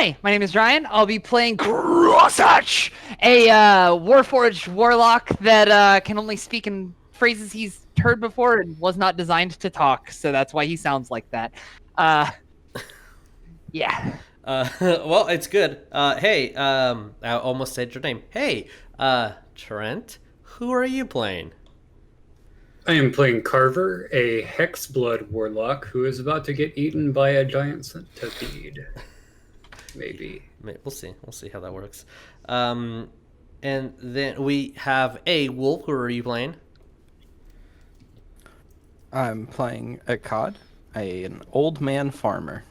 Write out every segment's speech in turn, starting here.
Hi, my name is Ryan. I'll be playing Crosshatch, a Warforged Warlock that can only speak in phrases he's heard before and was not designed to talk, so that's why he sounds like that. Yeah. Well, it's good. Hey, I almost said your name. Hey, Trent, who are you playing? I am playing Carver, a Hexblood warlock who is about to get eaten by a giant centipede. Maybe. We'll see. We'll see how that works. And then we have a wolf. Who are you playing? I'm playing Ikad, an old man farmer.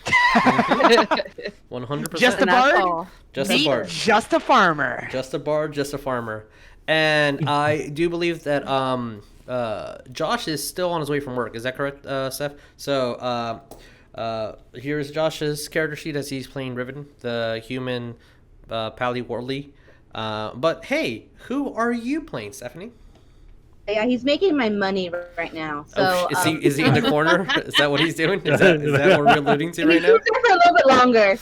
100%. Just a bard? Just a bard. Just a farmer. Just a bard, just a farmer. And I do believe that Josh is still on his way from work. Is that correct, Seth? So here's Josh's character sheet as he's playing Riven, the human pally warly. But hey, who are you playing, Stephanie? Yeah, he's making my money right now. So is he in the corner? Is that what he's doing? Is that what we're alluding to right now? He's there for a little bit longer.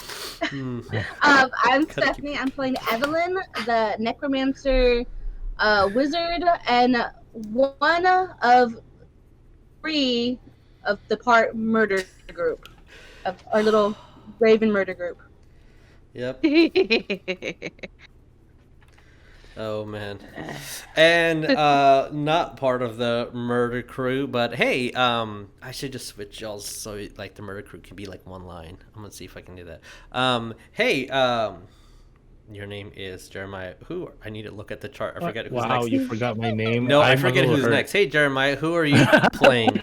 I'm Stephanie. I'm playing Evelyn, the necromancer wizard, and one of three of the part murder group of our little Raven murder group. Yep. Oh man. And not part of the murder crew, but hey, I should just switch y'all so like the murder crew can be like one line. I'm gonna see if I can do that. Hey, your name is Jeremiah. Who? I need to look at the chart. I forget who's next. Wow, you forgot my name. No, I forget who's next. Hey Jeremiah, who are you playing?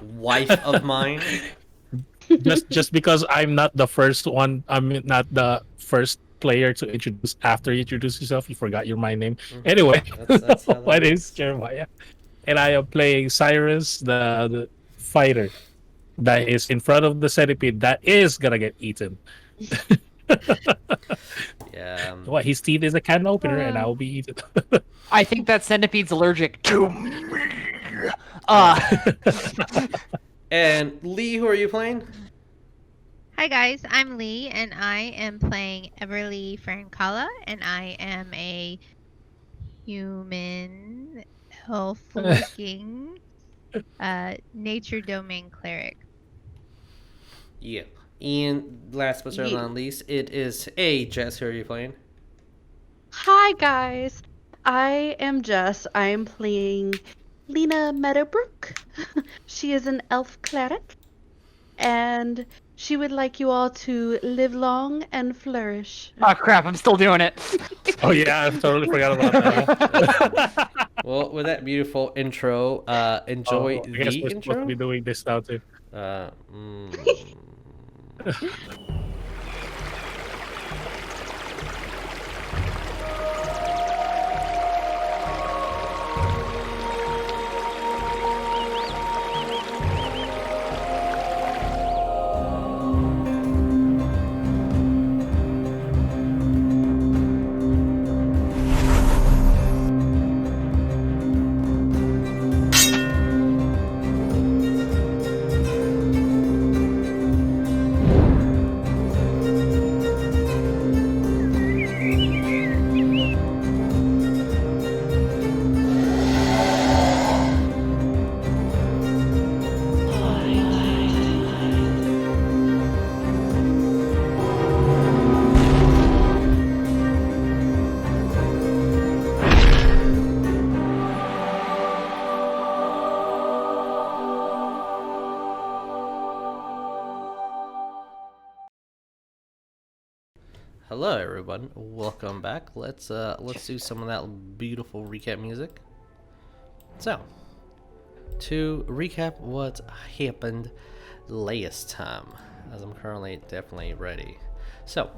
Wife of mine? Just because I'm not the first one, I'm not the first player to introduce after you introduce yourself, you forgot my name. Anyway, that's my name is Jeremiah, and I am playing Saerus, the fighter that is in front of the centipede that is gonna get eaten. Yeah. What? His teeth is a can opener, and I will be eaten. I think that centipede's allergic to me. And Lee, who are you playing? Hi guys, I'm Lee, and I am playing Everlee Farincala, and I am a human elf-looking nature domain cleric. Yep. And last but certainly not least, it is Jess. Who are you playing? Hi guys, I am Jess. I am playing Lena Meadowbrook. She is an elf cleric, and she would like you all to live long and flourish. Oh crap, I'm still doing it. Oh yeah, I totally forgot about that. Well, with that beautiful intro, enjoy I guess the we're intro. supposed to be doing this now too. Hello, everyone. Welcome back. Let's do some of that beautiful recap music. So, to recap what happened last time, as I'm currently definitely ready. So,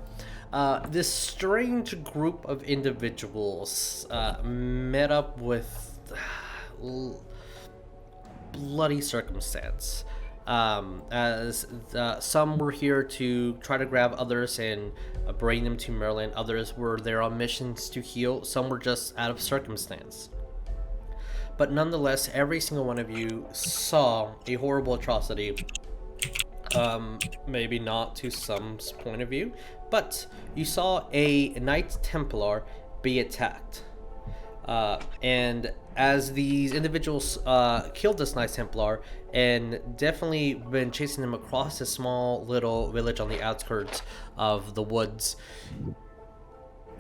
this strange group of individuals met up with bloody circumstance. As some were here to try to grab others and bring them to Maryland. Others were there on missions to heal. Some were just out of circumstance. But nonetheless, every single one of you saw a horrible atrocity maybe not to some's point of view, but you saw a Knight Templar be attacked. And as these individuals killed this Knight Templar and definitely been chasing him across a small little village on the outskirts of the woods,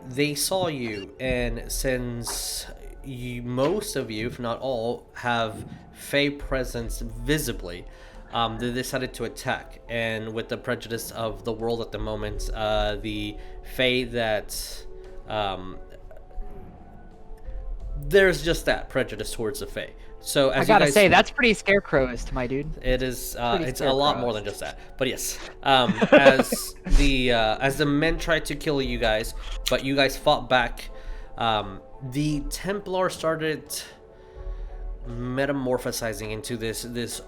they saw you, and since most of you, if not all, have Fey presence visibly, they decided to attack. And with the prejudice of the world at the moment, the Fey that there's just that prejudice towards the Fey. So as I gotta you guys, say, that's pretty scarecrow-ist, my dude. it is pretty it's a lot scarecrow-ist. more than just that. But yes, as the men tried to kill you guys, but you guys fought back, the Templar started metamorphosizing into this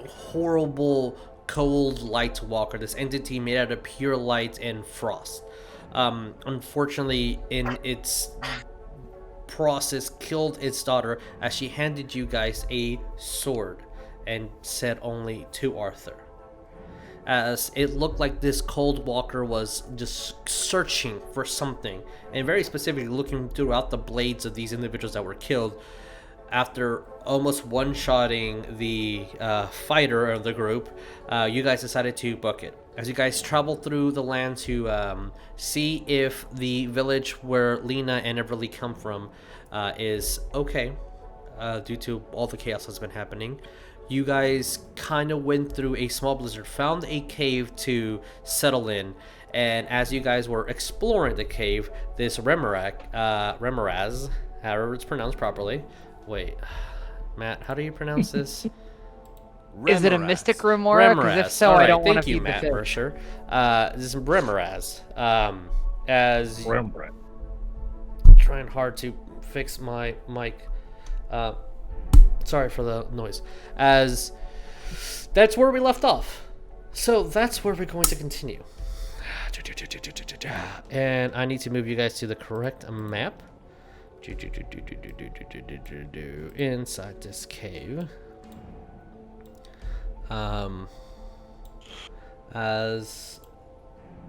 horrible cold light walker, this entity made out of pure light and frost. Unfortunately, in its process, killed its daughter as she handed you guys a sword and said only to Arthur, as it looked like this cold walker was just searching for something, and very specifically looking throughout the blades of these individuals that were killed. After almost one-shotting the fighter of the group, you guys decided to book it. As you guys travel through the land to see if the village where Lena and Everlee come from is okay, due to all the chaos that's been happening, you guys kind of went through a small blizzard, found a cave to settle in, and as you guys were exploring the cave, this Remorhaz, however it's pronounced properly. Wait, Matt, how do you pronounce this? Is it a mystic Remorhaz? 'Cause if so, I don't want to thank you, feed the Matt, fish. for sure. This is Remorhaz. As Rembrandt. trying hard to fix my mic. Sorry for the noise. As that's where we left off. So that's where we're going to continue. And I need to move you guys to the correct map. Inside this cave. As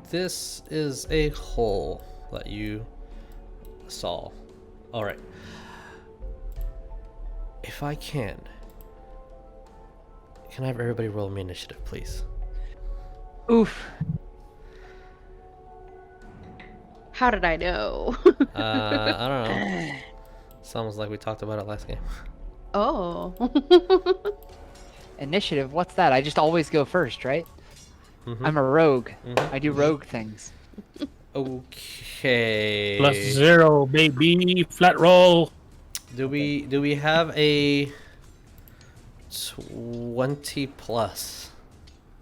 this is a hole that you saw. All right. If I can I have everybody roll me initiative, please? Oof. How did I know? I don't know. Sounds like we talked about it last game. Oh. Initiative, what's that? I just always go first, right? Mhm. I'm a rogue. Mhm. I do rogue things. Okay. +0, baby. Flat roll. Do we have a 20 plus?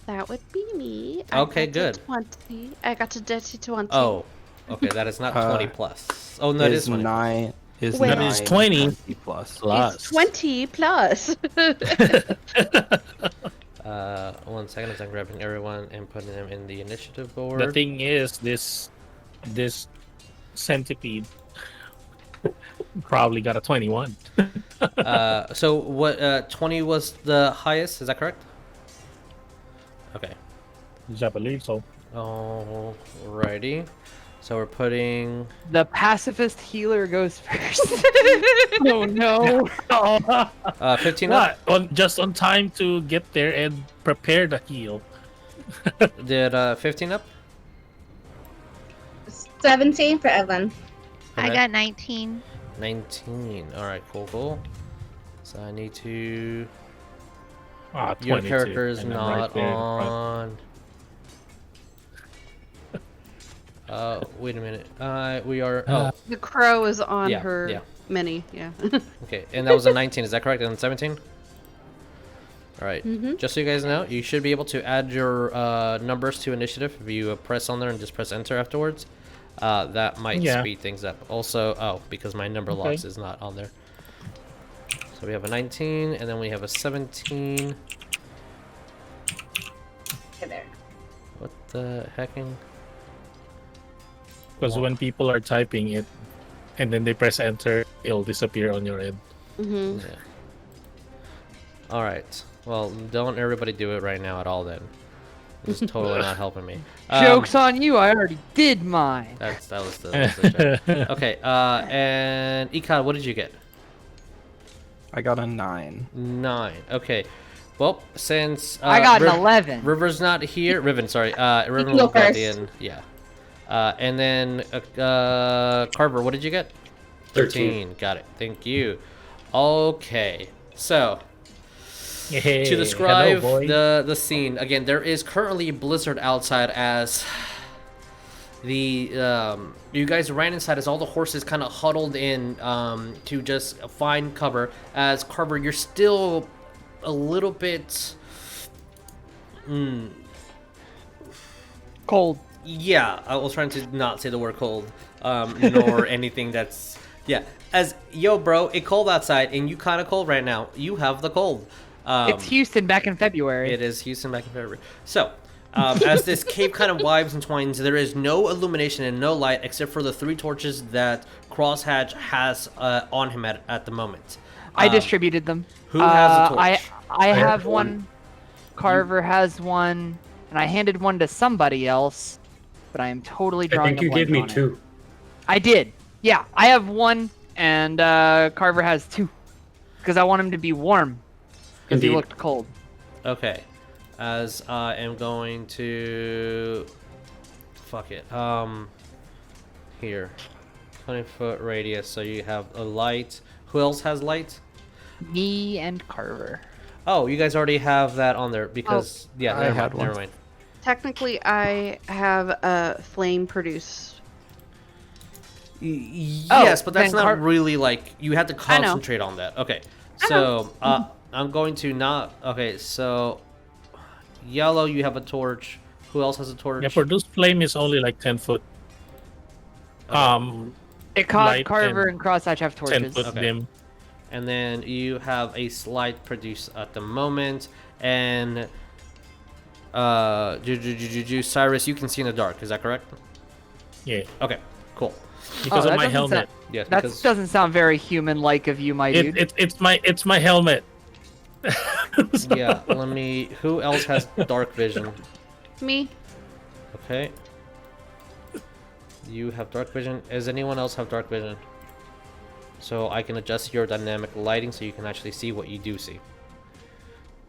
That would be me. Okay, got a good. 20. I got a dirty 20. Oh, okay. That is not 20 plus. Oh no, it is 20. 9 is Wait. 9 That is 20. plus. It's 20 plus. 1 second, as I'm grabbing everyone and putting them in the initiative board. The thing is, this centipede probably got a 21. So what? 20 was the highest. Is that correct? Okay. I believe so. Alrighty. So we're putting. The pacifist healer goes first. Oh no. 15 up. What? Just on time to get there and prepare the heal. Did 15 up? 17 for Evelyn. I Okay. got 19. 19. Alright, cool. So I need to. Ah, Your 22, character is and I'm right not there in front. on. Wait a minute. We are. Oh, The crow is on Yeah, her yeah. mini. Yeah. okay. And that was a 19. Is that correct? And 17. All right. Mhm. Just so you guys know, you should be able to add your numbers to initiative if you press on there and just press enter afterwards. That might Yeah. speed things up. Also, because my number Okay. locks is not on there. So we have a 19, and then we have a 17. Okay, there. What the hecking? Because when people are typing it and then they press enter, it'll disappear on your end. hmm Yeah. All right. Well, don't everybody do it right now at all then. It's totally not helping me. Joke's on you, I already did mine. That was the joke. Okay, and Ikad, what did you get? I got a 9. 9. Okay. Well, since I got an 11. River's not here. Riven, sorry. Riven go will got first. the end. Yeah. And then Carver, what did you get? 13. Got it. Thank you. Okay. So, Hey, to describe hello, boy. the scene again, there is currently a blizzard outside as the you guys ran inside as all the horses kind of huddled in to just find cover. As Carver, you're still a little bit Cold. yeah, I was trying to not say the word cold nor anything that's as yo bro, it cold outside and you kind of cold right now. You have the cold. It's Houston back in February. It is Houston back in February. So, as this cave kind of winds and twines, there is no illumination and no light except for the 3 torches that Crosshatch has on him at the moment. I distributed them. Who has a torch? I have one. Carver has one, and I handed one to somebody else, but I am totally I drawing think you a blank gave me on it. 2. I did. Yeah, I have one, and Carver has 2, because I want him to be warm, because he Indeed. looked cold. Okay, as I am going to fuck it. Here, 20-foot radius. So you have a light. Who else has light? Me and Carver. Oh, you guys already have that on there because yeah, I had one. Never mind. Technically, I have a flame produced. Yes, but that's then not really like you have to I know. concentrate on that. Okay, so I'm going to not. Okay, so yellow, you have a torch. Who else has a torch? Yeah, produce flame is only like 10 foot. Ikad, Light Carver, and and Crosshatch have 10 torches. foot Okay. dim. And then you have a slight produce at the moment, and Saerus, you can see in the dark. Is that correct? Yeah, Okay, cool. because that of my doesn't helmet. Yes, That because doesn't sound very human-like of you, my dude. It's my helmet. yeah. Let me. Who else has dark vision? Me? Okay. You have dark vision. Does anyone else have dark vision? So I can adjust your dynamic lighting so you can actually see what you do see.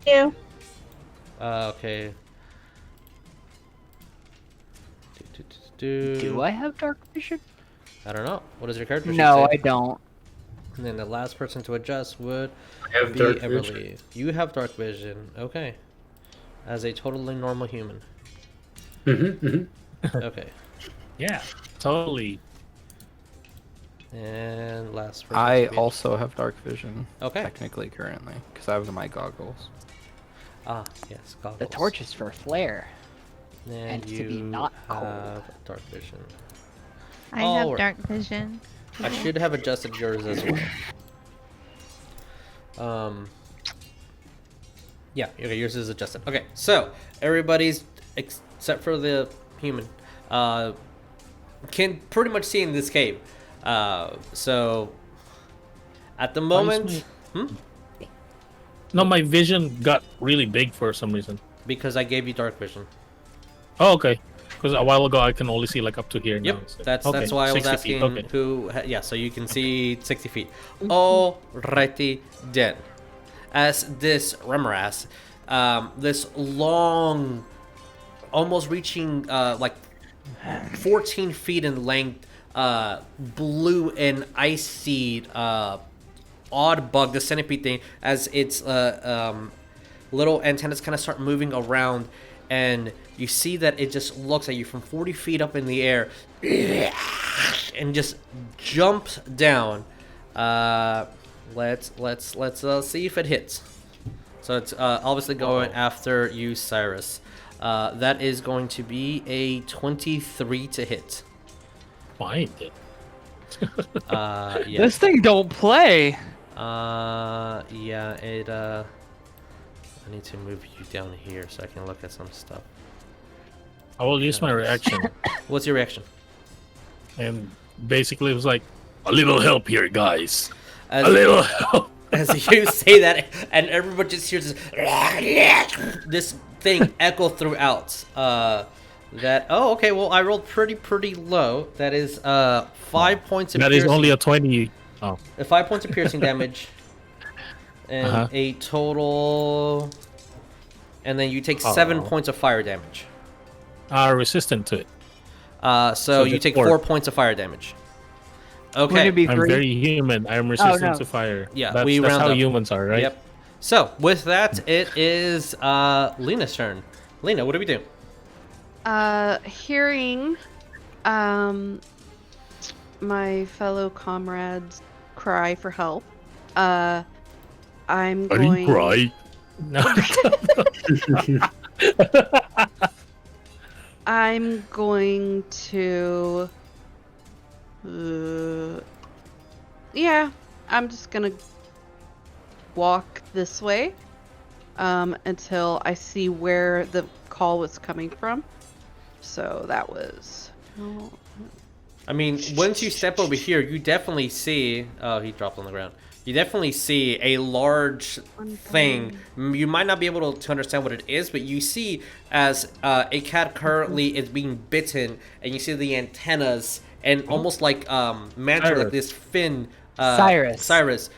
You. Okay. Do I have dark vision? I don't know. What does your character sheet No, say? I don't. And then the last person to adjust would I have be dark Everlee. vision. You have dark vision. Okay. As a totally normal human. Okay. Yeah, totally. And last person. I to be- also have dark vision. Okay. Technically, currently, because I have my goggles. Ah, yes. Goggles. The torch is for flare. And and you to be not cold. have dark vision. I have Alright. dark vision. I should have adjusted yours as well. Yeah, okay, yours is adjusted. Okay, so everybody's except for the human can pretty much see in this cave. So at the moment, No, my vision got really big for some reason. because I gave you dark vision. Oh, okay. Because a while ago I can only see like up to here. Yep, now, so- that's okay, why I was 60 asking feet, okay. who. Yeah, so you can see 60 feet. Alrighty then. As this Remorhaz, this long, almost reaching like 14 feet in length, blue and icy odd bug, the centipede thing, as its little antennas kind of start moving around, and you see that it just looks at you from 40 feet up in the air and just jumps down. Let's see if it hits. So it's obviously going after you, Saerus. That is going to be a 23 to hit. Fine. Then. Yeah. This thing don't play. Yeah, it, I need to move you down here so I can look at some stuff. I will use my reaction, What's your reaction? and basically it was like a little help here, guys. As, A little help. as you say that, and everyone just hears this thing echo throughout. Oh, okay. Well, I rolled pretty low. That is 5 points of That piercing. is only a 20. Oh. 5 points of piercing damage, and a total. And then you take 7 points of fire damage. Resistant to it. So you just take 4. 4 points of fire damage. Wouldn't Okay. it be I'm 3? very human. I'm resistant no. to fire. Yeah, that's, we that's round how up. humans are, right? Yep. So with that, it is Lena's turn. Lena, what do we do? Hearing my fellow comrades cry for help, I'm I didn't going. cry. No. I'm going to. Yeah, I'm just gonna walk this way until I see where the call was coming from. So that was. I mean, once you step over here, you definitely see. Oh, he dropped on the ground. You definitely see a large thing. You might not be able to understand what it is, but you see as Ikad currently is being bitten, and you see the antennas and almost like mantle, like this fin. Saerus.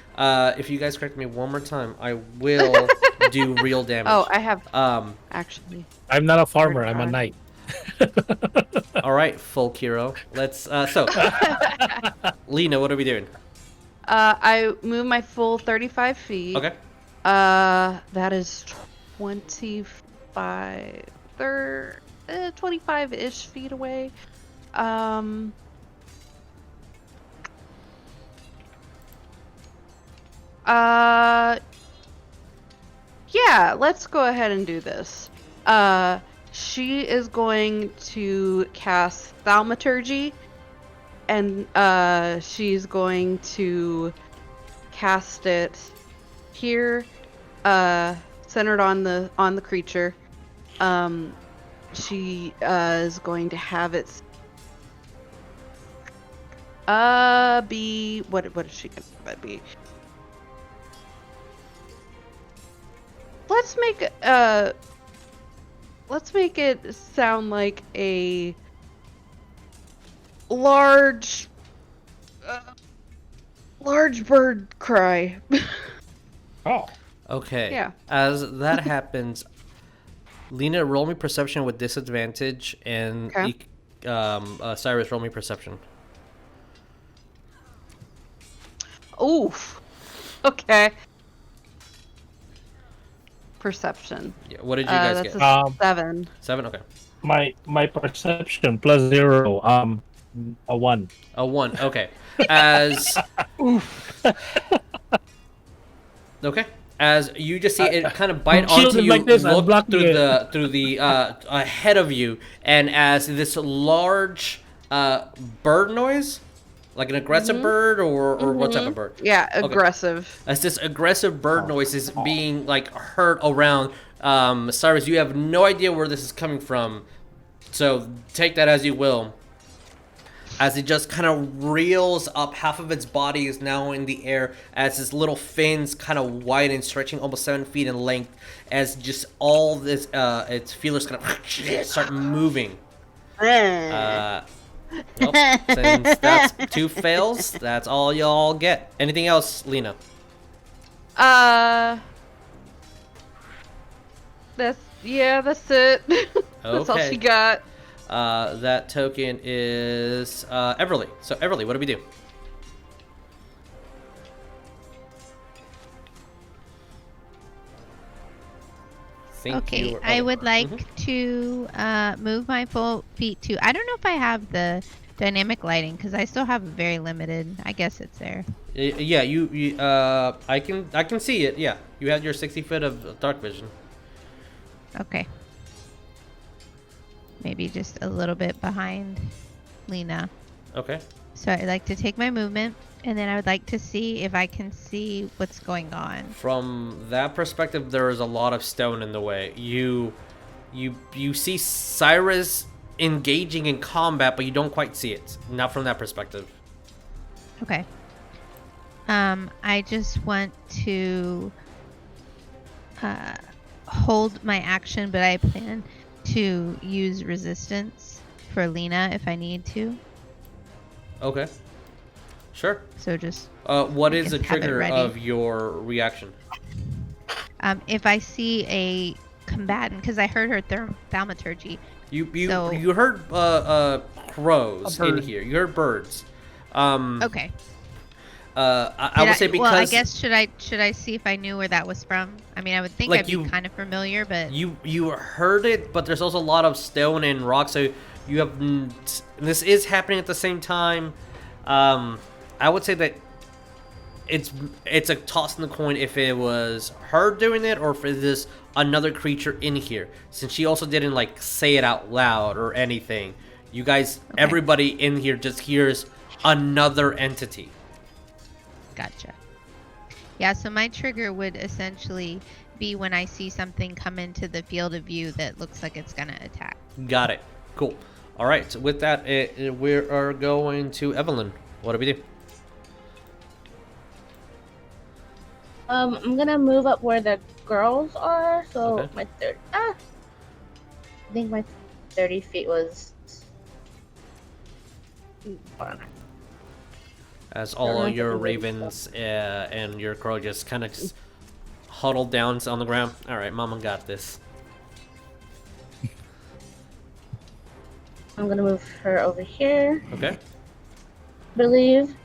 If you guys correct me one more time, I will do real damage. Oh, I have actually. I'm not a farmer. I'm a knight. All right, folk hero. Let's. So, Lena, what are we doing? I move my full 35 feet. Okay. That is 25-ish feet away. Yeah, let's go ahead and do this. She is going to cast Thaumaturgy, and she's going to cast it here, centered on the creature. She is going to have it be what is she gonna have it be? Let's make it sound like a large bird cry. Oh. Okay. Yeah. As that happens, Lena, roll me perception with disadvantage, and Okay. Saerus, roll me perception. Oof. Okay. Perception. Yeah. What did you guys That's get? a 7. 7. Okay. My perception +0. A 1. A 1. Okay. As okay. As you just see it kind of bite I'm onto shielded you, like this, I'm look blocking through it. the ahead of you, and as this large bird noise, like an aggressive bird or what type of bird? Yeah, Okay. aggressive. As this aggressive bird noise is being like heard around, Saerus, you have no idea where this is coming from, so take that as you will. As it just kind of reels up, half of its body is now in the air, as its little fins kind of widen, stretching almost 7 feet in length, as just all this, its feelers kind of start moving. Nope. Since that's 2 fails, that's all y'all get. Anything else, Lena? That's it. That's all Okay. she got. That token is Everlee. So Everlee, what do we do? Okay, I would like to move my full feet to. I don't know if I have the dynamic lighting because I still have very limited. I guess it's there. Yeah, you I can see it. Yeah, you have your 60 foot of dark vision. Okay. Maybe just a little bit behind Lena. Okay. So I'd like to take my movement, and then I would like to see if I can see what's going on. From that perspective, there is a lot of stone in the way. You see Saerus engaging in combat, but you don't quite see it. Not from that perspective. Okay. I just want to hold my action, but I plan to use resistance for Lena if I need to. Okay. Sure. So just. What I is the guess have it trigger ready. of your reaction? If I see a combatant, because I heard her thaumaturgy. You heard crows in here. You heard birds. Okay. I would say because well, I guess should I see if I knew where that was from? I mean, I would think Like I'd be kind of familiar, but you heard it, but there's also a lot of stone and rock, so you have this is happening at the same time. I would say that it's a toss in the coin if it was her doing it or if it is another creature in here, since she also didn't like say it out loud or anything. You guys, everybody in here just hears another entity. Gotcha. Yeah, so my trigger would essentially be when I see something come into the field of view that looks like it's gonna attack. Got it. Cool. All right. So with that, we are going to Evelyn. What do we do? I'm gonna move up where the girls are. So Okay. my I think my 30 feet was. As all your ravens and your crow just kind of huddled down on the ground. All right, Mama got this. I'm gonna move her over here, Okay. I believe,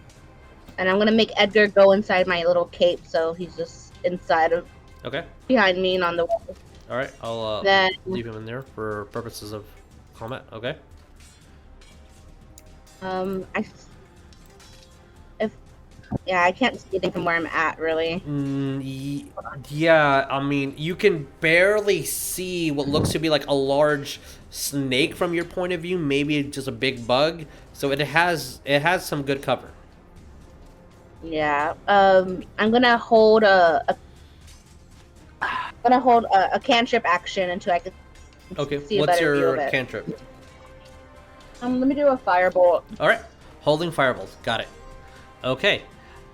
and I'm gonna make Edgar go inside my little cape, so he's just inside of Okay. behind me and on the wall. All right. I'll Then leave him in there for purposes of combat. Okay. I can't see anything from where I'm at really. Yeah. I mean, you can barely see what looks to be like a large snake from your point of view. Maybe just a big bug. So it has some good cover. Yeah. I'm gonna hold a cantrip action until I can Okay. see a What's better view your of it. cantrip? Let me do a firebolt. All right. Holding firebolt. Got it. Okay.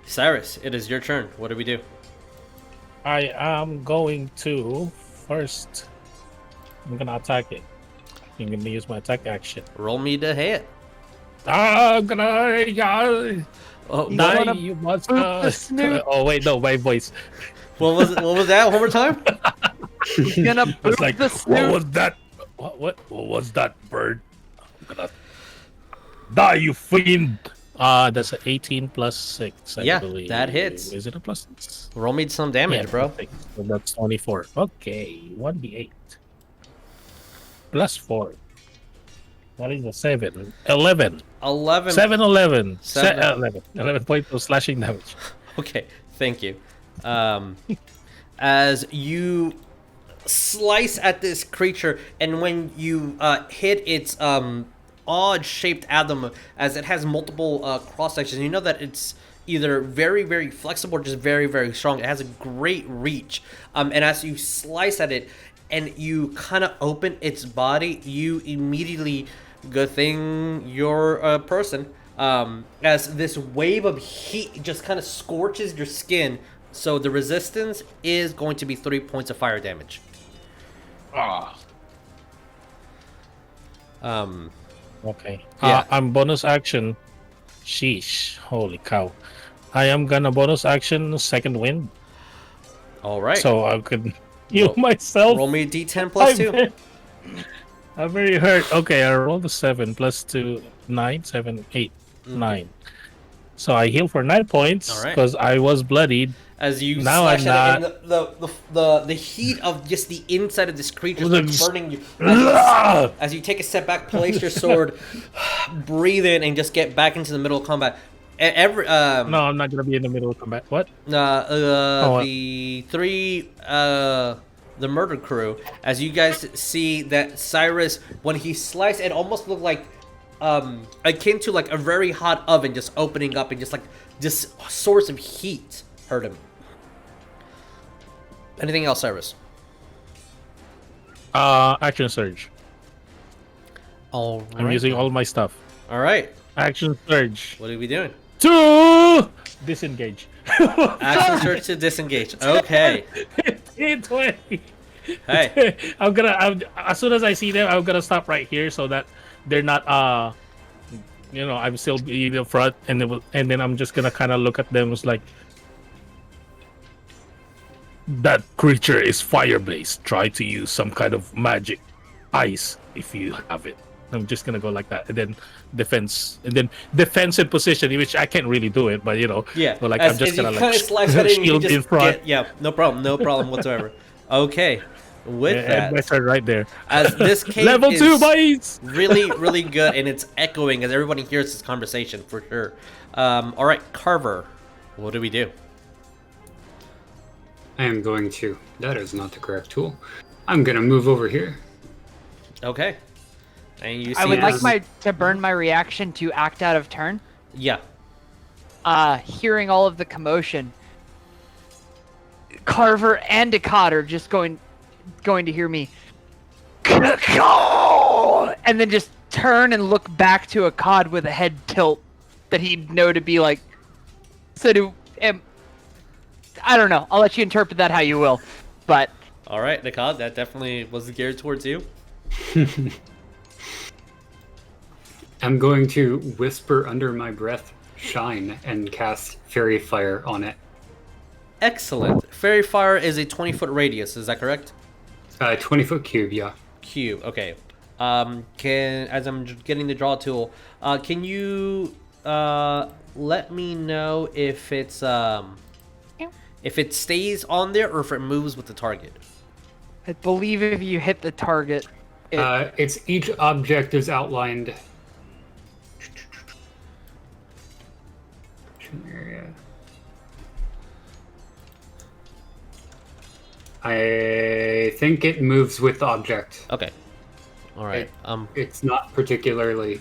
Saerus, it is your turn. What do we do? I am going to first. I'm gonna attack it. I'm gonna use my attack action. Roll me to hit. I'm gonna. Oh, Die, you monster! Oh wait, no, my voice. what was it? What was that? One more time. He's gonna I was boot like, the what snoot. was that? What was that bird? I'm gonna die, you fiend! That's an 18 plus 6, I Yeah, believe. that hits. Is it a plus 6? Roll me some damage, bro. plus 6. So that's 24. Okay, 1d8. Plus 4. That is a 7. 11. 11. 7, 11. Seven. 11. 11 points of slashing damage. Okay, thank you. As you slice at this creature, and when you hit its odd-shaped abdomen, as it has multiple cross sections, you know that it's either very, very flexible or just very, very strong. It has a great reach. And as you slice at it, and you kind of open its body, you immediately, good thing you're a person, as this wave of heat just kind of scorches your skin. So the resistance is going to be 3 points of fire damage. Okay. Yeah. I'm bonus action. Sheesh. Holy cow. I am gonna bonus action second wind. All right. So I could heal myself. Roll me a d10 plus 2. I'm very hurt. Okay, I rolled a 7 plus 2, 9, 7, 8, 9. So I heal for 9 points All right. because I was bloodied. As you Now slash I'm at not. it, and the heat of just the inside of this creature starts burning you. As you take a step back, place your sword, breathe in, and just get back into the middle of combat. No, I'm not gonna be in the middle of combat. What? The three, the murder crew, as you guys see that Saerus, when he sliced, it almost looked like akin to like a very hot oven just opening up, and just like this source of heat hurt him. Anything else, Saerus? Action surge. All right. I'm using all my stuff. All right. Action surge. What are we doing? To disengage. Action search to disengage. Okay. 20. Hey. As soon as I see them, I'm gonna stop right here so that they're not I'm still in the front, and then I'm just gonna kind of look at them as like, that creature is fire based. Try to use some kind of magic ice if you have it. I'm just gonna go like that, and then defensive position, which I can't really do it, but Yeah. So like I'm just gonna like shield in front. No problem whatsoever. Okay. With that, that's right there. As this cave Level is 2 boys. really, really good, and it's echoing as everybody hears this conversation for sure. All right, Carver, what do we do? I am going to. That is not the correct tool. I'm gonna move over here. Okay. And you see I would like to burn my reaction to act out of turn. Yeah. Hearing all of the commotion, Carver and Ikad are just going to hear me, and then just turn and look back to Ikad with a head tilt that he'd know to be like. I don't know. I'll let you interpret that how you will, but. All right, Ikad, that definitely was geared towards you. I'm going to whisper under my breath, shine, and cast Fairy Fire on it. Excellent. Fairy Fire is a 20-foot radius, is that correct? 20-foot cube, yeah. Cube, okay. As I'm getting the draw tool, can you let me know if it's if it stays on there or if it moves with the target? I believe if you hit the target, it's each object is outlined. Area. I think it moves with the object. Okay. All right. It's not particularly.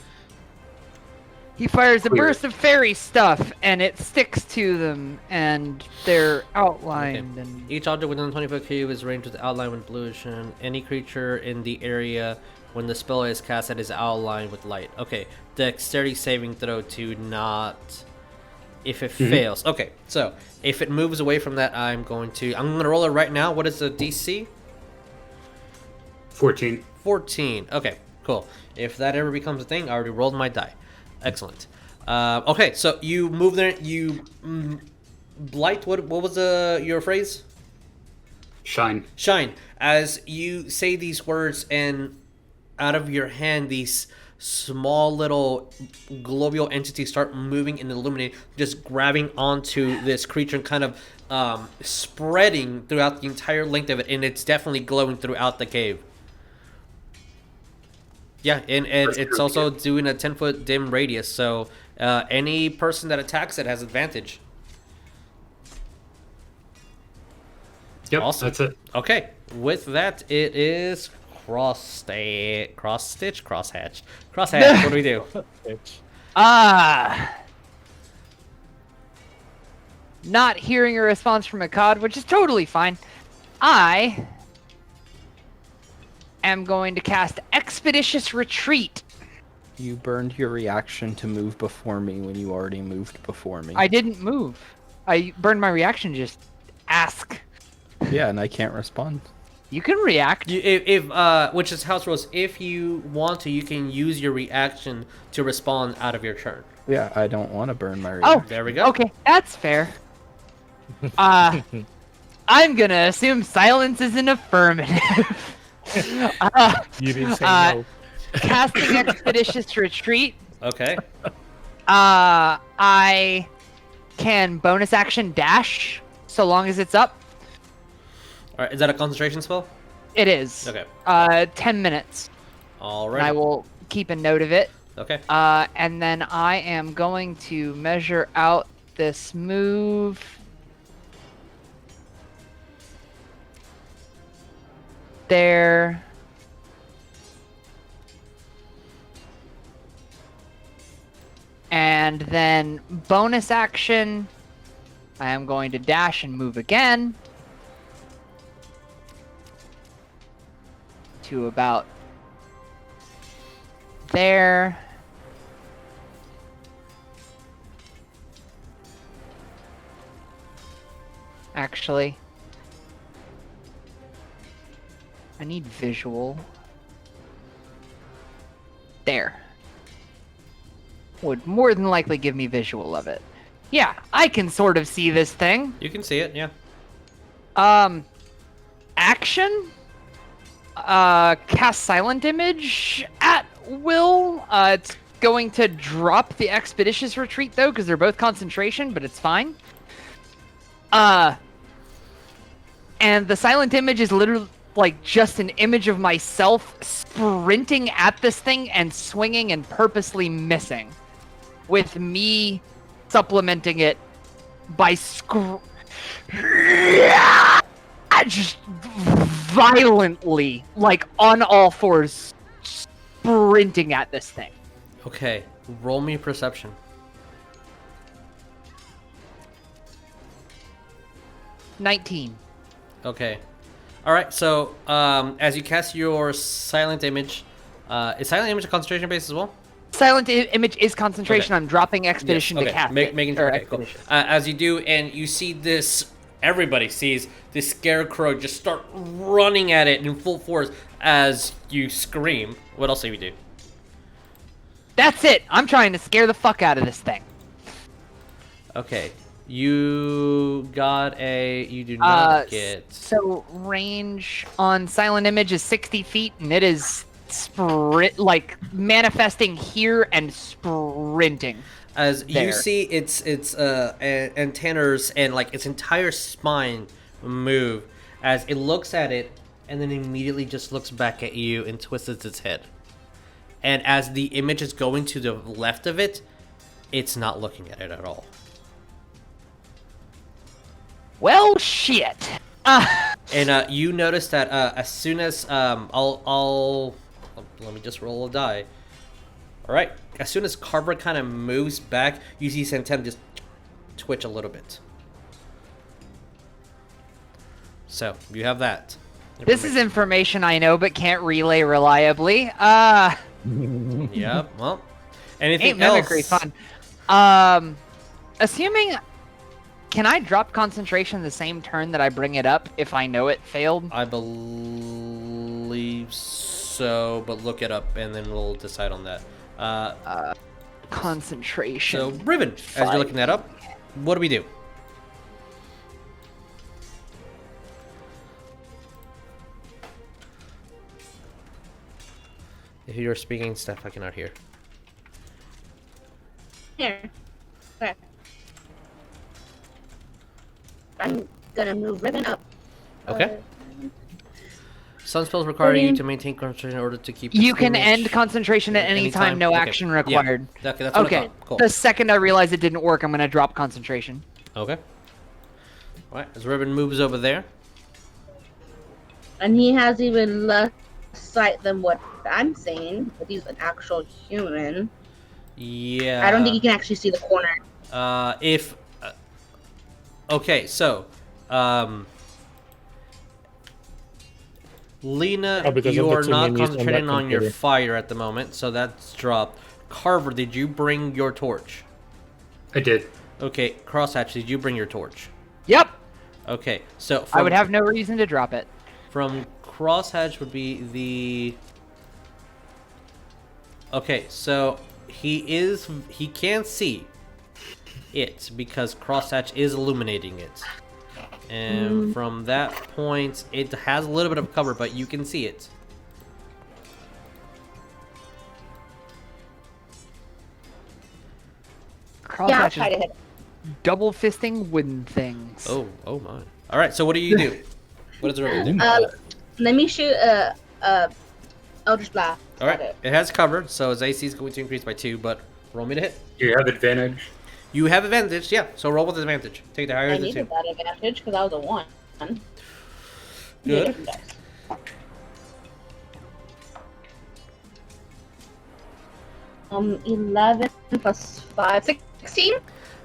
He fires a clear. burst of fairy stuff, and it sticks to them, and they're outlined. Okay. And Each object within the 20-foot cube is arranged with the outline with pollution. Any creature in the area when the spell is cast is outlined with light. Okay. Dexterity saving throw to not. If it fails. Okay. So if it moves away from that, I'm gonna roll it right now. What is the DC? 14. 14. Okay. Cool. If that ever becomes a thing, I already rolled my die. Excellent. Okay, so you move there. You blight. What was your phrase? Shine. Shine. As you say these words, and out of your hand, these small little globule entities start moving and illuminating, just grabbing onto this creature and kind of spreading throughout the entire length of it, and it's definitely glowing throughout the cave. Yeah, and it's also doing a 10-foot dim radius, so any person that attacks it has advantage. Yep, Awesome. that's it. Okay, with that, it is crosshatch. What do we do? not hearing a response from Ikad, which is totally fine. I am going to cast Expeditious Retreat. You burned your reaction to move before me when you already moved before me. I didn't move. I burned my reaction to just ask. Yeah, and I can't respond. You can react. Which is house rules. If you want to, you can use your reaction to respond out of your turn. Yeah, I don't want to burn my reaction. Oh, there we go. Okay, that's fair. I'm gonna assume silence is an affirmative. You didn't say no. Casting Expeditious Retreat. Okay. I can bonus action dash so long as it's up. All right. Is that a concentration spell? It is. Okay. 10 minutes. All And right. I will keep a note of it. Okay. And then I am going to measure out this move. There. And then bonus action, I am going to dash and move again to about there. actually. I need visual. There. Would more than likely give me visual of it. Yeah, I can sort of see this thing. You can see it, yeah. Action? Cast Silent Image at will. It's going to drop the Expeditious Retreat, though, because they're both concentration, but it's fine. And the Silent Image is literally, like, just an image of myself sprinting at this thing and swinging and purposely missing. With me supplementing it by just violently, like on all fours, sprinting at this thing. Okay, roll me perception. 19. Okay. Alright, so as you cast your Silent Image, is Silent Image a concentration base as well? Silent Image is concentration. Okay. I'm dropping Expedition Yes, to okay. cast Making it. sure. Or Okay, cool. Expedition. As you do, and you see this, everybody sees this scarecrow just start running at it in full force as you scream. What else do you do? That's it. I'm trying to scare the fuck out of this thing. Okay. You got a... You do not get... So range on Silent Image is 60 feet, and it is like manifesting here and sprinting. As there. you see its antennas and like its entire spine move as it looks at it and then immediately just looks back at you and twists its head. And as the image is going to the left of it, it's not looking at it at all. Well, shit. And you notice that as soon as let me just roll a die. All right. As soon as Carver kind of moves back, you see his antenna just twitch a little bit. So you have that. This is information I know but can't relay reliably. Yeah. Well, anything Ain't mimicry else? fun. Assuming, can I drop concentration the same turn that I bring it up if I know it failed? I believe so, but look it up and then we'll decide on that. Concentration. So, Riven, as you're looking that up, what do we do? If you're speaking stuff, I cannot hear. Here. Okay. I'm gonna move Riven up. Okay. Sun spells require you to maintain concentration in order to keep. You can image. end concentration at any time, no Okay. action required. Yeah. Okay, that's what I Okay, thought. Cool. the second I realize it didn't work, I'm gonna drop concentration. Okay. Alright, as Riven moves over there. And he has even less sight than what I'm saying, but he's an actual human. Yeah. I don't think he can actually see the corner. Okay, so, Lena, because you of the are two not menus on that concentrating on your computer. fire at the moment, so that's dropped. Carver, did you bring your torch? I did. Okay, Crosshatch, did you bring your torch? Yep, Okay, so I would have no reason to drop it. from Crosshatch would be the... Okay, so he can see it because Crosshatch is illuminating it. And from that point, it has a little bit of cover, but you can see it. Yeah, I'll Crosshatch try to is hit it. double fisting wooden things. Oh my. Alright, so what do you do? What does the Riven do? Let me shoot Eldritch Blast. Alright, it has cover, so his AC is going to increase by 2, but roll me to hit. Do you have advantage? You have advantage, yeah, so roll with advantage. Take the higher I of the 2. needed that advantage because I was a 1. Good. 11 plus 5, 16?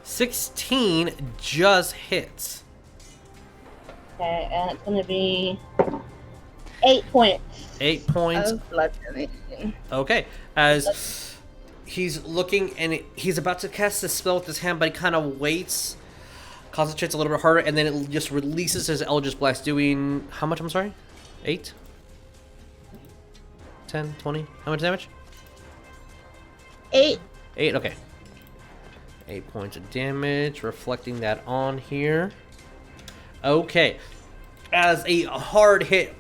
16 just hits. Okay, and it's gonna be 8 points 8 points. of blood donation. Okay, as he's looking and he's about to cast the spell with his hand, but he kind of waits concentrates a little bit harder, and then it just releases his Eldritch Blast, doing how much? I'm sorry, 8, 10, 20. How much damage? 8. 8. Okay. 8 points of damage. Reflecting that on here. Okay. As a hard hit.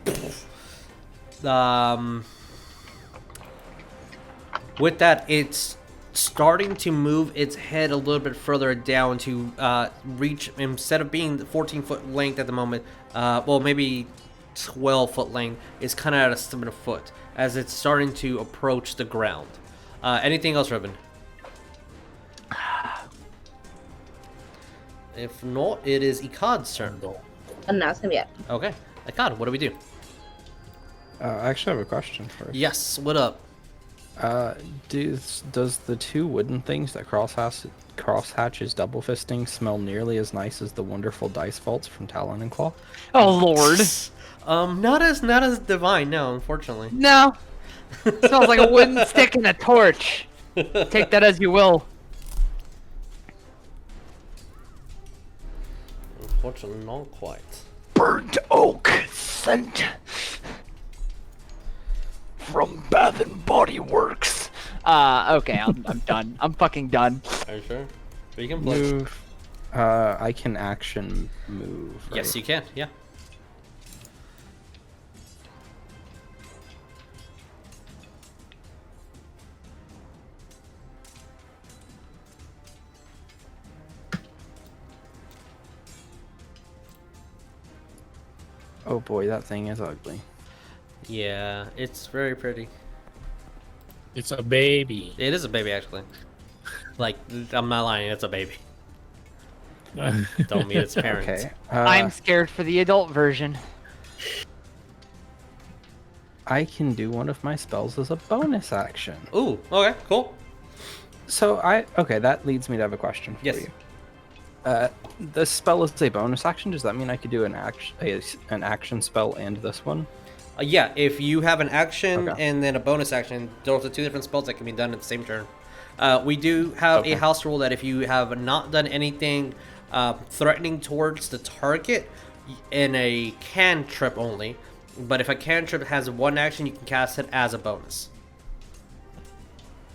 With that, it's starting to move its head a little bit further down to reach, instead of being 14-foot length at the moment, well, maybe 12-foot length, is kind of at a 7-foot as it's starting to approach the ground. Anything else, Riven? If not, it is Ikad's turn. And that's gonna be it. Okay. Ikad, what do we do? I actually have a question first. Yes, what up? Does the 2 wooden things that Crosshatch is double fisting smell nearly as nice as the wonderful dice vaults from Talon and Claw? Oh lord. Not as divine, no, unfortunately. No. Smells like a wooden stick and a torch. Take that as you will. Unfortunately, not quite. Burnt oak scent from Bath and Body Works. Okay, I'm done. I'm fucking done. Are you sure? But you can play. Move. I can action move. Right? Yes, you can. Yeah. Oh boy, that thing is ugly. Yeah, it's very pretty. It's a baby. It is a baby, actually. Like, I'm not lying, it's a baby. Don't mean its parents. Okay. I'm scared for the adult version. I can do one of my spells as a bonus action. Ooh, okay, cool. So that leads me to have a question for Yes. you. The spell is a bonus action. Does that mean I could do an action spell and this one? Yeah, if you have an action Okay. and then a bonus action, those are 2 different spells that can be done at the same turn. We do have Okay. a house rule that if you have not done anything threatening towards the target in a cantrip only, but if a cantrip has 1 action, you can cast it as a bonus.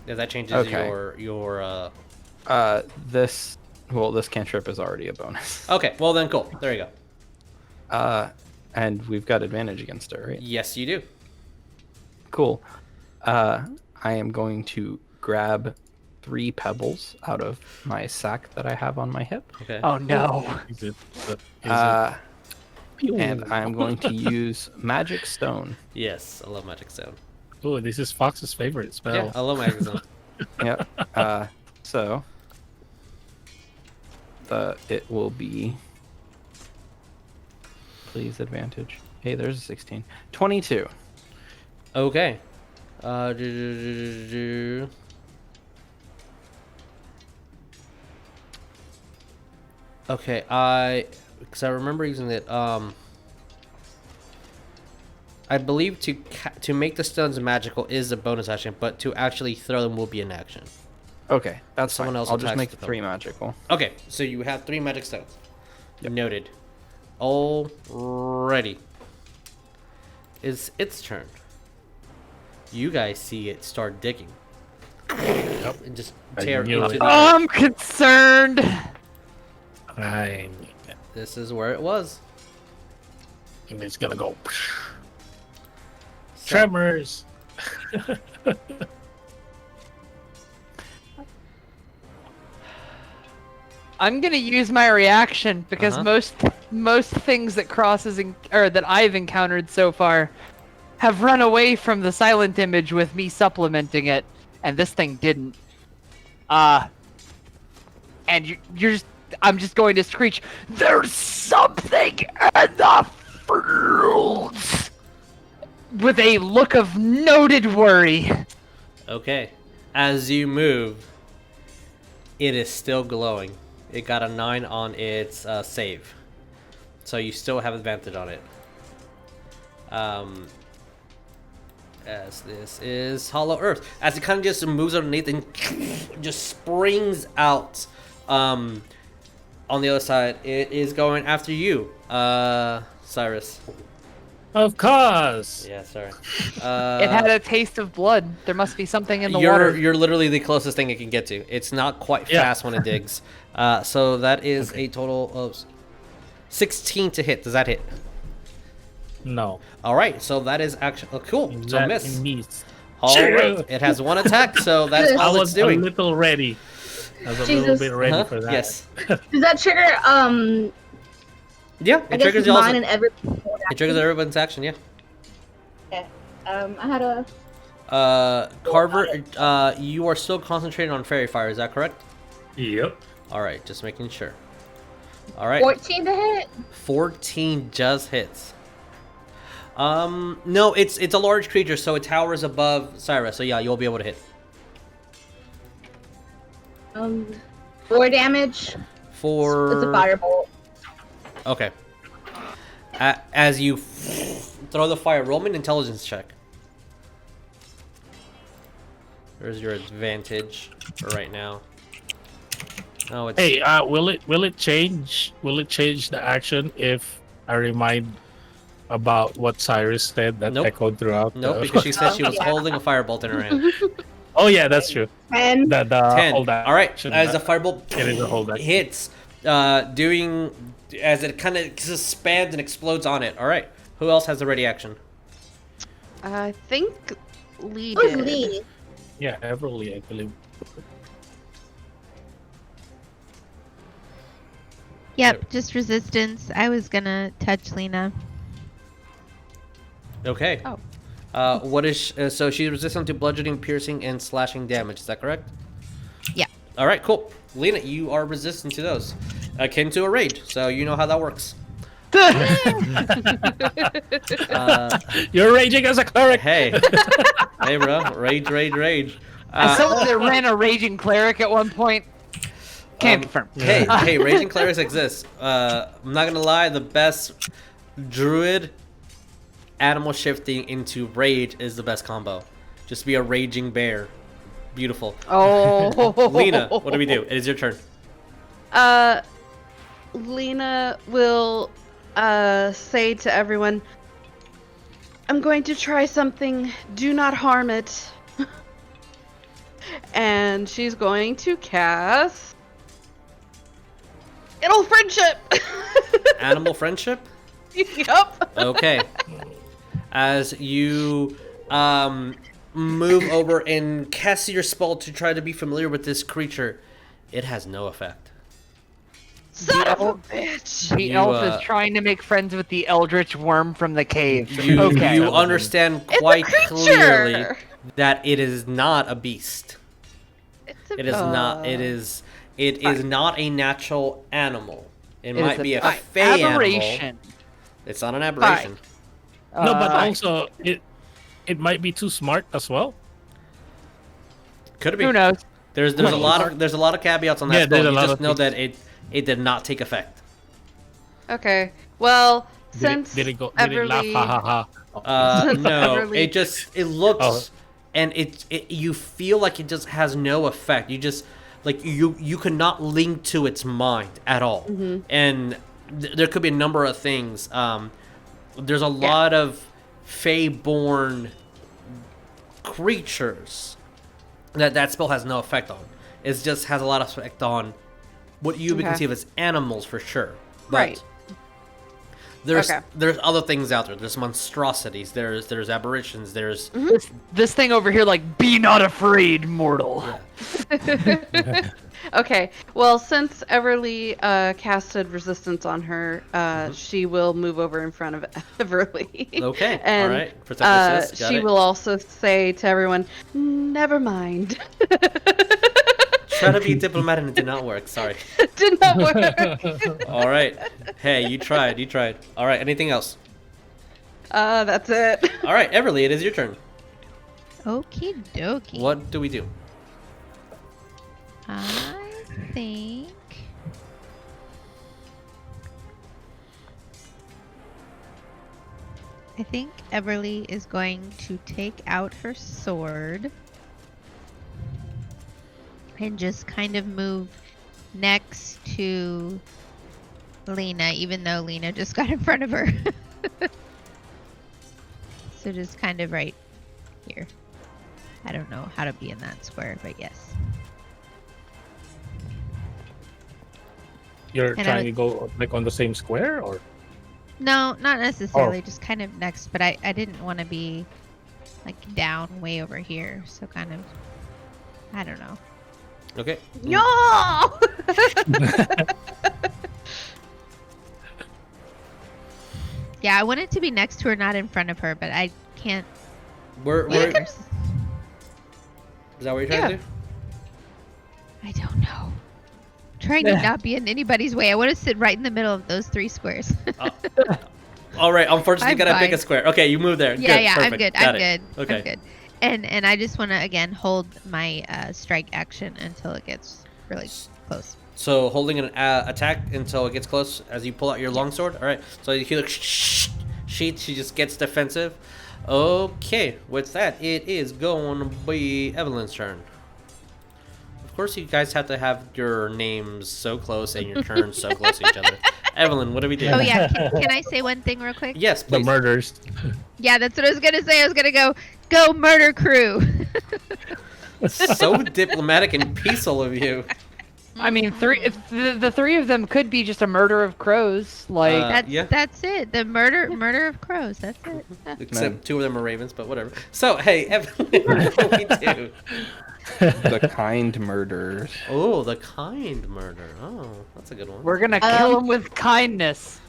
If that changes Okay. your This cantrip is already a bonus. Okay, well then cool. There you go. And we've got advantage against it, right? Yes, you do. Cool. I am going to grab 3 pebbles out of my sack that I have on my hip. Okay. Oh no. Is it? And I'm going to use Magic Stone. Yes, I love Magic Stone. Oh, this is Fox's favorite spell. Yeah, I love Magic Stone. Yep. So it will be, please, advantage. Hey, there's a 16. 22. Okay. Okay, because I remember using it. I believe to make the stones magical is a bonus action, but to actually throw them will be an action. Okay, that's Someone fine. else I'll just attacks make the 3 magical. Okay, so you have 3 magic stones. Noted. Alrighty. It's its turn. You guys see it start digging. Yep. And just I tear knew into it. the I'm concerned. And This is where it was. it's gonna go. So- Tremors. I'm gonna use my reaction because most things that that I've encountered so far have run away from the silent image with me supplementing it, and this thing didn't. And I'm just going to screech, "There's something in the fields!" with a look of noted worry. Okay. As you move, it is still glowing. It got a 9 on its save. So you still have advantage on it. As this is Hollow Earth. As it kind of just moves underneath and just springs out. on the other side, it is going after you, Saerus. Of course. Yeah, sorry. It had a taste of blood. There must be something in the water. You're literally the closest thing it can get to. It's not quite fast when it digs. So that is a total of 16 to hit. Does that hit? No. All right, so that is actually cool. So That miss. All right, it has 1 attack, so that's I all it's was doing. a little ready. I was a little bit ready for that. Yes. Does that trigger Yeah, I it guess triggers it's also. mine and every It triggers everyone's action. Yeah. Okay. I had a Carver, you are still concentrated on fairy fire. Is that correct? Yep. All right, just making sure. All right. 14 to hit. 14 just hits. No, it's a large creature, so it towers above Saerus. So yeah, you'll be able to hit. 4 damage. It's a firebolt. Okay. As you throw the fire, roll me an intelligence check. There's your advantage for right now. Oh, it's... Hey, will it change? Will it change the action if I remind about what Saerus said that Nope. echoed throughout? Nope, because she said she was holding a firebolt in her hand. Oh yeah, that's true. 10. That 10. hold All right, action, as the firebolt it is a hold action. hits, doing as it kind of expands and explodes on it. All right, who else has a ready action? I think Lee Who's did. Lee? Yeah, Everlee, I believe. Yep, just resistance. I was gonna touch Lena. Okay. Oh. What is so she's resistant to bludgeoning, piercing, and slashing damage. Is that correct? Yeah. All right, cool. Lena, you are resistant to those, akin to a rage. So you know how that works. You're raging as a cleric. Hey, hey, bro, rage. As someone that ran a raging cleric at one point, can't confirm. Hey, raging clerics exist. I'm not gonna lie, the best druid animal shifting into rage is the best combo. Just be a raging bear. Beautiful. Oh, Lena, what do we do? It is your turn. Lena will say to everyone, I'm going to try something. Do not harm it. And she's going to cast Animal Friendship. Animal friendship? Yup. Okay. As you move over and cast your spell to try to be familiar with this creature, it has no effect. Son of a bitch. the You, elf is trying to make friends with the eldritch worm from the cave. You, Okay. you understand It's a quite creature. clearly that it is not a beast. It's a It is not. It is not a natural animal. It might be a fey animal. aberration. It's not an aberration. No, but Uh, also it might be too smart as well. Could it be? Who knows? There's a lot of caveats on that Yeah, spell. there's a You lot just of know things. that it did not take effect. Okay. Well, Did since it laugh? Everlee, Ha ha ha. No, Everlee- it looks Oh. and it you feel like it just has no effect. You just like you could not link to its mind at all. And there could be a number of things. There's a lot of fey-born creatures that spell has no effect on. It just has a lot of effect on what you would Okay. conceive as animals for sure. But Right. there's Okay. there's other things out there. There's monstrosities. There's aberrations. There's This thing over here, like, be not afraid, mortal. Okay. Well, since Everlee casted resistance on her, she will move over in front of Everlee. Okay. And all right. Protect assist. Got she it. will also say to everyone, "Never mind." Try to be diplomatic and it did not work. Sorry. Did not work. All right. Hey, you tried. You tried. All right. Anything else? That's it. All right, Everlee, it is your turn. Okie dokie. What do we do? I think. I think Everlee is going to take out her sword and just kind of move next to Lena, even though Lena just got in front of her. So just kind of right here. I don't know how to be in that square, but yes. You're trying to go like on the same square, or? No, not necessarily. Just kind of next. But I didn't want to be like down way over here. So kind of, I don't know. Okay. No! Yeah, I wanted to be next to her, not in front of her, but I can't. Where is that what you're trying to do? I don't know. Trying to not be in anybody's way. I want to sit right in the middle of those 3 squares. All right. Unfortunately, you gotta fine. pick a square. Okay, you move there. Yeah, good, yeah, perfect. I'm good. Got I'm it. good. Okay. I'm good. And I just want to again hold my strike action until it gets really close. So holding an attack until it gets close as you pull out your longsword. All right. So you hear sheet. She just gets defensive. Okay. With that, it is going to be Evelyn's turn. Of course, you guys have to have your names so close and your turns so close to each other. Evelyn, what do we do? Oh yeah, can I say one thing real quick? Yes, The please. murders. Yeah, that's what I was gonna say. I was gonna go murder crew. So diplomatic and peaceful of you. I mean, the 3 of them could be just a murder of crows. Like, That's it. The murder of crows. That's it. Except 2 of them are ravens, but whatever. So, hey, Evelyn, what do we do? The kind murderers. Oh, the kind murder. Oh, that's a good one. we're gonna kill him with kindness.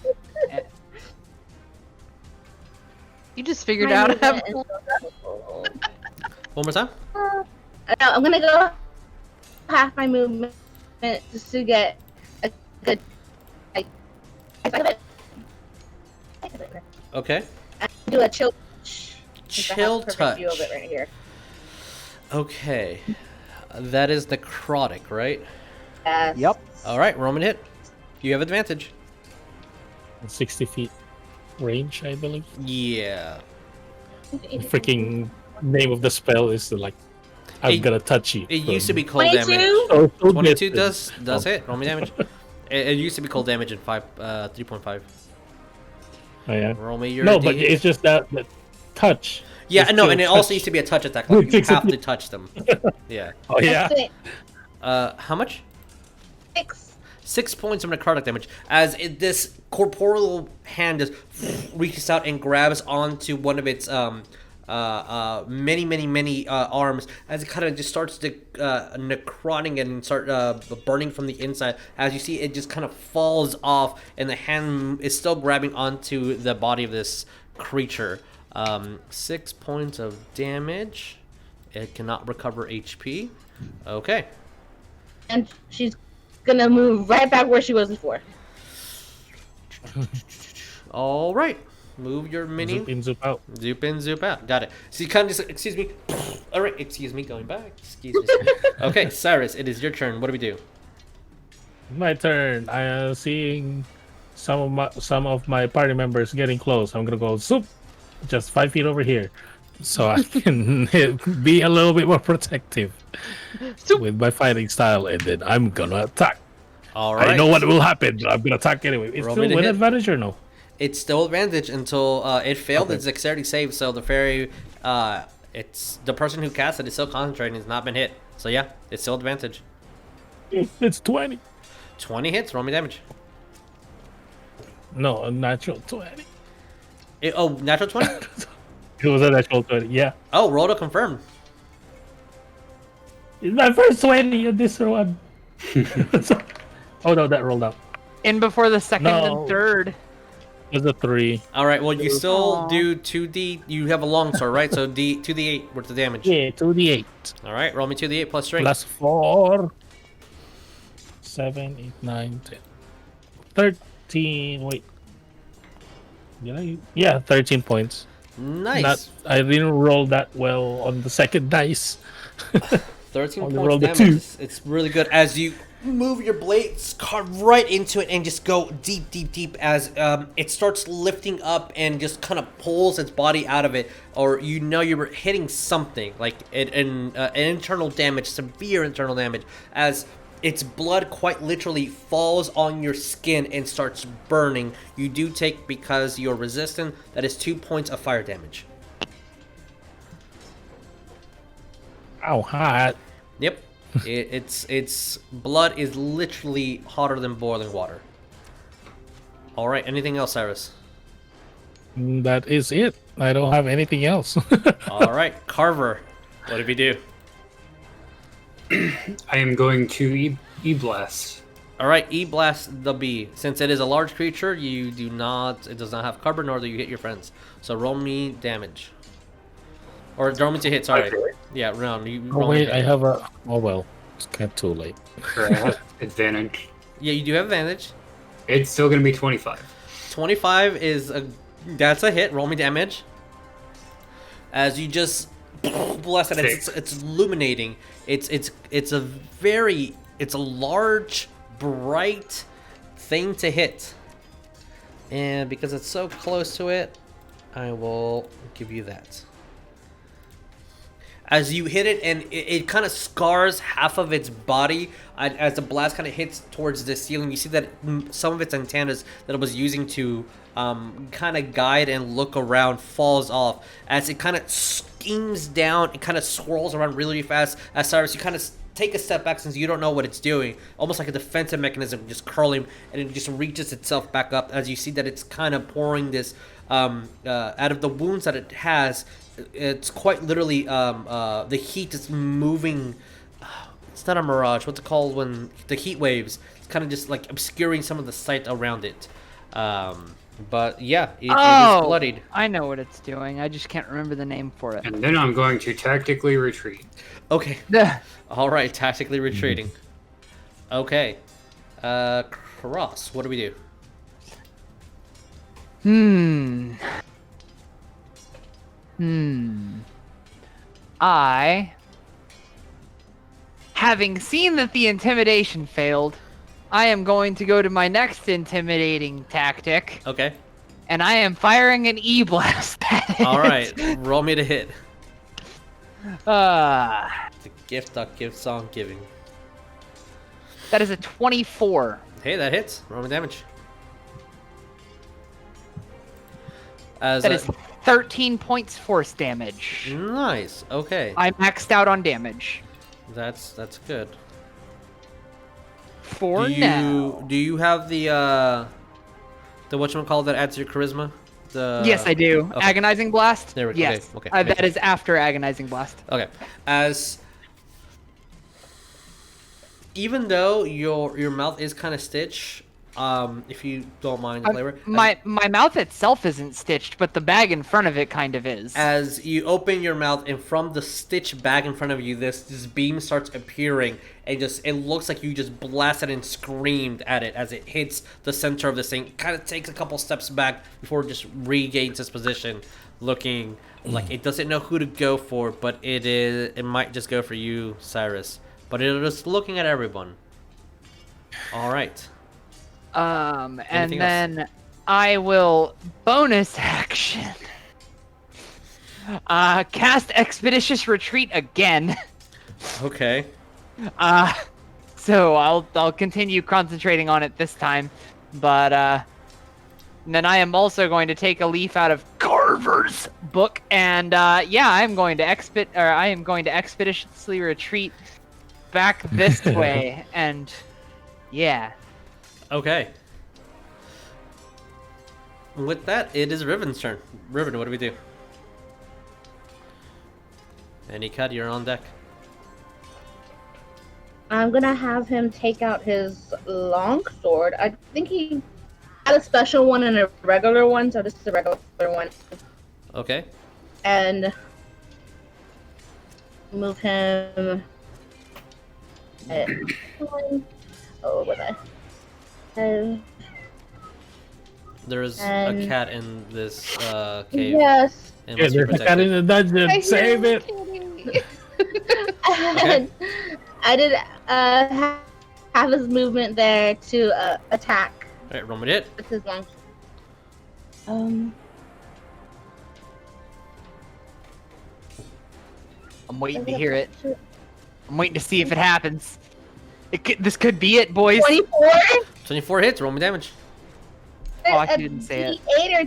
You just figured out how. One more time? I'm gonna go half my movement just to get a good. Okay. Do a chill. Chill touch. View of it right here. Okay. That is necrotic, right? Yes. Yep. All right, Roman hit. You have advantage. 60 feet range, I believe. Yeah. The freaking name of the spell is like, I'm gonna touch you. It used to be cold 22? damage. Oh, 22 does hit. Roll me damage. It used to be cold damage in 3.5. Oh, yeah. Roll me your No, D8. but it's just that touch. Yeah, It's no, still and it touch. also used to be a touch attack. Like you have to touch them. Yeah. Oh yeah. How much? 6. 6 points of necrotic damage as this corporeal hand just reaches out and grabs onto one of its many arms as it kind of just starts to necroting and start burning from the inside. As you see, it just kind of falls off, and the hand is still grabbing onto the body of this creature. 6 points of damage. It cannot recover HP. Okay. And she's gonna move right back where she was before. All right. Move your mini. Zoop in, zoop out. Zoop in, zoop out. Got it. So you kind of just, excuse me. All right, excuse me, going back. Excuse me. Okay, Saerus, it is your turn. What do we do? My turn. I am seeing some of my party members getting close. I'm gonna go zoop, just 5 feet over here, so I can be a little bit more protective with my fighting style, and then I'm gonna attack. All right. I know what will happen, but I'm gonna attack anyway. It's Roll me still to with hit. advantage or no? It's still advantage until it failed its dexterity save, so the fairy, it's the person who cast it is still concentrating, has not been hit. So yeah, it's still advantage. It's 20. 20 hits, roll me damage. No, a natural 20. Natural 20? It was a natural 20. Yeah. Oh, roll to confirm. It's my first 20 on this one. Oh no, that rolled out. In before the second No. and third. It was a 3. All right, well, you still Aw. do 2d. You have a longsword, right? So 2d8 worth of damage. Yeah, 2d8. All right, roll me 2d8 plus strength. Plus 4. 7, 8, 9, 10. 13. Wait. Did I? Yeah, 13 points. Nice. I didn't roll that well on the second dice. 13 Only points rolled a damage. 2. It's really good as you move your blades, carve right into it, and just go deep as it starts lifting up and just kind of pulls its body out of it. Or you know you're hitting something like an internal damage, severe internal damage, as its blood quite literally falls on your skin and starts burning. You do take, because you're resistant, that is 2 points of fire damage. Ow, hot. Yep. Its blood is literally hotter than boiling water. All right. Anything else, Saerus? That is it. I don't have anything else. All right, Carver. What did we do? I am going to E-Blast. All right, E-Blast the bee. Since it is a large creature, it does not have cover, nor do you hit your friends. So roll me damage. Or roll me to hit, sorry. Okay. Yeah, round. Oh wait, I have a... Oh well, it's kind of too late. I have advantage. Yeah, you do have advantage. It's still going to be 25. 25 is that's a hit. Roll me damage. As you just blast it, it's illuminating. It's a large, bright thing to hit. And because it's so close to it, I will give you that. As you hit it, and it kind of scars half of its body as the blast kind of hits towards the ceiling. You see that some of its antennas that it was using to kind of guide and look around falls off. As it kind of schemes down, it kind of swirls around really fast. As Saerus, you kind of take a step back since you don't know what it's doing. Almost like a defensive mechanism, just curling, and it just reaches itself back up. As you see that it's kind of pouring this out of the wounds that it has. It's quite literally the heat is moving. It's not a mirage. What's it called when the heat waves? It's kind of just like obscuring some of the sight around it. But yeah, it is bloodied. I know what it's doing. I just can't remember the name for it. And then I'm going to tactically retreat. Okay. All right, tactically retreating. Okay. Cross. What do we do? Having seen that the intimidation failed, I am going to go to my next intimidating tactic. Okay. And I am firing an E-Blast at it. All right, roll me to hit. The gift gives on giving. That is a 24. Hey, that hits. Roll me damage. That is 13 points force damage. Nice. Okay. I maxed out on damage. That's good. Now. Do you have the whatchamacallit that adds to your charisma? Yes, I do. Okay. Agonizing Blast? There we go. Yes. Okay. That is after Agonizing Blast. Okay. Even though your mouth is kind of stitched, if you don't mind the flavor. My mouth itself isn't stitched, but the bag in front of it kind of is. As you open your mouth, and from the stitched bag in front of you, this beam starts appearing, and it looks like you just blasted and screamed at it as it hits the center of this thing. It kind of takes a couple steps back before it just regains its position, looking like it doesn't know who to go for, but it might just go for you, Saerus. But it is looking at everyone. All right. And Anything then else? I will bonus action. Cast Expeditious Retreat again. Okay. So I'll continue concentrating on it this time, but then I am also going to take a leaf out of Carver's book, and yeah, I am going to expeditiously retreat back this way, and yeah. Okay. With that, it is Riven's turn. Riven, what do we do? And Ikad, you're on deck. I'm gonna have him take out his long sword. I think he had a special one and a regular one, so this is a regular one. Okay. And move him. Oh, what was I? There is a cat in this cave. Yes. And Yeah, must be there's a cat in protected. the dungeon. Save it. Okay. I did have his movement there to attack Alright, roll me it. with his long. I'm waiting to hear it. I'm waiting to see if it happens. This could be it, boys. 24? 24 hits. Roll me damage. Oh, I didn't say it. D8 or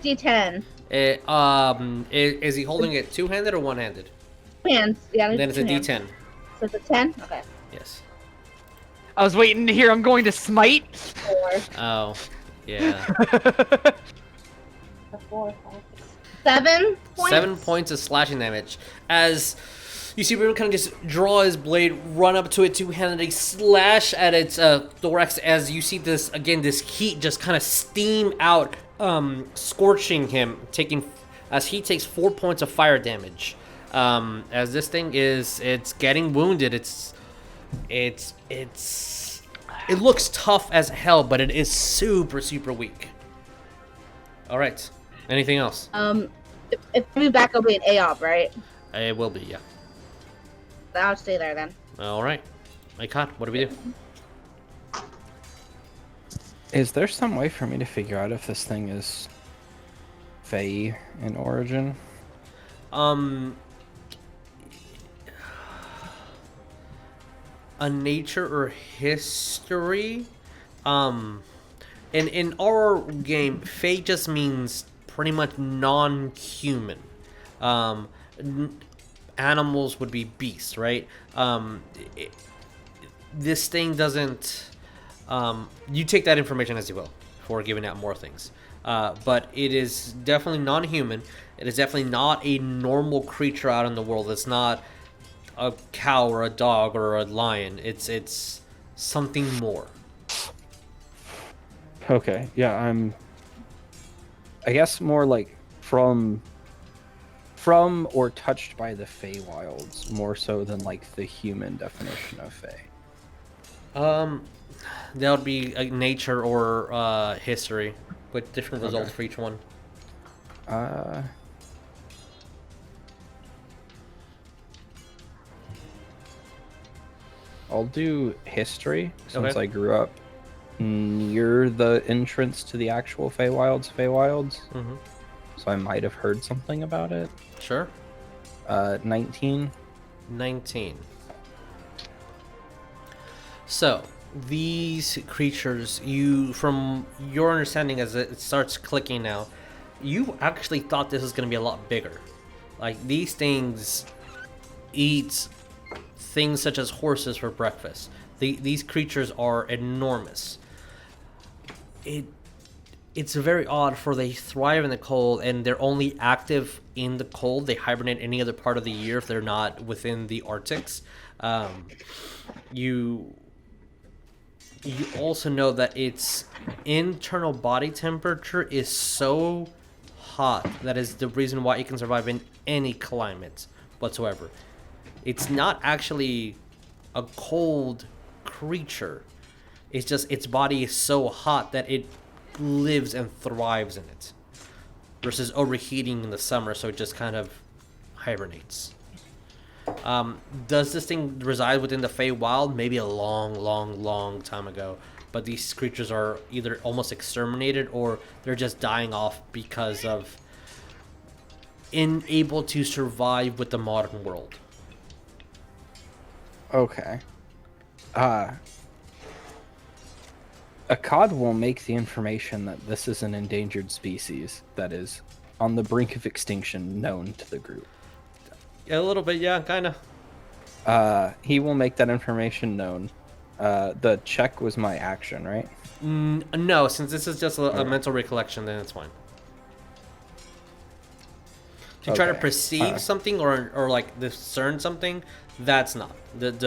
D10? Is he holding it two-handed or one-handed? Hands. Yeah. Then it's a hands. D10. So it's a 10? Okay. Yes. I was waiting to hear I'm going to smite. 4. Oh, yeah. 4, 5, 7 points? 7 points of slashing damage. As you see Riven kind of just draw his blade, run up to it two-handedly, slash at its thorax as you see this, again, this heat just kind of steam out, scorching him, as he takes 4 points of fire damage. As this thing it's getting wounded. It looks tough as hell, but it is super, super weak. All right. Anything else? If we move back, it'll be an AOP, right? It will be, yeah. I'll stay there then. All right. Ikad, what do we do? Is there some way for me to figure out if this thing is Fae in origin? A nature or history? In our game, Fae just means pretty much non-human. Animals would be beasts, right? This thing doesn't... you take that information as you will before giving out more things. But it is definitely non-human. It is definitely not a normal creature out in the world. It's not a cow or a dog or a lion. It's something more. Okay, yeah, I guess more like from or touched by the Feywilds, more so than like the human definition of Fey. That would be nature or history, with different results for each one. I'll do history since I grew up near the entrance to the actual Feywilds. Mm-hmm. So I might have heard something about it. Sure. 19. 19. So, these creatures, from your understanding as it starts clicking now, you actually thought this was going to be a lot bigger. Like, these things eat things such as horses for breakfast. These creatures are enormous. It's very odd, for they thrive in the cold and they're only active in the cold. They hibernate any other part of the year if they're not within the Arctics. You also know that its internal body temperature is so hot that is the reason why it can survive in any climate whatsoever. It's not actually a cold creature. It's just its body is so hot that it lives and thrives in it, versus overheating in the summer, so it just kind of hibernates. Does this thing reside within the Feywild? Maybe a long time ago, but these creatures are either almost exterminated or they're just dying off because of unable to survive with the modern world. Okay. Ikad will make the information that this is an endangered species that is on the brink of extinction known to the group. A little bit, yeah, kind of. He will make that information known. The check was my action, right? No, since this is just a mental recollection, then it's fine. To try to perceive something or like discern something, that's not that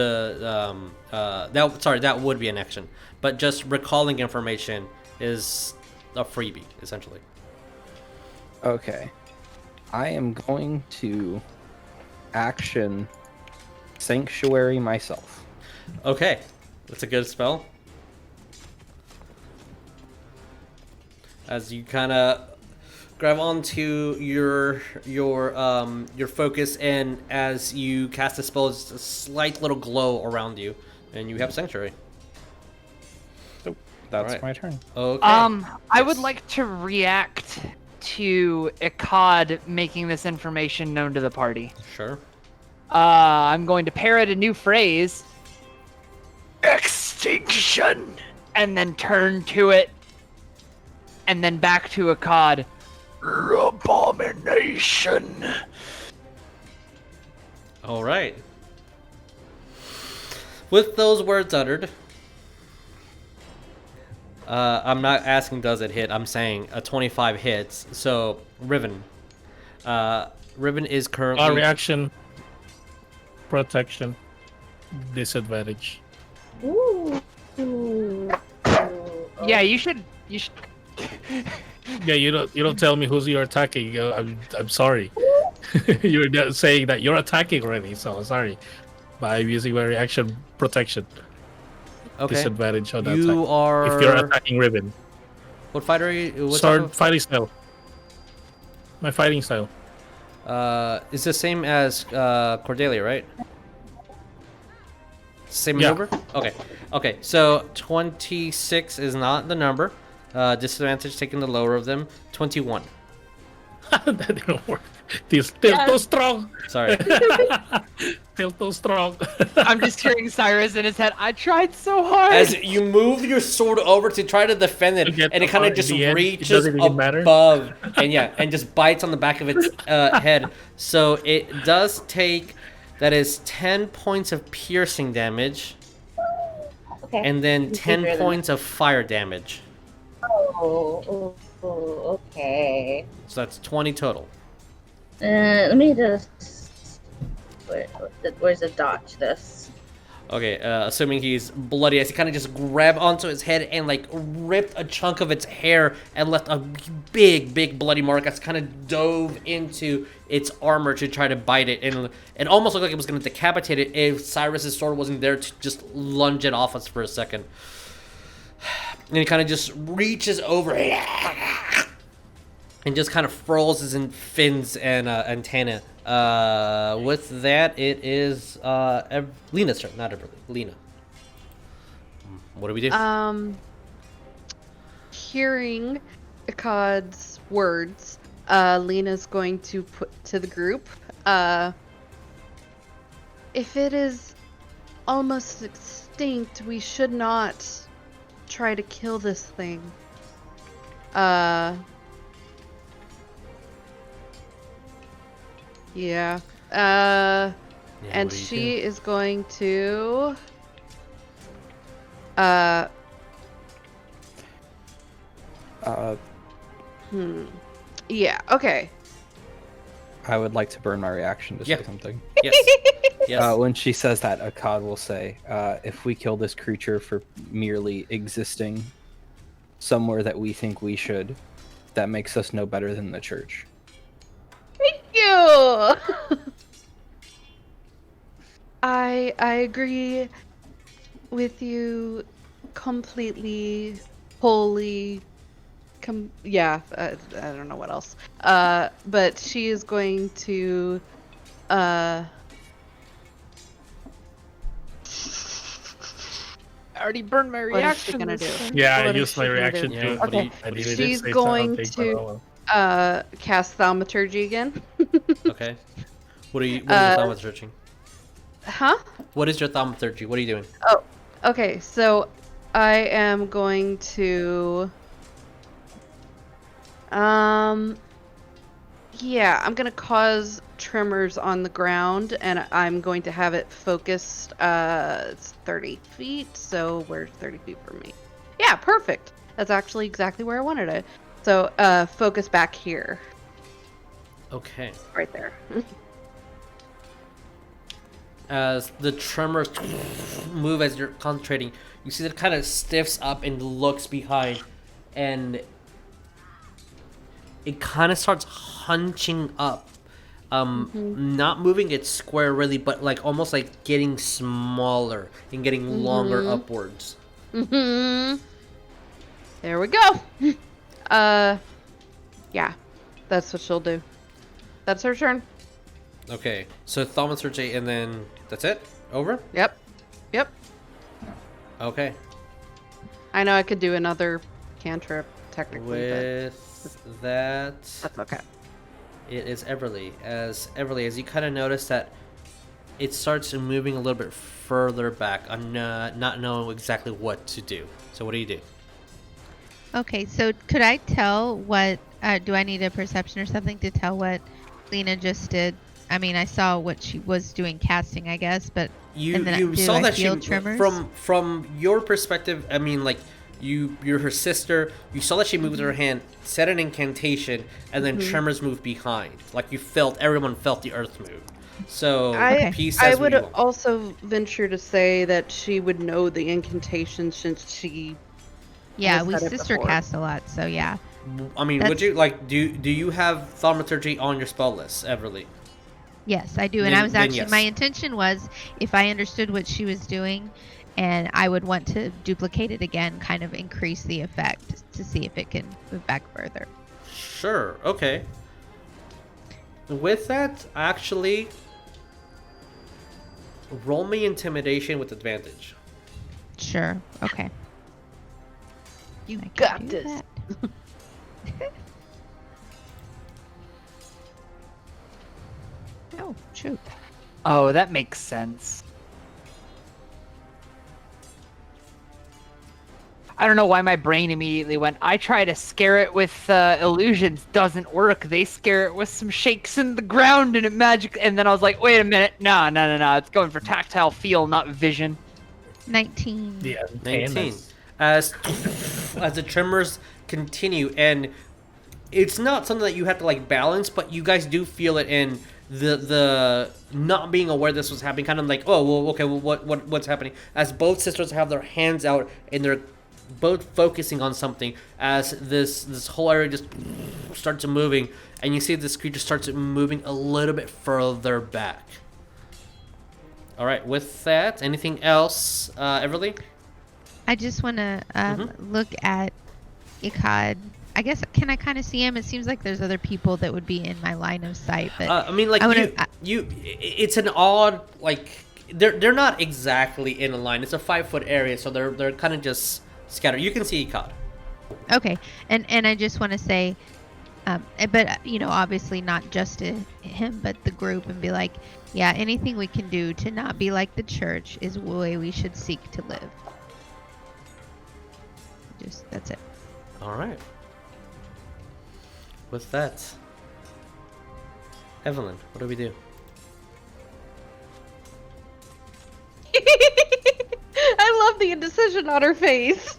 would be an action, but just recalling information is a freebie essentially. Okay, I am going to action Sanctuary myself. Okay, that's a good spell. As you kind of grab onto your focus, and as you cast the spell, it's a slight little glow around you, and you have Sanctuary. So that's my turn. Okay. I would like to react to Ikad making this information known to the party. Sure. I'm going to parrot a new phrase. Exterminate! extinction, and then turn to it, and then back to Ikad. Abomination. All right. With those words uttered, I'm not asking does it hit. I'm saying a 25 hits. So Riven, Riven is currently reaction, protection, disadvantage. Ooh. Yeah, you should. Yeah, you don't tell me who's you're attacking. I'm sorry. You're saying that you're attacking already, so sorry. But I'm using my reaction protection. okay. Disadvantage on that You attack. are. If you're attacking Riven. What fighter are you? What Sword type of- fighting style. My fighting style. It's the same as Cordelia, right? Same Yeah. number? Okay. Okay, so 26 is not the number. Disadvantage taking the lower of them. 21. That didn't work. Still too strong. Sorry. Still too strong. I'm just hearing Cyrus in his head. I tried so hard. As you move your sword over to try to defend it, To get and it the kind of part just in the end, it reaches doesn't even matter. above, and just bites on the back of its head. So it does take, that is 10 points of piercing damage, Okay. and then You 10 figure it points of fire damage. Oh, okay. So that's 20 total. Let me just. Where's the dodge this? Okay, assuming he's bloody, as he kind of just grabbed onto his head and like ripped a chunk of its hair and left a big bloody mark as kind of dove into its armor to try to bite it, and it almost looked like it was going to decapitate it if Cyrus's sword wasn't there to just lunge it off us for a second. And he kind of just reaches over and just kind of furls his fins and antenna. With that, it is Lena's turn, not Everlee. Lena. What do we do? Hearing Ikad's words, Lena's going to put to the group, if it is almost extinct, we should not try to kill this thing. Yeah. And what do you she do? is going to yeah, okay. I would like to burn my reaction to Yeah. say something. Yes. Yes. When she says that, Ikad will say, if we kill this creature for merely existing somewhere that we think we should, that makes us no better than the church. Thank you. I agree with you completely, wholly. Yeah, I don't know what else. But she is going to I already burned my what is she reaction. gonna do? Yeah, I What is used she my gonna reaction do? Yeah, too. what do you- I needed She's it, so going I'll take to my own. cast thaumaturgy again. Okay. What are you thaumaturgy? Huh? What is your thaumaturgy? What are you doing? Oh, okay. So I am going to yeah, I'm gonna cause tremors on the ground, and I'm going to have it focused. It's 30 feet, so where's 30 feet from me? Yeah, perfect. That's actually exactly where I wanted it. So focus back here, Okay. right there. As the tremors move as you're concentrating, you see that it kind of stiffs up and looks behind, and it kind of starts hunching up. Not moving its square really, but like almost like getting smaller and getting longer upwards. There we go. Yeah, that's what she'll do. That's her turn. Okay, so thaumaturgy, and then that's it? Over? Yep. Okay. I know I could do another cantrip technically, With that, but that's okay. it is Everlee. As you kind of notice that it starts moving a little bit further back, not knowing exactly what to do. So what do you do? Okay, so could I tell what? Do I need a perception or something to tell what Lena just did? I mean, I saw what she was doing casting, I guess, but You saw that she from your perspective. I mean, like you're her sister. You saw that she moved her hand, said an incantation, and then tremors moved behind. Like everyone felt the earth move. So I would also venture to say that she would know the incantation since she. Yeah, we sister cast a lot, so yeah. I mean, would you like do you have thaumaturgy on your spell list, Everlee? Yes, I do, and I was actually my intention was if I understood what she was doing, and I would want to duplicate it again, kind of increase the effect to see if it can move back further. Sure. Okay. With that, actually, roll me intimidation with advantage. Sure. Okay. You got this. Oh, shoot. Oh, that makes sense. I don't know why my brain immediately went, I try to scare it with illusions, doesn't work. They scare it with some shakes in the ground and it magic. And then I was like, wait a minute. No. It's going for tactile feel, not vision. 19. Yeah, 19. As the tremors continue, and it's not something that you have to like balance, but you guys do feel it in the not being aware this was happening, kind of like, oh well, okay, well, what's happening? As both sisters have their hands out and they're both focusing on something, as this whole area just starts moving, and you see this creature starts moving a little bit further back. All right, with that, anything else, Everlee? I just want to look at Ikad. I guess, can I kind of see him? It seems like there's other people that would be in my line of sight, but I mean, like it's an odd, like they're not exactly in a line. It's a 5-foot area, so they're kind of just scattered. You can see Ikad. Okay, and I just want to say, but obviously not just to him, but the group, and be like, yeah, anything we can do to not be like the church is the way we should seek to live. That's it. All right. With that, Evelyn, what do we do? I love the indecision on her face.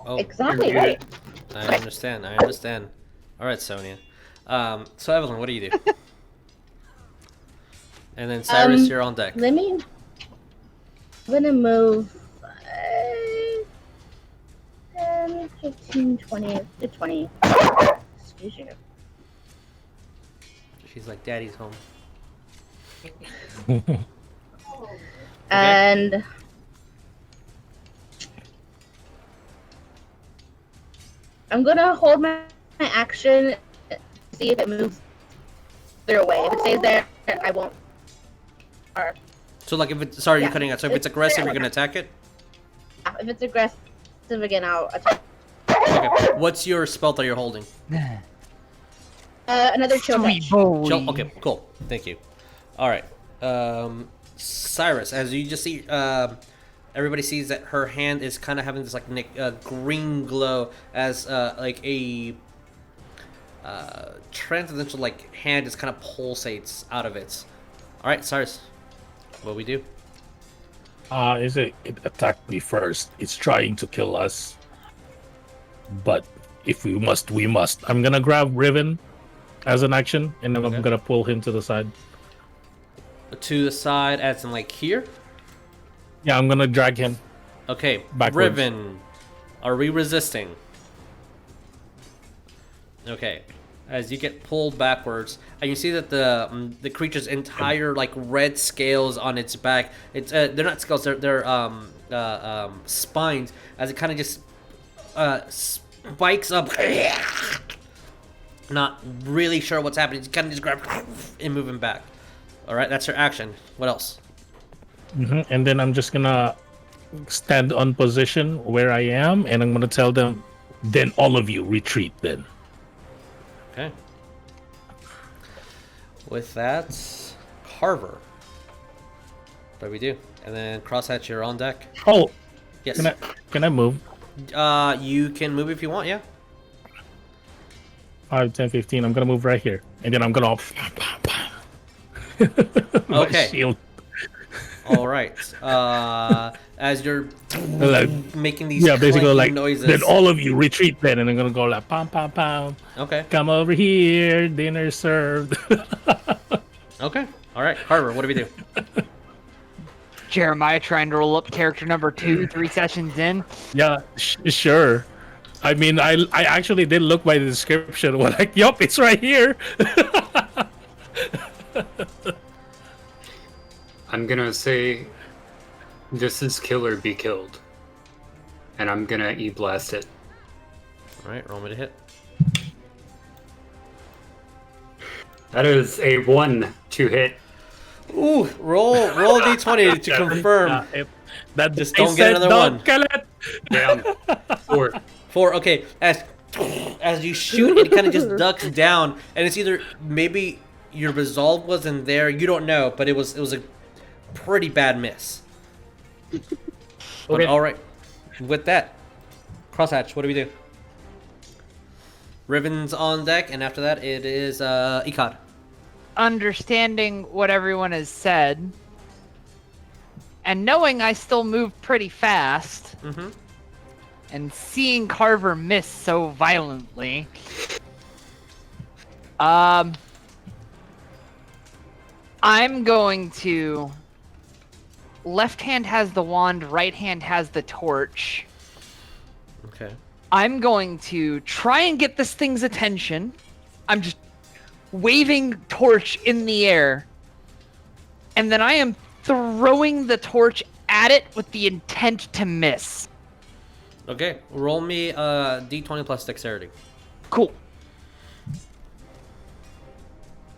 Oh, Exactly right. I understand. All right, Sonia. So Evelyn, what do you do? And then Saerus, you're on deck. I'm gonna move 10, 15, 20, 20. Excuse you. She's like, Daddy's home. And I'm gonna hold my action, see if it moves their way. If it stays there, I won't. So like if it's you're cutting out. So if it's aggressive, you're gonna attack it? If it's aggressive again, I'll attack. Okay. What's your spell that you're holding? Another chill touch. Chill. Okay, cool. Thank you. All right. Saerus, as you just see, everybody sees that her hand is kind of having this like green glow as like a transcendental like hand just kind of pulsates out of it. All right, Saerus, what do we do? It attacked me first. It's trying to kill us. But if we must, we must. I'm gonna grab Riven as an action, and then I'm gonna pull him to the side. To the side, as in like here? Yeah, I'm gonna drag him. Okay, backwards. Riven, are we resisting? Okay, as you get pulled backwards, and you see that the creature's entire like red scales on its back. It's they're not scales, they're spines. As it kind of just spikes up. Not really sure what's happening. It's kind of just grab and moving back. All right, that's her action. What else? And then I'm just gonna stand on position where I am, and I'm gonna tell them, then all of you retreat. Then. Okay. With that, Carver. What do we do? And then Crosshatch, you're on deck. Oh, Yes. can I move? You can move if you want, yeah. 5, 10, 15. I'm gonna move right here, and then I'm gonna. Okay. Shield. All right. As you're Like, making these basically clanking like noises. then all of you retreat. Then, and I'm gonna go like pound, pound, pound. Okay. Come over here. Dinner served. Okay. All right, Carver. What do we do? Jeremiah trying to roll up character number 2, 3 sessions in. Yeah, sure. I mean, I actually did look by the description. Well, like, yup, it's right here. I'm gonna say, this is kill or be killed. And I'm gonna E-blast it. All right, roll me to hit. That is a 1 to hit. Ooh, roll a d20 to confirm. That Just I don't get said another don't one. kill it. Damn. 4. 4. Okay. As you shoot, it kind of just ducks down, and it's either maybe your resolve wasn't there. You don't know, but it was a pretty bad miss. But Okay. all right. With that, Crosshatch, what do we do? Riven's on deck, and after that, it is Ikad. Understanding what everyone has said, and knowing I still move pretty fast, Mm-hmm. and seeing Carver miss so violently, I'm going to... Left hand has the wand, right hand has the torch. Okay. I'm going to try and get this thing's attention. I'm just waving torch in the air. And then I am throwing the torch at it with the intent to miss. Okay. Roll me d20 plus dexterity. Cool.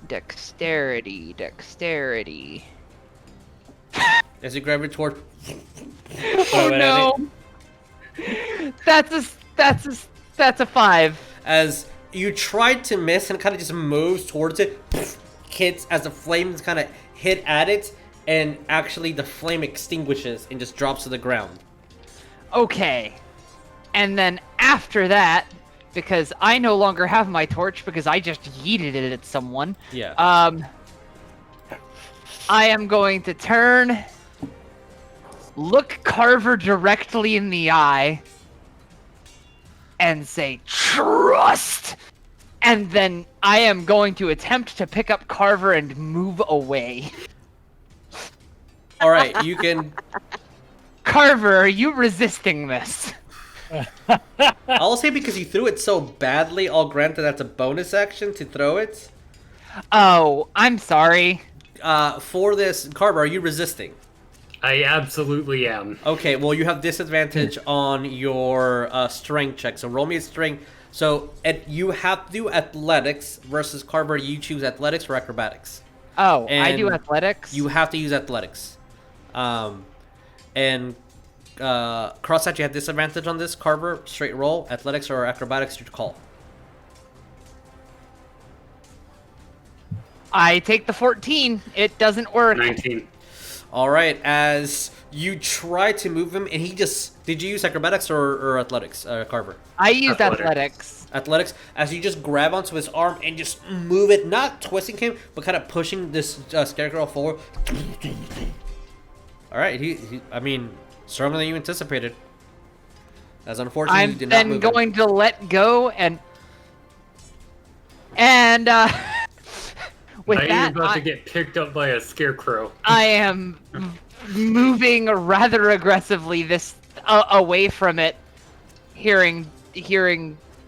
Dexterity. As you grab your torch. Oh no. That's a 5. As you tried to miss and kind of just moves towards it, hits as the flames kind of hit at it, and actually the flame extinguishes and just drops to the ground. Okay. And then after that, because I no longer have my torch because I just yeeted it at someone. Yeah. I am going to turn, look Carver directly in the eye, and say, "Trust!" And then I am going to attempt to pick up Carver and move away. All right, you can. Carver, are you resisting this? I'll say because you threw it so badly, I'll grant that that's a bonus action to throw it. Oh, I'm sorry. For this, Carver, are you resisting? I absolutely am. Okay, well, you have disadvantage on your strength check. So roll me a strength. So you have to do athletics versus Carver. You choose athletics or acrobatics. Oh, I And do athletics. You have to use athletics. And Crosshatch, you have disadvantage on this. Carver, straight roll. Athletics or acrobatics, your call. I take the 14. It doesn't work. 19. All right, as you try to move him, and he just... Did you use acrobatics or athletics, Carver? I used Athletics. Athletics, as you just grab onto his arm and just move it, not twisting him, but kind of pushing this scarecrow forward. All right, he I mean, stronger than you anticipated. As unfortunately, you I'm did not then move going him. to let go and with I am that, about to get picked up by a scarecrow. I am moving rather aggressively this away from it, hearing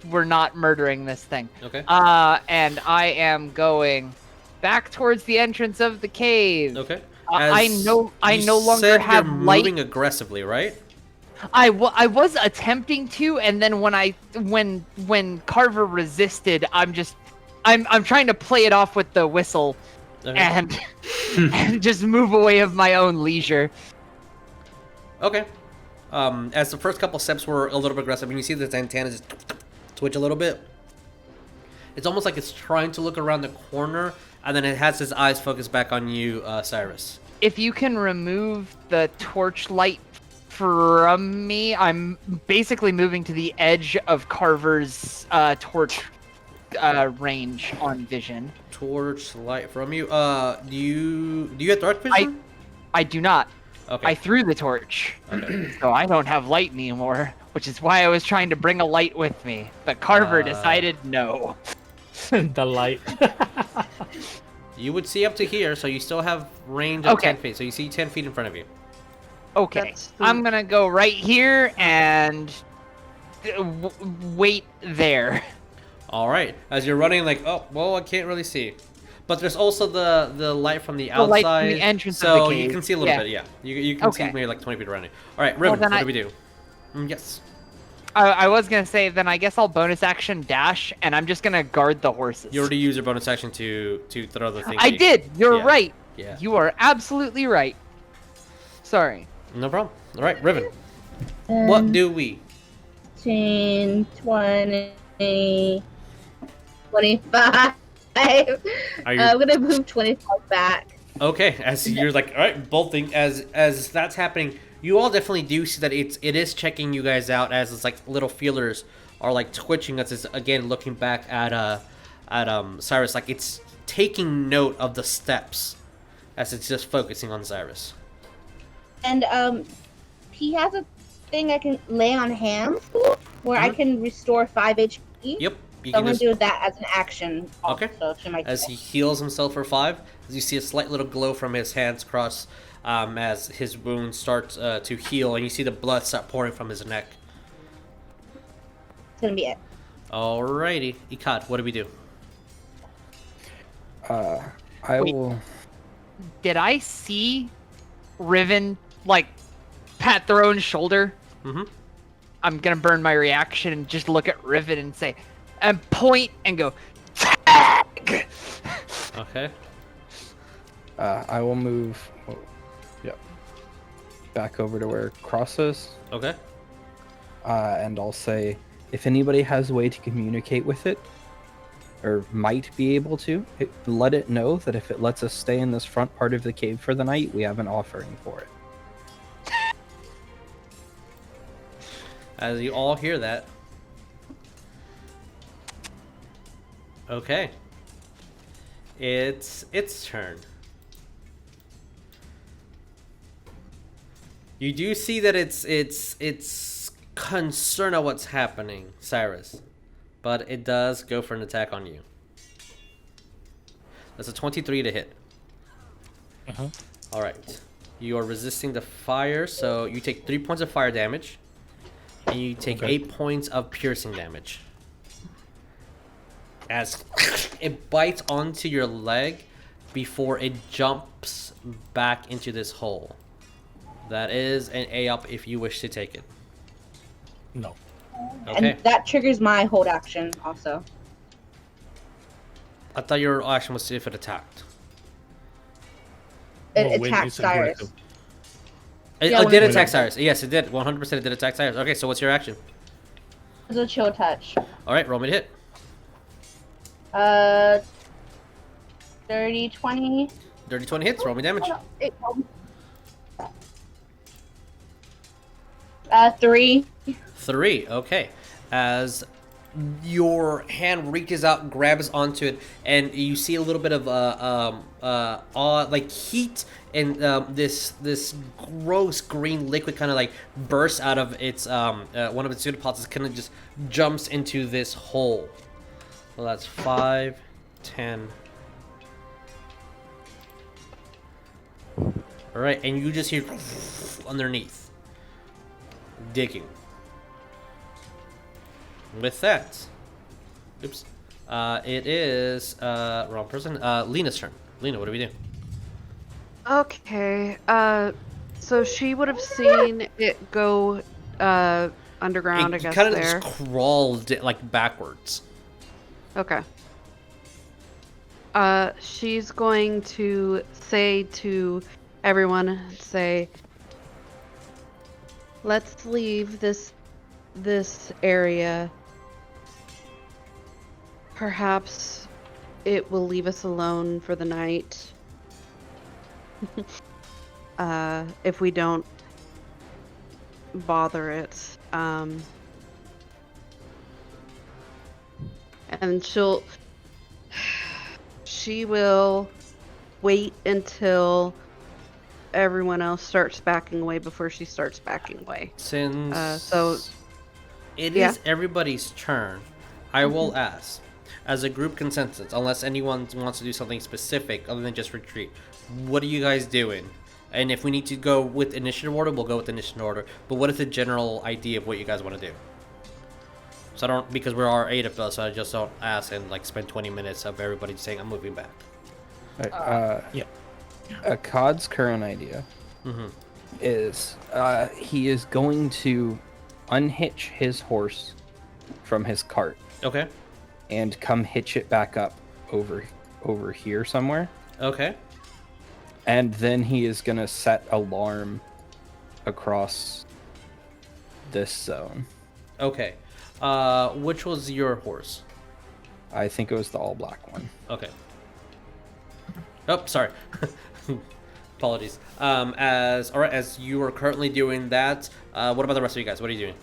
we're not murdering this thing. Okay. And I am going back towards the entrance of the cave. Okay. I no longer said have you're light. moving aggressively, right? I was attempting to, and then when Carver resisted, I'm trying to play it off with the whistle, Okay. and just move away of my own leisure. Okay. As the first couple steps were a little bit aggressive, and you see the antenna just twitch a little bit. It's almost like it's trying to look around the corner, and then it has its eyes focused back on you, Saerus. If you can remove the torch light from me, I'm basically moving to the edge of Carver's torch range on vision. Torch light from you. Do you have dark vision? I do not. Okay. I threw the torch, Okay. so I don't have light anymore, which is why I was trying to bring a light with me. But Carver decided no. The light. You would see up to here, so you still have range of Okay. 10 feet. So you see 10 feet in front of you. Okay, That's the- I'm gonna go right here and wait there. All right. As you're running, like, oh, well, I can't really see. But there's also the light from the The light outside. from the entrance of so the you cave. can see a little Yeah. bit, yeah. You can see Okay. maybe like 20 feet around you. All right, Riven, then what I- do we do? Yes. I was gonna say, then I guess I'll bonus action dash, and I'm just gonna guard the horses. You already used your bonus action to throw the thing. I did. You're Yeah. right. Yeah. You are absolutely right. Sorry. No problem. All right, Riven. What do we? 15, 20, 25. Are you I'm gonna move 25 back. okay? As you're like, all right, bolting. As that's happening, you all definitely do see that it is checking you guys out as it's like little feelers are like twitching. As it's again looking back at Saerus, like it's taking note of the steps as it's just focusing on Saerus. And he has a thing I can lay on hands where I can restore 5 HP. Yep. You So I'm can gonna just do that as an action. Okay. Also to my as he heals himself for 5, as you see a slight little glow from his hands cross as his wounds start to heal, and you see the blood start pouring from his neck. It's gonna be it. Alrighty, Ikad, what do we do? I Wait. will. Did I see Riven like pat their own shoulder? Mm-hmm. I'm gonna burn my reaction and just look at Riven and say, and point and go, tag. Okay. I will move. Oh, yep. Back over to where Cross is, Okay. and I'll say, if anybody has a way to communicate with it, or might be able to, let it know that if it lets us stay in this front part of the cave for the night, we have an offering for it. As you all hear that. Okay. It's its turn. You do see that it's concerned at what's happening, Saerus. But it does go for an attack on you. That's a 23 to hit. Uh-huh. Alright. You are resisting the fire, so you take 3 points of fire damage. And you take Okay. 8 points of piercing damage. As it bites onto your leg before it jumps back into this hole. That is an A up if you wish to take it. No. Okay. And that triggers my hold action also. I thought your action was if it attacked. It No, when attacks it's Cyrus. aggressive. It, Yeah, it did when- attack Saerus. Yes, it did. 100% it did attack Saerus. Okay, so what's your action? It's a chill touch. Alright, roll me to hit. 30, 20. Dirty 20 hits, roll me damage. 3. 3, okay. As your hand reaches out and grabs onto it, and you see a little bit of like heat, and this gross green liquid kind of like bursts out of its one of its pseudopods. Kind of just jumps into this hole. Well, that's 5, 10. All right, and you just hear underneath digging. With that, oops, it is wrong person. Lena's turn. Lena, what do we do? Okay. So she would have seen it go underground, I It guess. kind of There. just crawled like backwards. Okay. She's going to say to everyone, say, let's leave this area. Perhaps it will leave us alone for the night. If we don't bother it. And she will wait until everyone else starts backing away before she starts backing away. Since So it yeah. is everybody's turn, I will ask, as a group consensus, unless anyone wants to do something specific other than just retreat, what are you guys doing? And if we need to go with initiative order, we'll go with initiative order. But what is the general idea of what you guys want to do? So I don't, because we're all 8 of us, so I just don't ask and like spend 20 minutes of everybody saying I'm moving back. Yeah. Ikad's current idea is he is going to unhitch his horse from his cart Okay. and come hitch it back up over here somewhere. Okay. And then he is going to set alarm across this zone. Okay. Which was your horse? I think it was the all black one. Okay. Oh, sorry. Apologies. As you are currently doing that, what about the rest of you guys? What are you doing?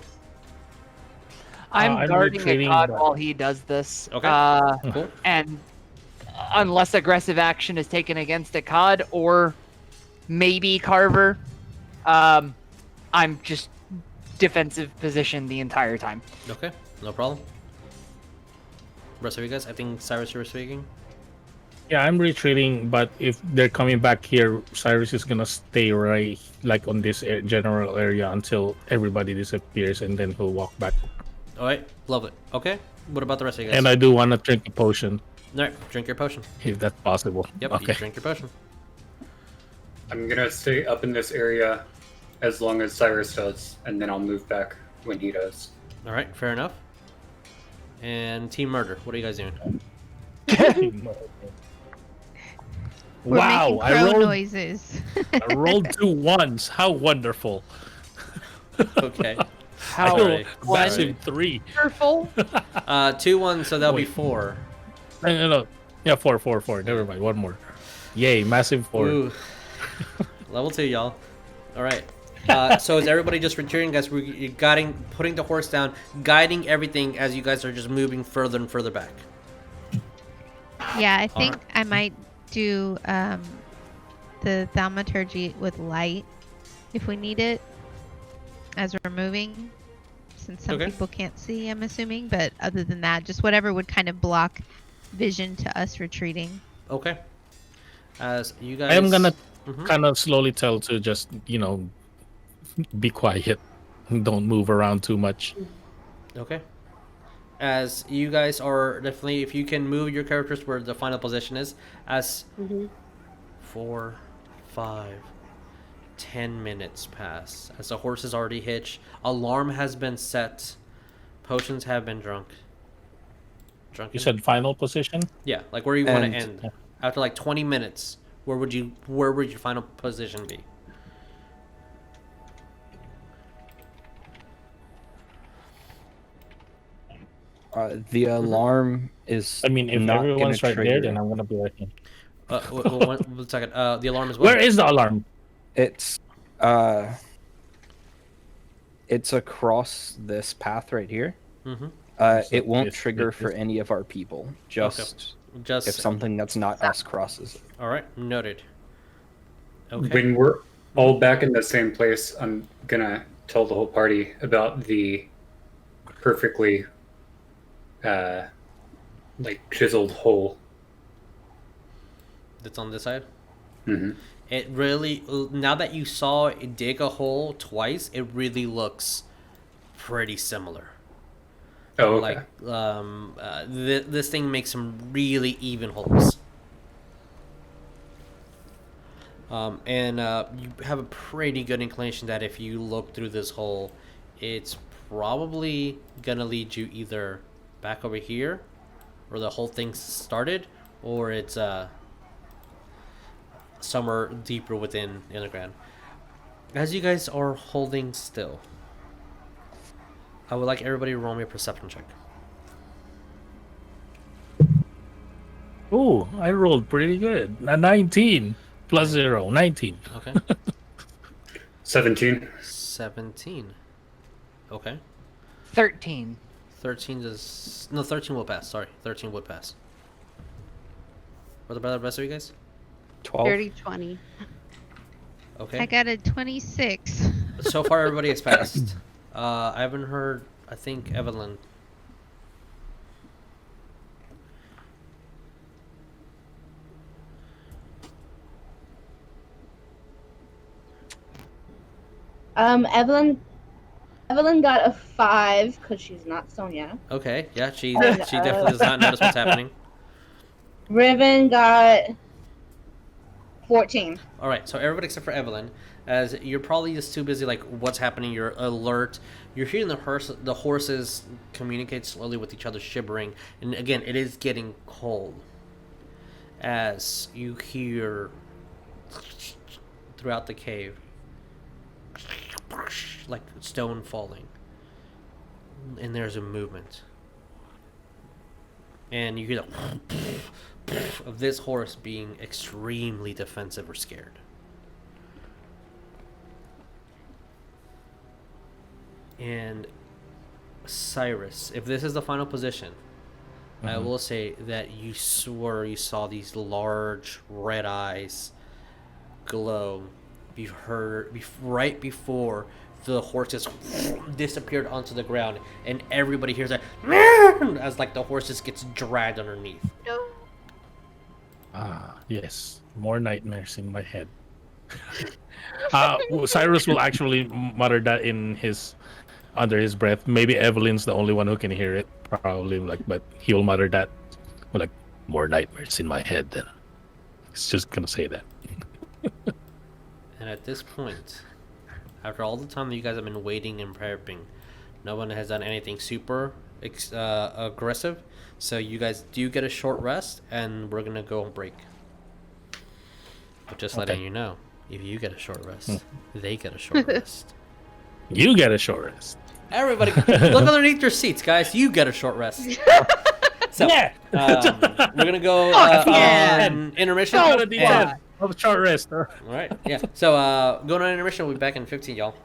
I'm I'm guarding retreating, Ikad but- while he does this. Okay. Cool. And unless aggressive action is taken against Ikad or maybe Carver, I'm just defensive position the entire time. Okay. No problem. Rest of you guys, I think Saerus, you were speaking. Yeah, I'm retreating, but if they're coming back here, Saerus is gonna stay right, like on this general area until everybody disappears, and then he'll walk back. All right. Lovely. Okay. What about the rest of you guys? And I do want to drink a potion, All right. Drink your potion. if that's possible. Yep. Okay. You drink your potion. I'm gonna stay up in this area as long as Cyrus does, and then I'll move back when he does. All right. Fair enough. And team murder. What are you guys doing? We're Wow! making I crow rolled. noises. I rolled 2 1s. How wonderful! Okay. How Alright. Massive 3. wonderful. 2-1, so that'll be Wait. 4. No. Yeah, 4. Never mind. One more. Yay! Massive 4. Ooh. Level 2, y'all. All right. So is everybody just retreating, guys? We're putting the horse down, guiding everything as you guys are just moving further and further back. Yeah, I think I might do the thaumaturgy with light if we need it as we're moving, since some Okay. people can't see, I'm assuming. But other than that, just whatever would kind of block vision to us retreating. Okay. As you guys, I am gonna Mhm. kind of slowly tell to just be quiet, don't move around too much. Okay. As you guys are definitely, if you can move your characters where the final position is, as 4, 5, 10 minutes pass, as the horse is already hitched, alarm has been set, potions have been drunk. You Drunken? said final position. Yeah, like where you want to And- end. After like 20 minutes, where would your final position be? The alarm is. I mean, if not everyone's gonna right there, trigger. then I'm gonna be right here. One second. The alarm is what? Where is the alarm? It's it's across this path right here. Mm-hmm. It won't Yes, trigger yes, for yes. any of our people. Just Just if something that's not us crosses it. all right. Noted. Okay. When we're all back in the same place, I'm gonna tell the whole party about the perfectly like chiseled hole. That's on this side. hmm It really, now that you saw it dig a hole twice, it really looks pretty similar. Oh, okay. Like, this thing makes some really even holes. And you have a pretty good inclination that if you look through this hole, it's probably gonna lead you either back over here, where the whole thing started, or it's somewhere deeper within the underground. As you guys are holding still, I would like everybody to roll me a perception check. Ooh, I rolled pretty good. A 19 plus 0, 19. Okay. 17. 17. Okay. 13. 13 is... No, 13 will pass. Sorry. 13 would pass. What about the rest of you guys? 12. 30, 20. Okay. I got a 26. So far, everybody has passed. I haven't heard, I think, Evelyn. Evelyn got a 5 because she's not Sonia. Okay, yeah, she definitely does not notice what's happening. Riven got 14. All right, so everybody except for Evelyn, as you're probably just too busy, like, what's happening, you're alert, you're hearing the horses communicate slowly with each other, shivering, and again, it is getting cold. As you hear throughout the cave, like stone falling, and there's a movement, and you hear the of this horse being extremely defensive or scared. And Saerus, if this is the final position, I will say that you swore you saw these large red eyes glow. You heard right before the horse just disappeared onto the ground, and everybody hears that as like the horse just gets dragged underneath. No. Ah, yes. More nightmares in my head. Saerus will actually mutter that under his breath. Maybe Evelyn's the only one who can hear it. Probably, but he'll mutter that. Like, more nightmares in my head. Then he's just gonna say that. And at this point, after all the time that you guys have been waiting and prepping, no one has done anything super aggressive. So you guys do get a short rest, and we're gonna go on break. But just letting you know, if you get a short rest, they get a short rest. You get a short rest. Everybody, look underneath your seats, guys. You get a short rest. So, Yeah. we're gonna go intermission. Of a short rest. All right, yeah. So, going on intermission. We'll be back in 15, y'all.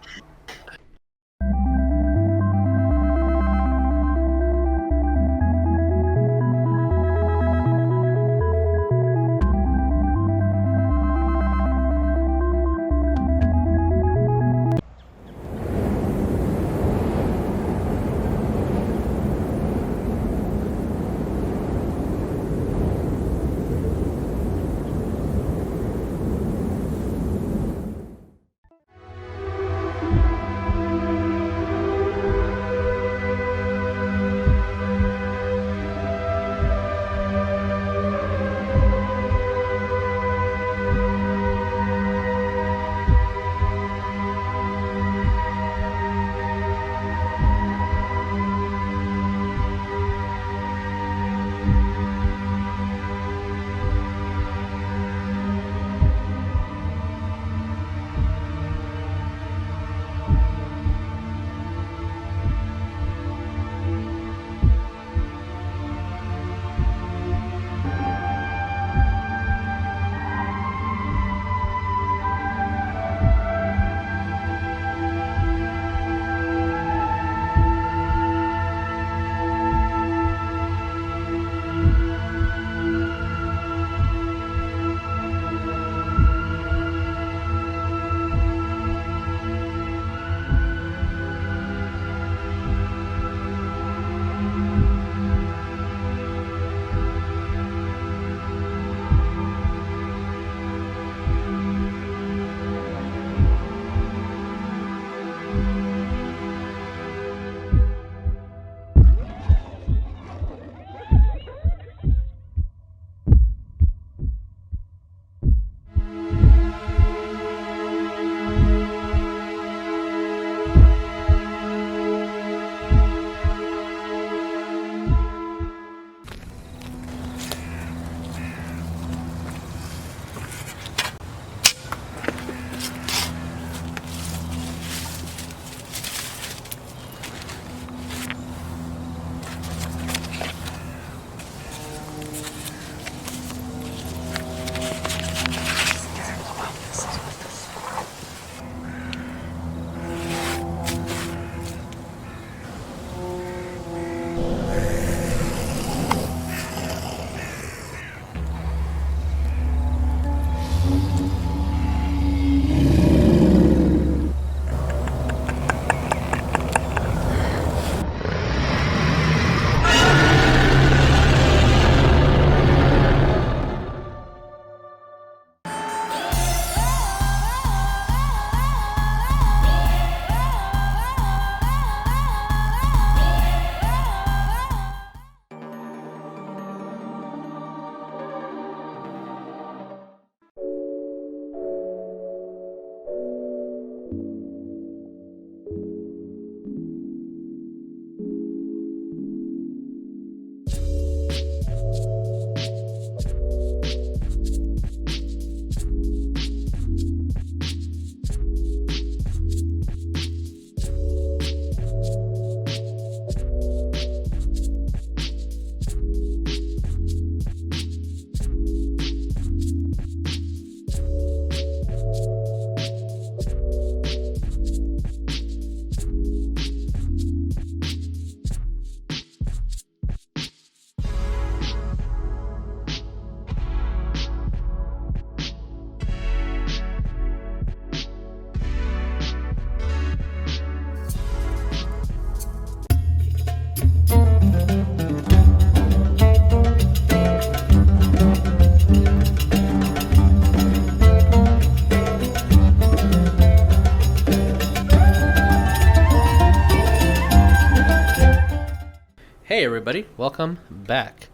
Hey everybody, welcome back.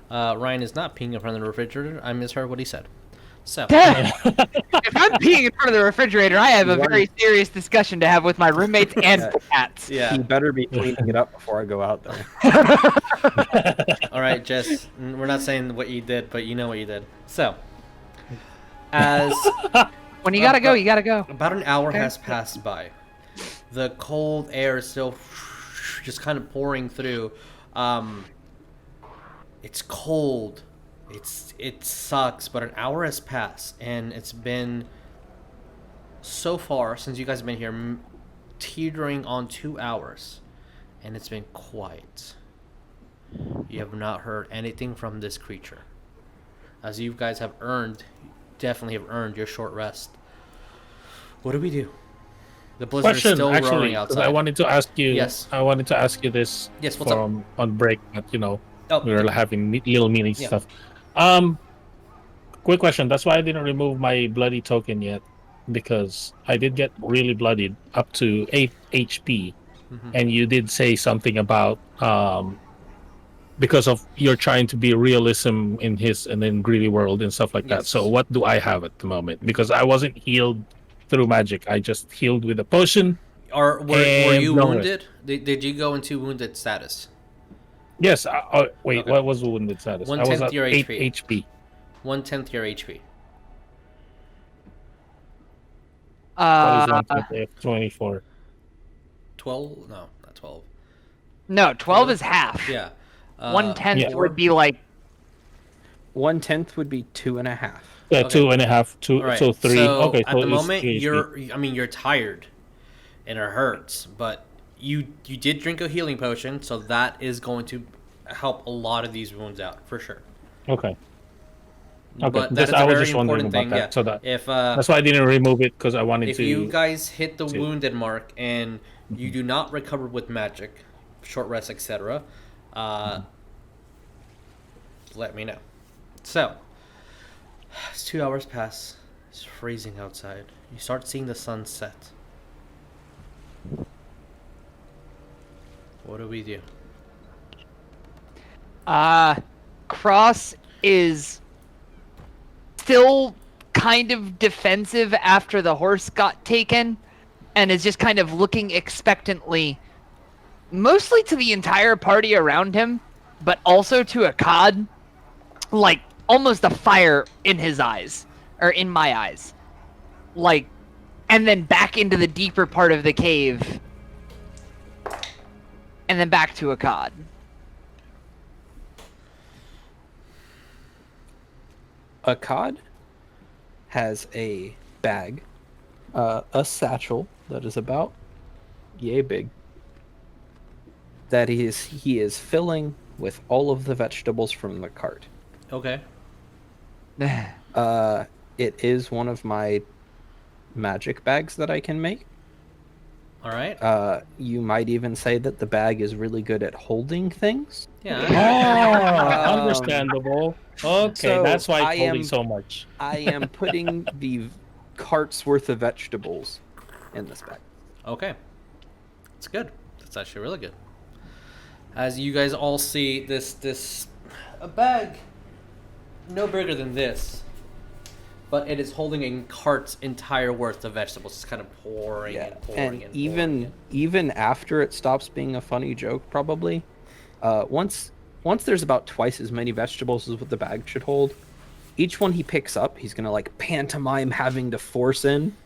Ryan is not peeing in front of the refrigerator. I misheard what he said. So, If I'm peeing in front of the refrigerator, I have a very serious discussion to have with my roommates and cats. yeah. You better be cleaning it up before I go out there. All right, Jess. We're not saying what you did, but you know what you did. So, as When you gotta go, you gotta go. about an hour has passed by, the cold air is still just kind of pouring through. It's cold. It sucks, but an hour has passed, and it's been so far since you guys have been here, teetering on 2 hours, and it's been quiet. You have not heard anything from this creature, as you guys have definitely have earned your short rest. What do we do? The blizzard is still roaring outside. I wanted to ask you. Yes. I wanted to ask you this. Yes, what's up? On break, but we were having little mini Yeah. stuff. Quick question. That's why I didn't remove my bloody token yet, because I did get really bloodied up to 8 HP, and you did say something about because of you're trying to be realism in his and then greedy world and stuff like that. Yes. So what do I have at the moment? Because I wasn't healed through magic. I just healed with a potion. Or were you no wounded? Did you go into wounded status? Yes. Wait, Okay. what was wounded status? I 1/10 was at your 8 HP. HP. 1/10 your HP. What is 1/10 of 24? 12? No, not 12. No, 12 is half. Yeah. 1/10 Yeah. would be like 1/10 would be 2.5. Yeah, Okay. 2.5, All right. so 3. So Okay, at so the it's moment, 3 HP. you're tired, and it hurts. But you did drink a healing potion, so that is going to help a lot of these wounds out for sure. Okay. But that just- is I a was very just wondering important thing. about Yeah. that, so that- If That's why I didn't remove it, because I wanted if to. you guys hit the to- wounded mark and you do not recover with magic, short rest, etc., let me know. So, as 2 hours pass, it's freezing outside. You start seeing the sun set. What do we do? Cross is still kind of defensive after the horse got taken, and is just kind of looking expectantly, mostly to the entire party around him, but also to Ikad, like almost a fire in his eyes, or in my eyes, like, and then back into the deeper part of the cave, and then back to Ikad. Ikad has a bag, a satchel that is about yay big, that he is filling with all of the vegetables from the cart. Okay. It is one of my magic bags that I can make. All right. You might even say that the bag is really good at holding things. Yeah. Oh, understandable. Okay, So that's why I it's holding am- so much. I am putting the cart's worth of vegetables in this bag. Okay. It's good. That's actually really good. As you guys all see, this a bag no bigger than this, but it is holding a cart's entire worth of vegetables. It's kind of pouring and pouring and and even after it stops being a funny joke, probably, once there's about twice as many vegetables as what the bag should hold, each one he picks up, he's gonna like pantomime having to force in.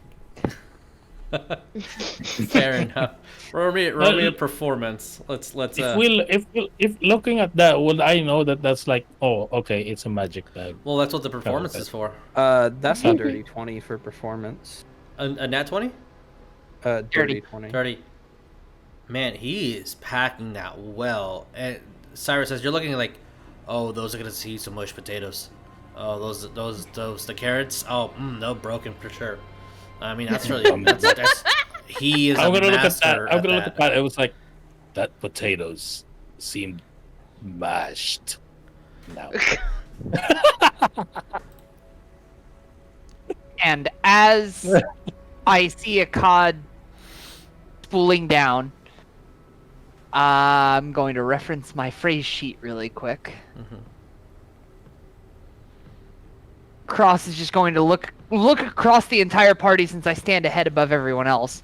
Fair enough. Roll me a performance. Let's. If looking at that, would I know that that's like, oh, okay, it's a magic bag. Well, that's what the performance is for. That's a dirty 20 for performance. A nat 20? Dirty 20. 30. Man, he is packing that well. And Cyrus says, you're looking like, oh, those are gonna see some mashed potatoes. Oh, those the carrots. Oh, they're broken for sure. I mean, that's really that's he is. I'm a gonna look at master that. I'm gonna look at that. It was like, that potatoes seemed mashed. Now. And as I see Ikad spooling down, I'm going to reference my phrase sheet really quick. Mm-hmm. Cross is just going to look across the entire party since I stand a head above everyone else,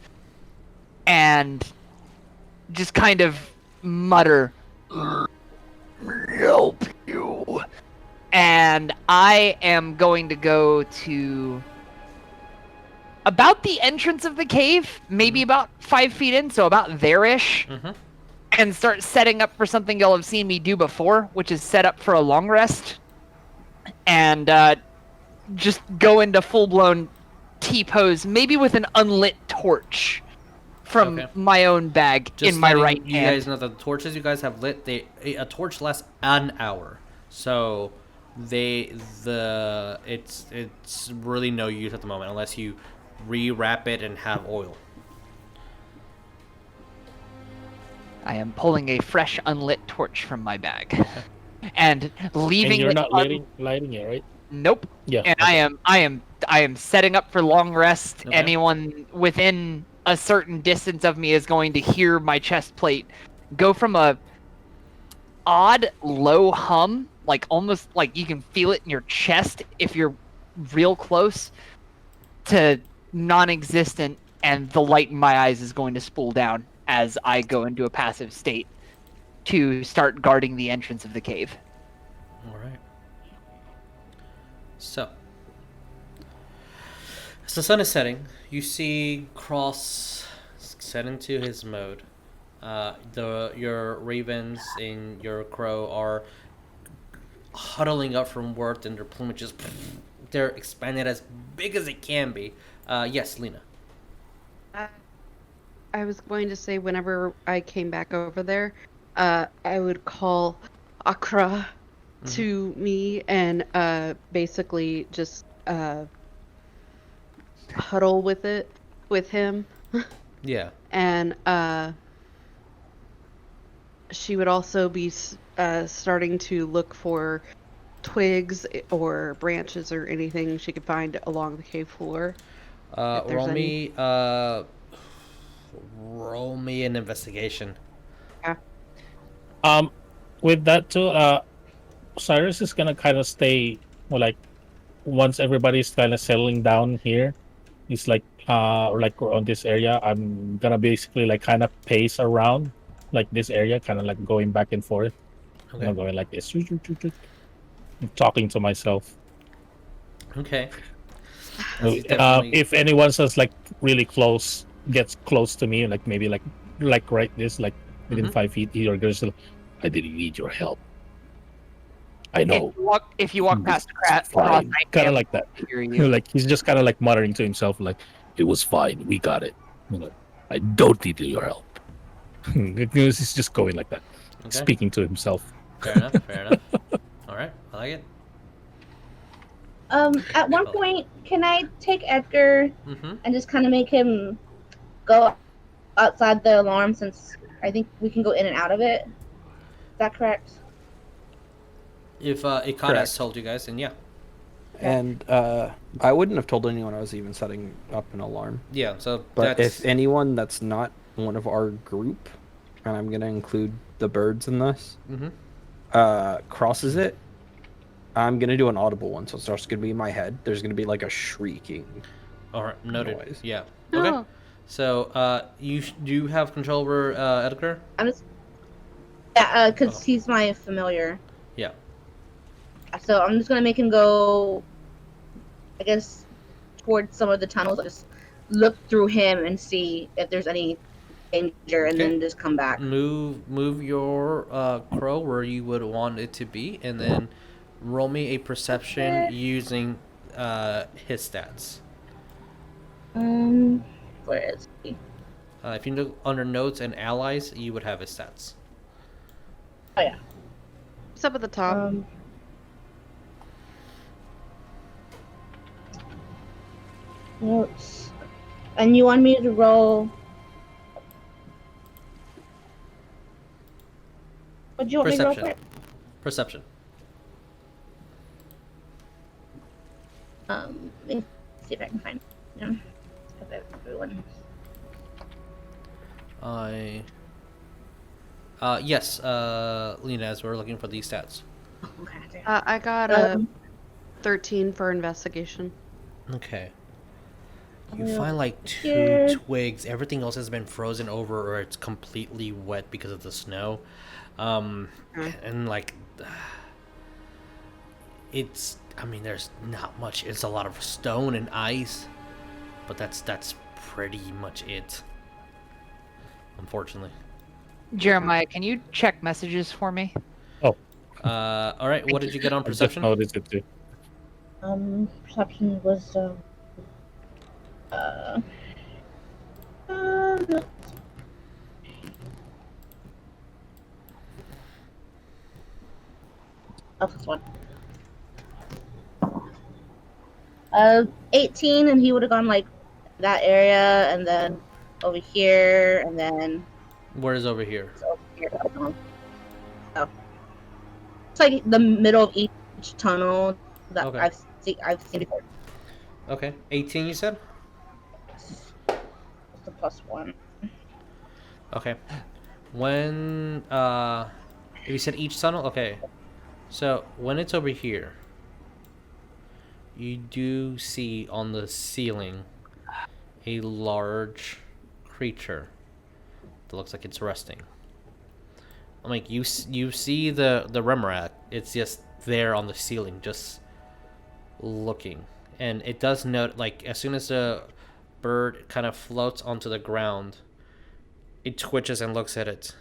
and just kind of mutter, "Help you." And I am going to go to about the entrance of the cave, maybe about 5 feet in, so about there-ish, and start setting up for something y'all have seen me do before, which is set up for a long rest, and just go into full-blown T-pose, maybe with an unlit torch from my own bag Just in my letting right you hand. guys know that the torches you guys have lit, a torch lasts an hour, so it's really no use at the moment unless you rewrap it and have oil. I am pulling a fresh unlit torch from my bag, and leaving And you're it not lighting it, right? Nope. Yeah. And okay. I am setting up for long rest. Okay. Anyone within a certain distance of me is going to hear my chest plate go from a odd low hum, like almost like you can feel it in your chest if you're real close, to non-existent, and the light in my eyes is going to spool down as I go into a passive state to start guarding the entrance of the cave. All right. So, as the sun is setting, you see Cross set into his mode. Your ravens and your crow are huddling up from work, and their plumages, they're expanded as big as it can be. Yes, Lena. I was going to say whenever I came back over there, I would call Akra to me and basically just huddle with him. Yeah. And she would also be starting to look for twigs or branches or anything she could find along the cave floor. Roll me an investigation. Yeah. With that too, Saerus is gonna kind of stay, well, like, once everybody's kind of settling down here, he's like, like on this area, I'm gonna basically like kind of pace around, like this area, kind of like going back and forth. Okay. I'm going like this, I'm talking to myself. Okay. Definitely... If anyone says like really close, gets close to me, like maybe like right this, like within 5 feet, you're gonna say, I didn't need your help. I know. If you walk past Cross, kind of like that. Hear you. Like he's just kind of like muttering to himself, like, "It was fine. We got it. I don't need your help." He's just going like that, speaking to himself. Fair enough. Fair enough. All right, I like it. At one point, can I take Edgar and just kind of make him go outside the alarm, since I think we can go in and out of it? Is that correct? If Ikad has told you guys, then yeah. And I wouldn't have told anyone I was even setting up an alarm. Yeah, so But if anyone that's not one of our group, and I'm going to include the birds in this, crosses it, I'm going to do an audible one, so it's just going to be in my head. There's going to be like a shrieking Alright, noted. noise. Yeah. Okay. So, you do have control over Edgar? I'm just... Yeah, because he's my familiar. Yeah. So I'm just going to make him go, I guess, towards some of the tunnels. I'll just look through him and see if there's any danger, and then just come back. Move your crow where you would want it to be, and then roll me a perception using his stats. Where is he? If you look under notes and allies, you would have his stats. Oh yeah. It's up at the top. Notes. And you want me to roll? What do you want me to roll for it? Perception. Let me see if I can find him. Everyone. Yes, Lena, as we're looking for these stats. Okay. I got a 13 for investigation. Okay. You Yeah. find like 2 Yeah. twigs. Everything else has been frozen over, or it's completely wet because of the snow. And like, it's. I mean, there's not much. It's a lot of stone and ice, but that's pretty much it. Unfortunately. Jeremiah, can you check messages for me? All right. What did you get on I just perception? noticed it too. Perception was this one. 18, and he would have gone like that area, and then over here, and then Where is over here? over here. Oh. It's like the middle of each tunnel that Okay. I've seen before. Okay. 18, you said? It's the +1. Okay. When you said each tunnel, okay. So when it's over here, you do see on the ceiling a large creature that looks like it's resting. I'm like, you see the Remorhaz. It's just there on the ceiling, just looking. And it does note, like, as soon as the bird kind of floats onto the ground, it twitches and looks at it,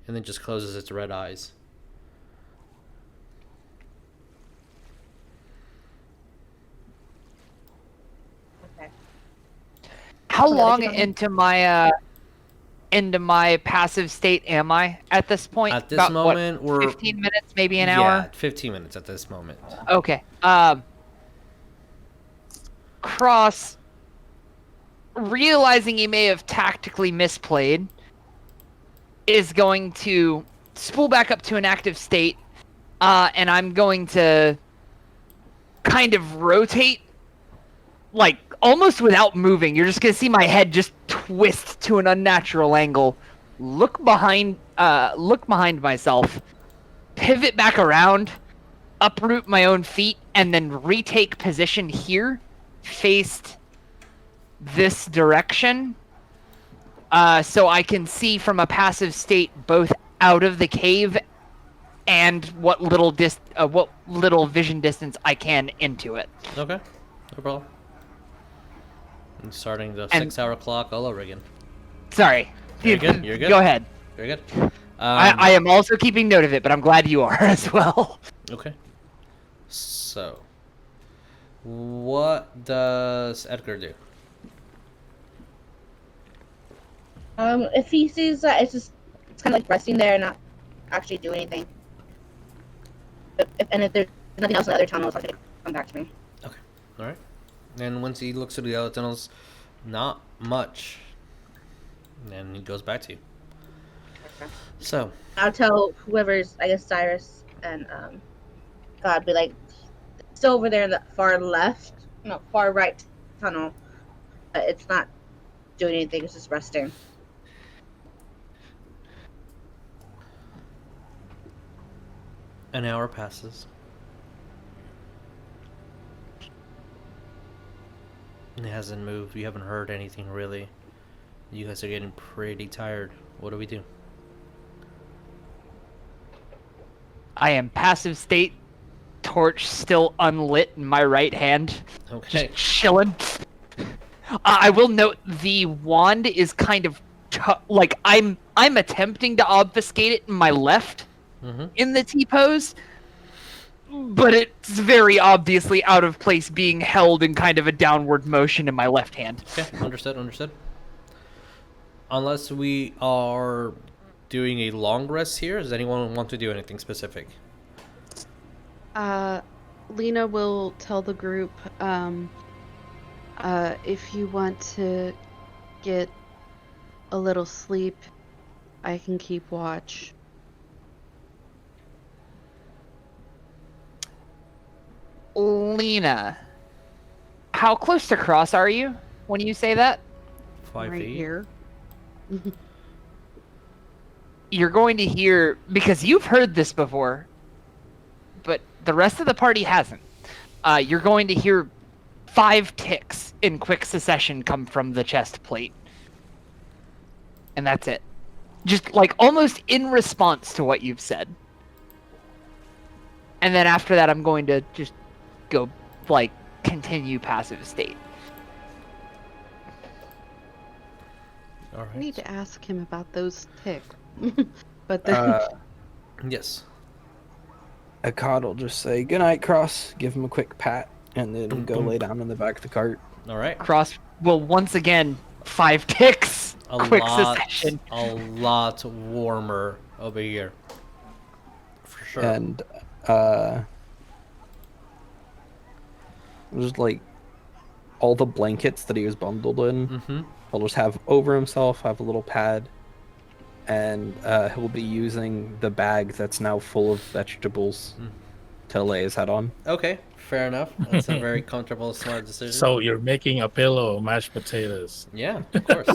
and then just closes its red eyes. Okay. How Okay, long let's go. into my passive state am I at this point? At this About, moment, what, we're 15 minutes, maybe an yeah, hour. 15 minutes at this moment. Okay. Cross, realizing he may have tactically misplayed, is going to spool back up to an active state, and I'm going to kind of rotate, like almost without moving. You're just gonna see my head just twist to an unnatural angle, look behind myself, pivot back around, uproot my own feet, and then retake position here, faced this direction, so I can see from a passive state both out of the cave and what little vision distance I can into it. Okay, no problem. I'm starting the And- 6-hour clock all over again. Sorry. You're good, you're good. Go ahead. Very good. I am also keeping note of it, but I'm glad you are as well. Okay. So, what does Edgar do? If he sees that it's kind of like resting there and not actually doing anything. If there's nothing else in the other tunnels, he'll come back to me. Okay, all right. And once he looks through the other tunnels, not much. And he goes back to you. Okay. So, I'll tell whoever's, I guess, Saerus and God, be like, it's over there in the far right tunnel. It's not doing anything. It's just resting. an hour passes. It hasn't moved. You haven't heard anything really. You guys are getting pretty tired. What do we do? I am passive state, torch still unlit in my right hand, Okay. just chilling. I will note the wand is kind of like I'm attempting to obfuscate it in my left in the T pose, but it's very obviously out of place, being held in kind of a downward motion in my left hand. Okay, understood, understood. Unless we are doing a long rest here, does anyone want to do anything specific? Lena will tell the group, if you want to get a little sleep, I can keep watch. Lena, how close to Cross are you when you say that? 5 right feet. here. you're going to hear, because you've heard this before, but the rest of the party hasn't. You're going to hear 5 ticks in quick succession come from the chest plate. And that's it. Just like almost in response to what you've said. And then after that, I'm going to just go, like, continue passive state. All right. I need to ask him about those ticks. But then, Yes. Ikad will just say, "Good night, Cross." Give him a quick pat, and then Dunk, go dunk. lay down in the back of the cart. All right. Cross will once again 5 ticks. Quick succession. A lot warmer over here. For sure. And just like all the blankets that he was bundled in, Mm-hmm. he'll just have over himself, have a little pad, and he'll be using the bag that's now full of vegetables to lay his head on. Okay, fair enough. That's a very comfortable, smart decision. So you're making a pillow of mashed potatoes. Yeah, of course.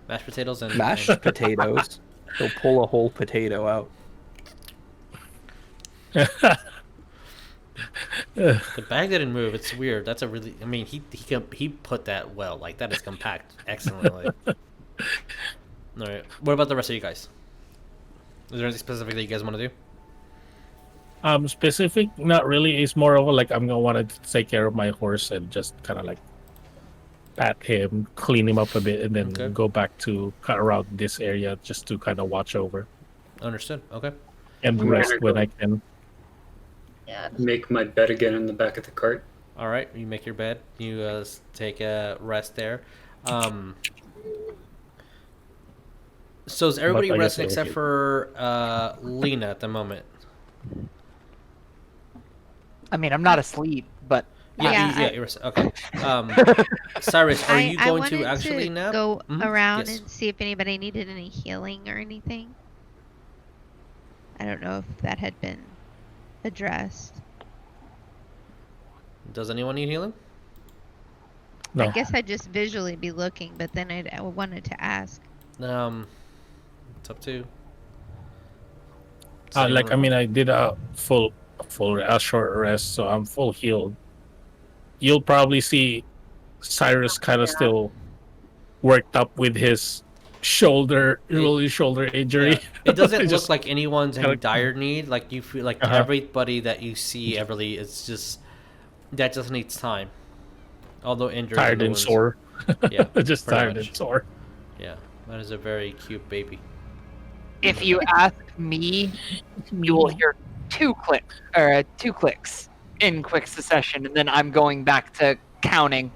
Mashed potatoes and Mashed potatoes. He'll pull a whole potato out. The bag didn't move. It's weird. That's a really. I mean, he put that well. Like that is compact excellently. All right. What about the rest of you guys? Is there anything specific that you guys want to do? Specific, not really. It's more of a, like, I'm gonna want to take care of my horse and just kind of like pat him, clean him up a bit, and then Okay. go back to kind of around this area just to kind of watch over Understood. Okay. and I'm rest gonna when go I can. Yeah. Make my bed again in the back of the cart. All right. You make your bed. You take a rest there. So is everybody But I guess resting I'll except get- for Lena at the moment? I mean, I'm not asleep, but Yeah, you're resting. Okay. Cyrus, are you I going wanted to actually to nap? go Mhm. around Yes. and see if anybody needed any healing or anything. I don't know if that had been addressed. Does anyone need healing? No, I guess I'd just visually be looking, but then I wanted to ask. It's up to. like, I mean, I did a a short rest, so I'm full healed. You'll probably see Cyrus kind of still worked up with his shoulder injury. Yeah. It doesn't look Just- like anyone's in kinda- dire need. Like you feel like Uh-huh. everybody that you see, Everlee, it's just that just needs time. Although injured, tired no and one's- sore. Yeah, Just pretty tired much. and sore. Yeah, that is a very cute baby. if you ask me, you will hear 2 clicks in quick succession, and then I'm going back to counting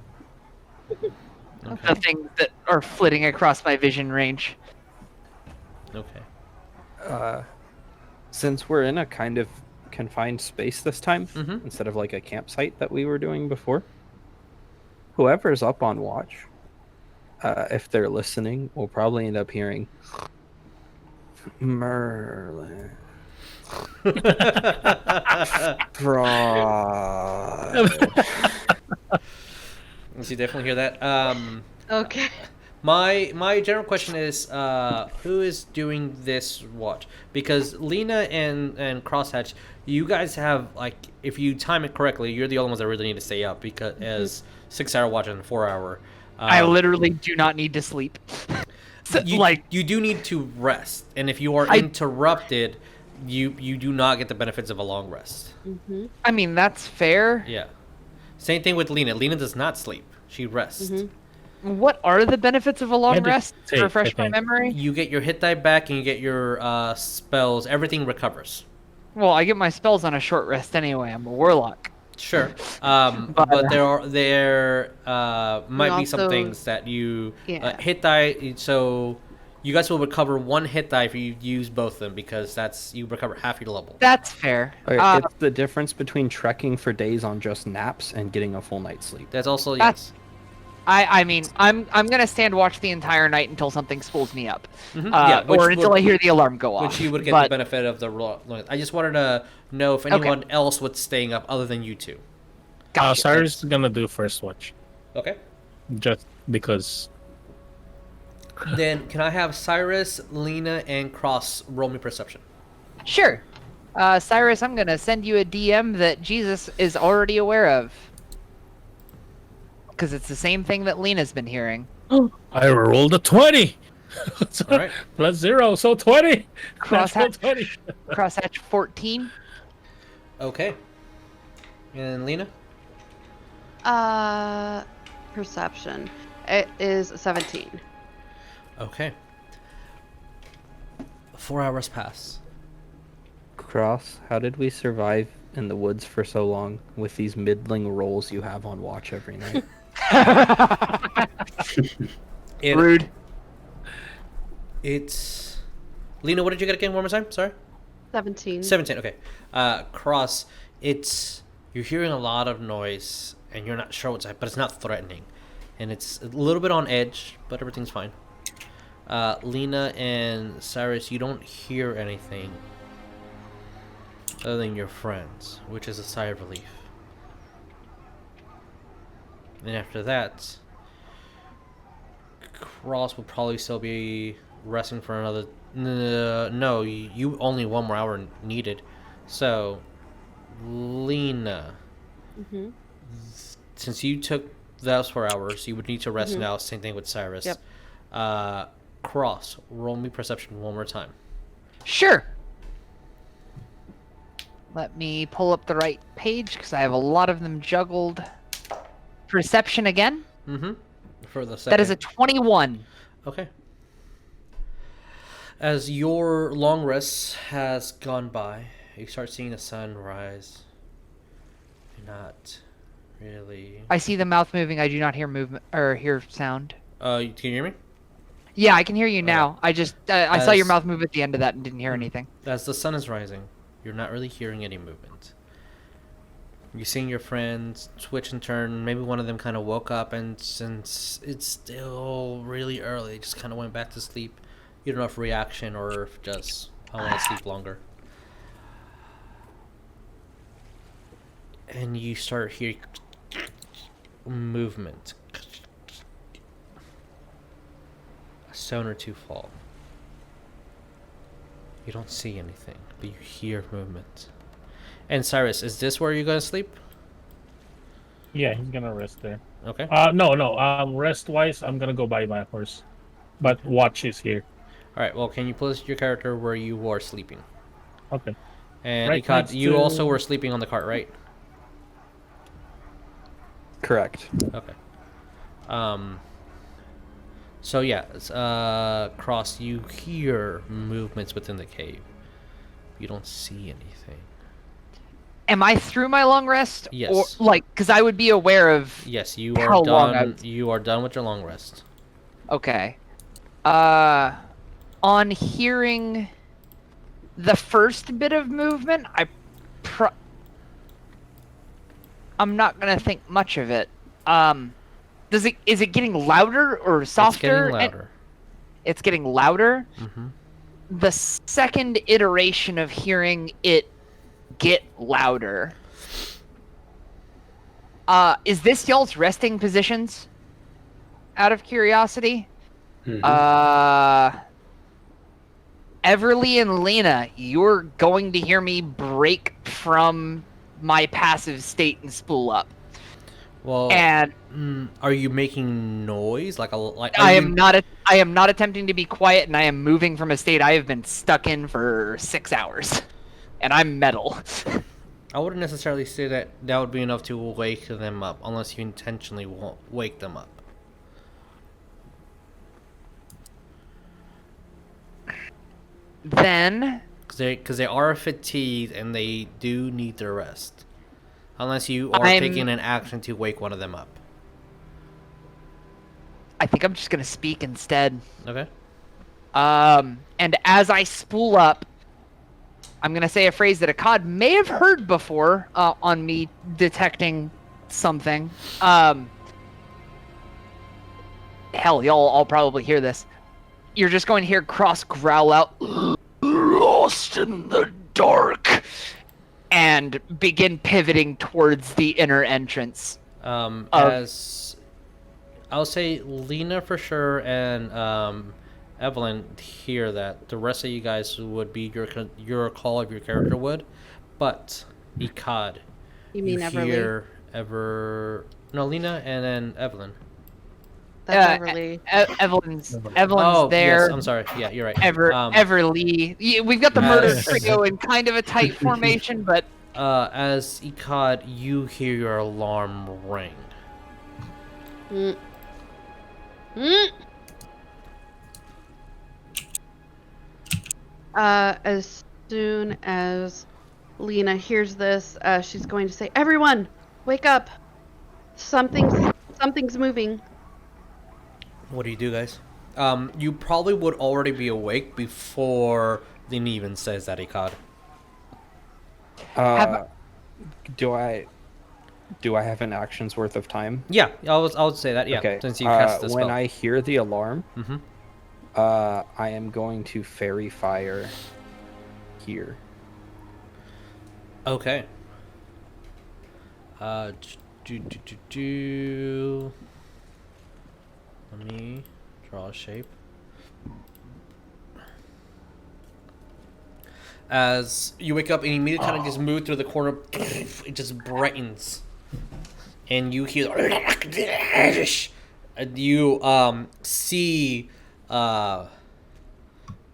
the things that are flitting across my vision range. Okay. Since we're in a kind of confined space this time, Mhm. instead of like a campsite that we were doing before, whoever's up on watch, if they're listening, will probably end up hearing Merlin. Frost. You definitely hear that. okay. My general question is, who is doing this watch? Because Lena and Crosshatch, you guys have, like, if you time it correctly, you're the only ones that really need to stay up because as 6-hour watch and 4-hour. I literally do not need to sleep. So, You do need to rest, and if you are interrupted, you do not get the benefits of a long rest. I mean, that's fair. Yeah. Same thing with Lena. Lena does not sleep; she rests. What are the benefits of a long Meditate, rest? To refresh I my think. memory. You get your hit die back, and you get your spells. Everything recovers. Well, I get my spells on a short rest anyway. I'm a warlock. Sure, but there might be some also- things that you Yeah. hit die. So you guys will recover 1 hit die if you use both of them because you recover half your level. That's fair. Okay, it's the difference between trekking for days on just naps and getting a full night's sleep. That's also That's- yes. I mean, I'm gonna stand watch the entire night until something spools me up, Yeah, which or until would- I hear the alarm go off. Which you would get But the benefit of the I just wanted to know if anyone else was staying up other than you two. gotcha. Cyrus is gonna do first watch, Okay. just because Then can I have Cyrus, Lena, and Cross roll me perception? Sure. Saerus, I'm gonna send you a DM that Jesus is already aware of. Because it's the same thing that Lena's been hearing. I rolled a 20. So, All right. plus 0, so 20. Natural Crosshatch, 20. Crosshatch 14. Okay. And Lena? Perception. It is 17. Okay. 4 hours pass. Cross, how did we survive in the woods for so long with these middling rolls you have on watch every night? Rude. It's... Lena, what did you get again one more time? Sorry? 17. 17, okay. Cross, it's... You're hearing a lot of noise, and you're not sure what's happening, but it's not threatening. And it's a little bit on edge, but everything's fine. Lena and Cyrus, you don't hear anything other than your friends, which is a sigh of relief. And after that, Cross will probably still be resting for another... No, you only 1 more hour needed. So, Lena, since you took those 4 hours, you would need to rest now. Same thing with Cyrus. Yep. Cross, roll me perception one more time. Sure. Let me pull up the right page because I have a lot of them juggled. Perception again. For the second. That is a 21. Okay. As your long rest has gone by, you start seeing the sun rise. You're not really... I see the mouth moving. I do not hear movement or hear sound. Can you hear me? Yeah, I can hear you now. I just I saw your As- mouth move at the end of that and didn't hear anything. As the sun is rising, you're not really hearing any movement. You're seeing your friends twitch and turn. Maybe one of them kind of woke up, and since it's still really early, just kind of went back to sleep. You don't know if reaction or if just I want to sleep longer. And you start hearing movement. A stone or two fall. You don't see anything, but you hear movement. And Cyrus, is this where you're gonna sleep? Yeah, he's gonna rest there. Okay. No. Rest wise, I'm gonna go by my horse, but watch is here. All right. Well, can you place your character where you are sleeping? Okay. And Right Ikad, next you to- also were sleeping on the cart, right? Correct. Okay. So yeah, Cross, you hear movements within the cave. You don't see anything. Am I through my long rest? Yes. Or like, because I would be aware of. Yes, you How are long done. You are done with your long rest. Okay. On hearing the first bit of movement, I'm not gonna think much of it. Is it getting louder or softer? It's getting louder. It's getting louder. Mm-hmm. The second iteration of hearing it get louder. Is this y'all's resting positions? Out of curiosity. Everlee and Lena, you're going to hear me break from my passive state and spool up. Well, And are you making noise like like? I am not attempting to be quiet, and I am moving from a state I have been stuck in for 6 hours, and I'm metal. I wouldn't necessarily say that that would be enough to wake them up, unless you intentionally won't wake them up. Then Because they are fatigued and they do need their rest. Unless you are I'm- taking an action to wake one of them up. I think I'm just gonna speak instead. Okay. And as I spool up, I'm gonna say a phrase that Ikad may have heard before on me detecting something. Hell, y'all all probably hear this. You're just going to hear Cross growl out, "Lost in the dark," and begin pivoting towards the inner entrance. As I'll say Lena for sure and Evelyn hear that. The rest of you guys would be your call of your character would, but Ikad, You mean Everlee? hear no Lena and then Evelyn. That's Everlee. Evelyn's Oh there. yes, I'm sorry. Yeah, you're right. Everlee. We've got the murder trio in kind of a tight formation, but as Ikad, you hear your alarm ring. Mm. Mm. As soon as Lena hears this, she's going to say, "Everyone, wake up! Something's moving." What do you do, guys? You probably would already be awake before Lena even says that, Ikad. Do I have an action's worth of time? Yeah, I would say that. Yeah, Okay. since you cast the spell. When I hear the alarm, Mm-hmm. I am going to fairy fire here. Okay. Let me draw a shape. As you wake up and you immediately kind of just move through the corner, it just brightens, and you hear, and you see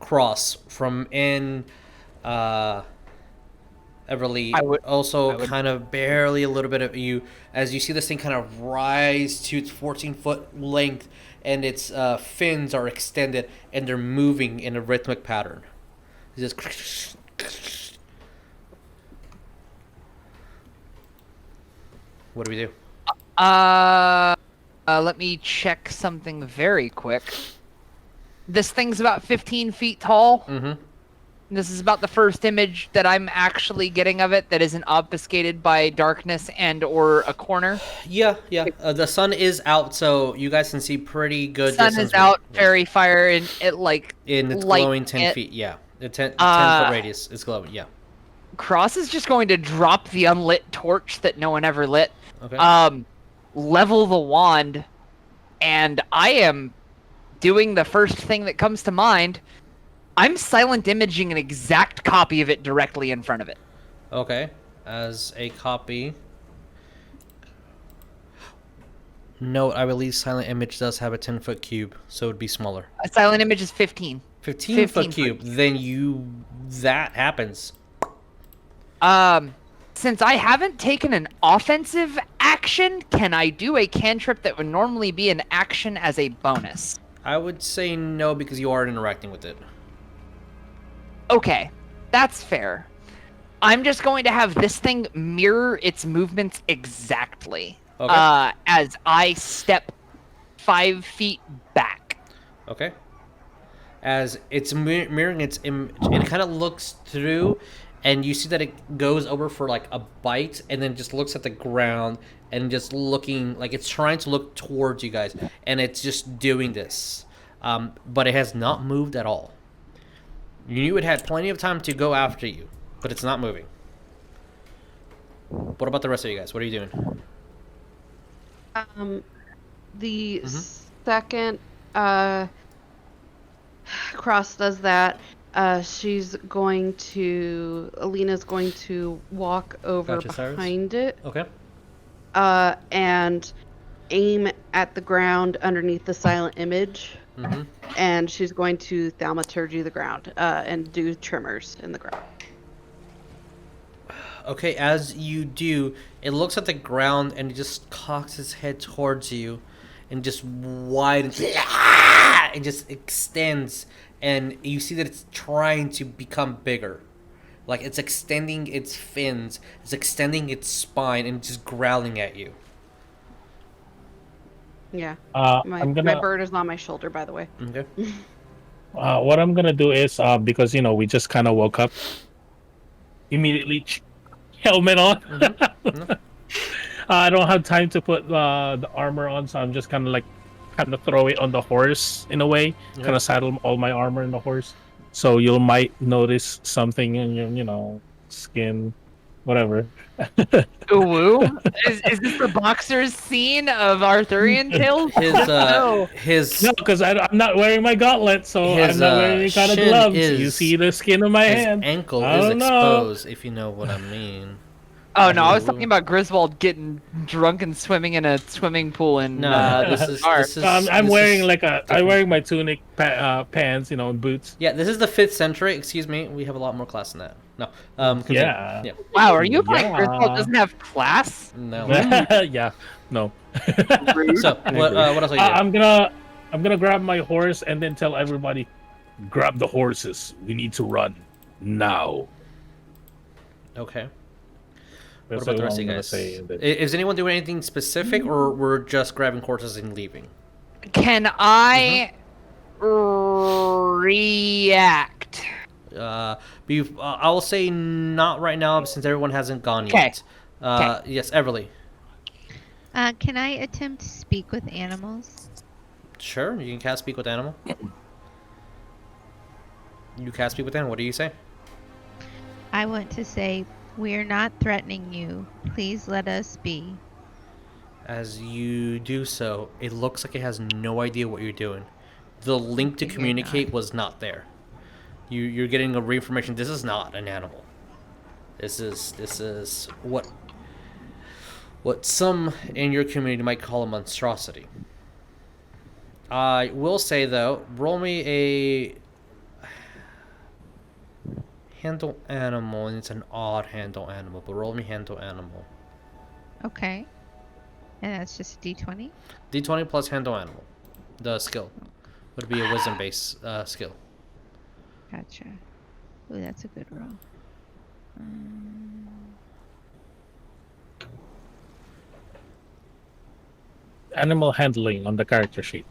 Cross from in Everlee, kind of barely a little bit of you, as you see this thing kind of rise to its 14-foot length, and its fins are extended, and they're moving in a rhythmic pattern. It's just... What do we do? Let me check something very quick. This thing's about 15 feet tall. Mm-hmm. This is about the first image that I'm actually getting of it that isn't obfuscated by darkness and or a corner. Yeah. The sun is out, so you guys can see pretty good. Sun is out, fairy fire, and it in its glowing 10 feet. Yeah, the 10-foot radius is glowing. Yeah. Cross is just going to drop the unlit torch that no one ever lit. Okay. Level the wand, and I am doing the first thing that comes to mind. I'm silent imaging an exact copy of it directly in front of it. Okay. As a copy. Note, I believe silent image does have a 10-foot cube, so it would be smaller. A silent image is 15. 15-foot cube. Then that happens. Since I haven't taken an offensive action, can I do a cantrip that would normally be an action as a bonus? I would say no, because you are interacting with it. Okay, that's fair. I'm just going to have this thing mirror its movements exactly. Okay. As I step 5 feet back. Okay. As it's mirroring its image, it kind of looks through, and you see that it goes over for like a bite, and then just looks at the ground, and just looking like it's trying to look towards you guys, and it's just doing this. But it has not moved at all. You knew it had plenty of time to go after you, but it's not moving. What about the rest of you guys? What are you doing? The second Cross does that, Lena's going to walk over behind it. Okay. And aim at the ground underneath the silent image. Mm-hmm. And she's going to thaumaturgy the ground and do tremors in the ground. Okay, as you do, it looks at the ground and it just cocks its head towards you and just widens. It just extends, and you see that it's trying to become bigger. Like it's extending its fins, it's extending its spine, and just growling at you. Yeah. My bird is on my shoulder, by the way. Okay. What I'm gonna do is because we just kind of woke up. Immediately, helmet on. Mm-hmm. I don't have time to put the armor on, so I'm just kind of throw it on the horse in a way. Okay. Kind of saddle all my armor in the horse, so you might notice something in your skin, whatever. Ooh, is this the boxer's scene of Arthurian Tales? His No, because I'm not wearing my gauntlet, so His, I'm not wearing any kind of shin gloves. is- You see the skin of my his hand. ankle I is don't know. exposed, if you know what I mean. Oh no, I was talking about Griswold getting drunk and swimming in a swimming pool in This is I'm this wearing is I'm wearing my tunic, pants, and boots. Yeah, this is the 5th century. Excuse me, we have a lot more class than that. No, continue. Yeah. Yeah. Wow, are you implying Yeah. Griswold doesn't have class? No. Yeah, no. So what else are you doing? I'm gonna grab my horse and then tell everybody, grab the horses. We need to run now. Okay. That's What about the rest all of you I'm gonna guys? say, and then- Is anyone doing anything specific, or we're just grabbing horses and leaving? Can I react? I will say not right now since everyone hasn't gone yet. Yes, Everlee. Can I attempt to speak with animals? Sure, you can cast Speak with Animal. You cast Speak with Animal. What do you say? I want to say, we're not threatening you. Please let us be. As you do so, it looks like it has no idea what you're doing. The link to communicate was not there. You're getting a reinformation. This is not an animal. This is what some in your community might call a monstrosity. I will say though, roll me a handle animal, and it's an odd handle animal, but roll me handle animal. Okay. And that's just a d20? D20 plus handle animal. The skill would be a wisdom based skill. Gotcha. Ooh, that's a good roll. Animal handling on the character sheet.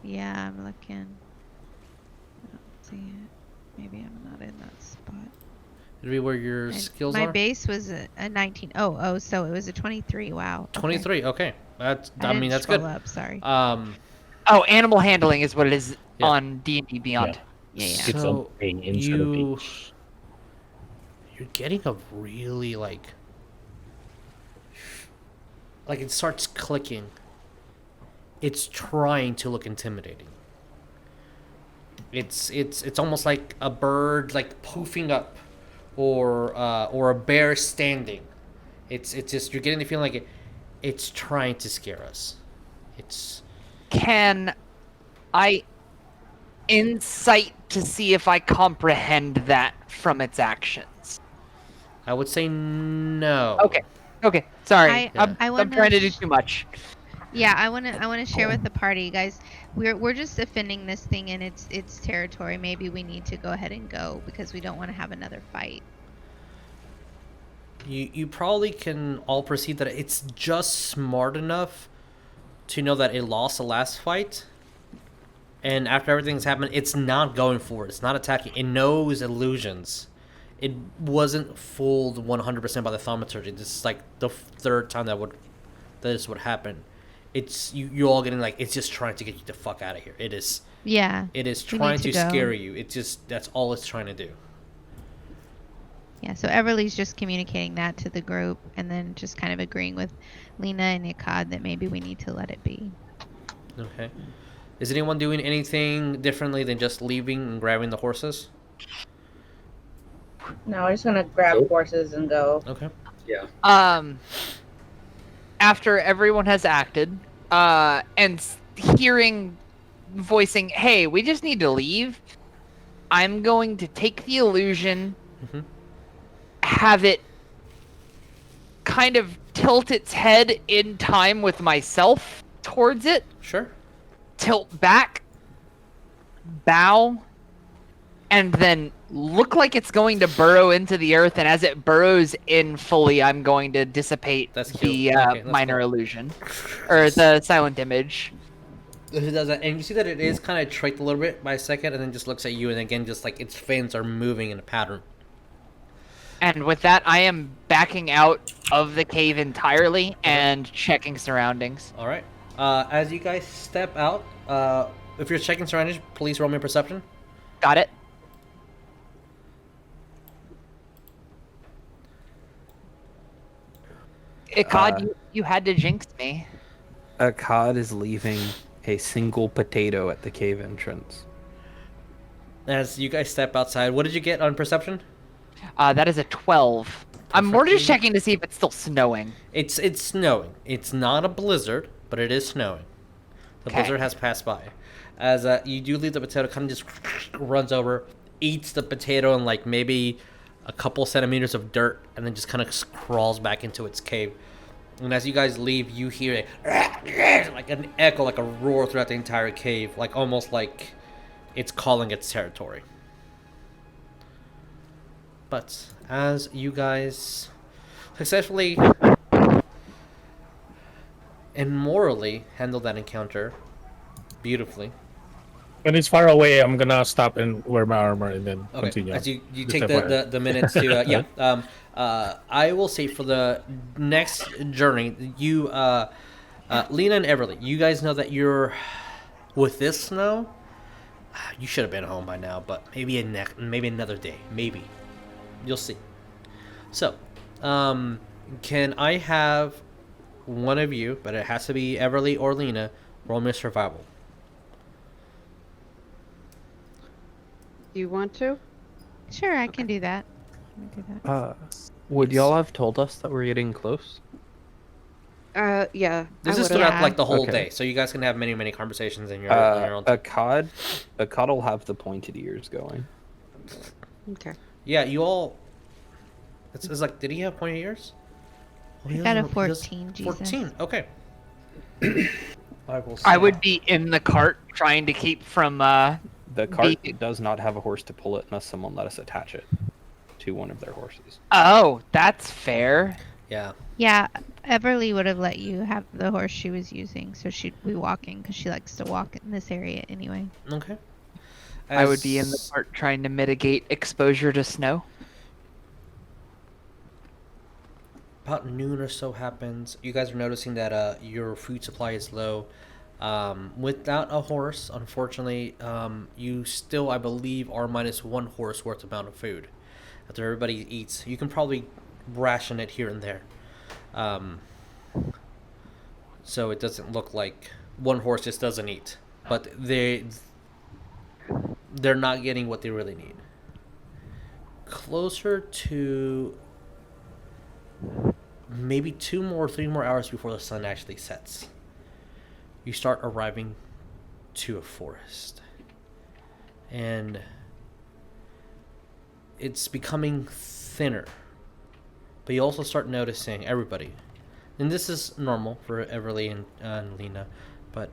Yeah, I'm looking. I don't see it. Maybe I'm not in that spot. It'd be where your And skills my are. base was a 19. Oh, so it was a 23. Wow. Okay. 23. Okay, that's. I I mean, didn't that's scroll good. Up, sorry. Oh, animal handling is what it is Yeah. on D&D Beyond. Yeah. It's So a pain instead of you, H. you're getting a really like it starts clicking. It's trying to look intimidating. It's almost like a bird like poofing up, or a bear standing. It's just you're getting the feeling like it's trying to scare us. It's Can I insight to see if I comprehend that from its actions? I would say no. Okay. Sorry. I I'm wanna trying to do too much. Yeah, I wanna share with the party, guys. We're just defending this thing in its territory. Maybe we need to go ahead and go because we don't want to have another fight. You probably can all perceive that it's just smart enough to know that it lost the last fight, and after everything's happened, it's not going for it. It's not attacking. It knows illusions. It wasn't fooled 100% by the thaumaturgy. This is like the third time that this would happen. It's you all getting like it's just trying to get you the fuck out of here. It is. Yeah. It is we trying need to go. scare you. It's just that's all it's trying to do. Yeah, so Everlee's just communicating that to the group and then just kind of agreeing with Lena and Ikad that maybe we need to let it be. Okay. Is anyone doing anything differently than just leaving and grabbing the horses? No, we're just gonna grab Nope. horses and go. Okay. Yeah. After everyone has acted, and voicing, hey, we just need to leave, I'm going to take the illusion, Mhm. have it kind of tilt its head in time with myself towards it, Sure. tilt back, bow, and then look like it's going to burrow into the earth, and as it burrows in fully, I'm going to dissipate That's cute. the Okay, that's minor cool. illusion, or the silent image. It does that, and you see that it is kind of tricked a little bit by a second, and then just looks at you, and again, just like its fins are moving in a pattern. And with that, I am backing out of the cave entirely and checking surroundings. All right. As you guys step out, if you're checking surroundings, please roll me a perception. Got it? Ikad, you had to jinx me. Ikad is leaving a single potato at the cave entrance. As you guys step outside, what did you get on perception? That is a 12. I'm more just Perfectly. checking to see if it's still snowing. It's snowing. It's not a blizzard, but it is snowing. The Okay. blizzard has passed by. As you do leave the potato, kind of just runs over, eats the potato and like maybe a couple centimeters of dirt, and then just kind of crawls back into its cave. And as you guys leave, you hear like an echo, like a roar throughout the entire cave, like almost like it's calling its territory. But as you guys successfully and morally handle that encounter beautifully. When it's far away, I'm gonna stop and wear my armor and then Okay, continue. as you Just take FYI. the minutes to I will say for the next journey, you Lena and Everlee, you guys know that you're with this snow. You should have been home by now, but maybe another day, maybe you'll see. So, can I have one of you, but it has to be Everlee or Lena, roll me a survival? Do you want to? Sure, I can do that. Let me do that. Would y'all have told us that we're getting close? Yeah. This I is would've. throughout Yeah. like the whole Okay. day, so you guys can have many conversations in your own time. Ikad will have the pointed ears going. Okay. Yeah, you all. It's like, did he have pointy ears? Oh, he I got a doesn't- he does- 14, Jesus. 14. Okay. I will. I say- would be in the cart trying to keep from. The cart The- does not have a horse to pull it unless someone let us attach it to one of their horses. Oh, that's fair. Yeah. Yeah, Everlee would have let you have the horse she was using, so she'd be walking because she likes to walk in this area anyway. Okay. I would be in the As- cart trying to mitigate exposure to snow. About noon or so happens. You guys are noticing that your food supply is low. Without a horse, unfortunately, you still, I believe, are minus one horse worth amount of food. After everybody eats, you can probably ration it here and there. So it doesn't look like one horse just doesn't eat, but they're not getting what they really need. Closer to maybe 2 more, 3 more hours before the sun actually sets, you start arriving to a forest, and it's becoming thinner. But you also start noticing everybody, and this is normal for Everlee and Lena, but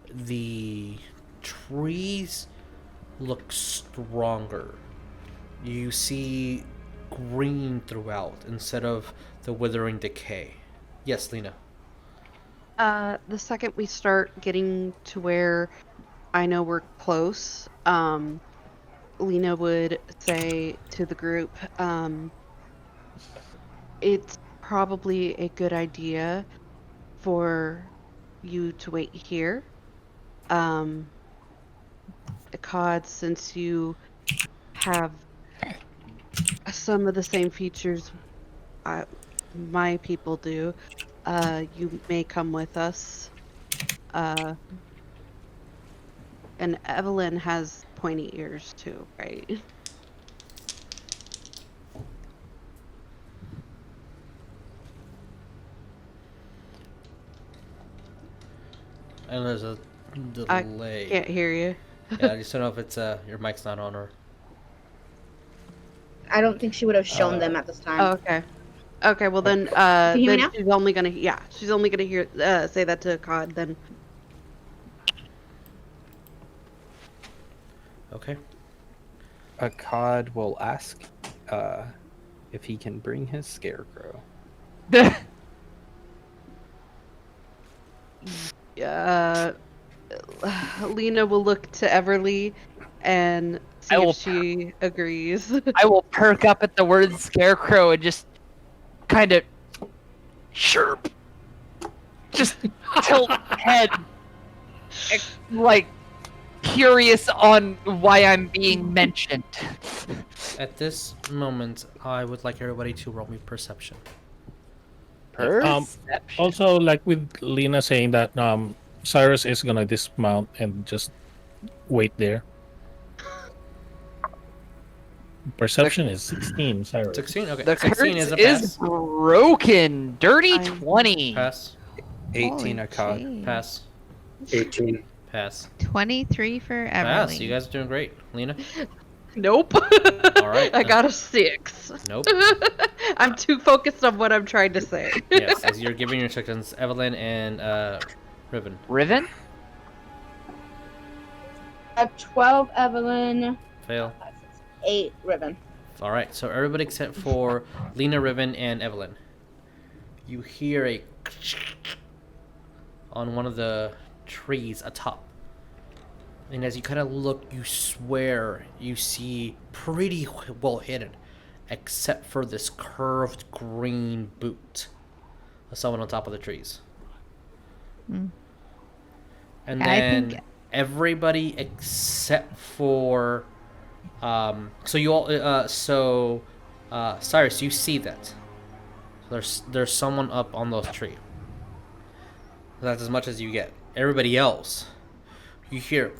the trees look stronger. You see green throughout instead of the withering decay. Yes, Lena. The second we start getting to where I know we're close, Lena would say to the group, it's probably a good idea for you to wait here. Ikad, since you have some of the same features my people do, you may come with us. And Evelyn has pointy ears too, right? And there's a I delay. can't hear you. Yeah, I just don't know if it's your mic's not on or. I don't think she would have shown them at this time. Oh, okay. Okay, well then, Can you hear me then now? she's only gonna hear say that to Ikad then. Okay. Ikad will ask if he can bring his scarecrow. Lena will look to Everlee and see I will- if she agrees. I will perk up at the word scarecrow and just kind of chirp. Just tilt head. Like, curious on why I'm being mentioned. At this moment, I would like everybody to roll me perception. Perception. Also, like with Lena saying that Saerus is gonna dismount and just wait there. Perception is 16, Saerus. 16? Okay. The 16 curse is a is pass. broken. Dirty I'm- 20. Pass. 18 Holy Ikad. jeez. Pass. 18. Pass. 23 for Pass. Everlee. You guys are doing great. Lena? Nope. All right. I got a 6. Nope. I'm too focused on what I'm trying to say. Yes, as you're giving your instructions, Evelyn and Riven. Riven? 12 Evelyn, Fail. 8 Riven. All right, so everybody except for Lena, Riven, and Evelyn. You hear a on one of the trees atop. And as you kind of look, you swear you see pretty well hidden, except for this curved green boot of someone on top of the trees. Hmm. And I then think- everybody except for so you all Saerus, you see that there's someone up on those tree. That's as much as you get. Everybody else, you hear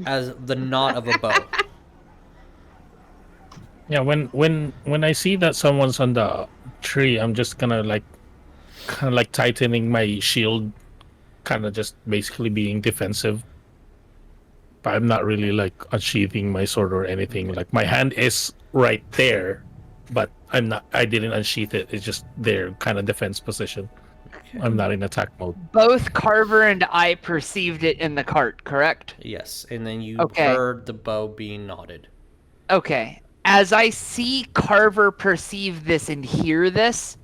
as the knot of a bow. Yeah, when I see that someone's on the tree, I'm just gonna kind of like tightening my shield, kind of just basically being defensive. But I'm not really like unsheathing my sword or anything. Like my hand is right there, but I didn't unsheath it. It's just there, kind of defense position. I'm not in attack mode. Both Carver and I perceived it in the cart, correct? Yes, and then you Okay. heard the bow being knotted. Okay. As I see Carver perceive this and hear this,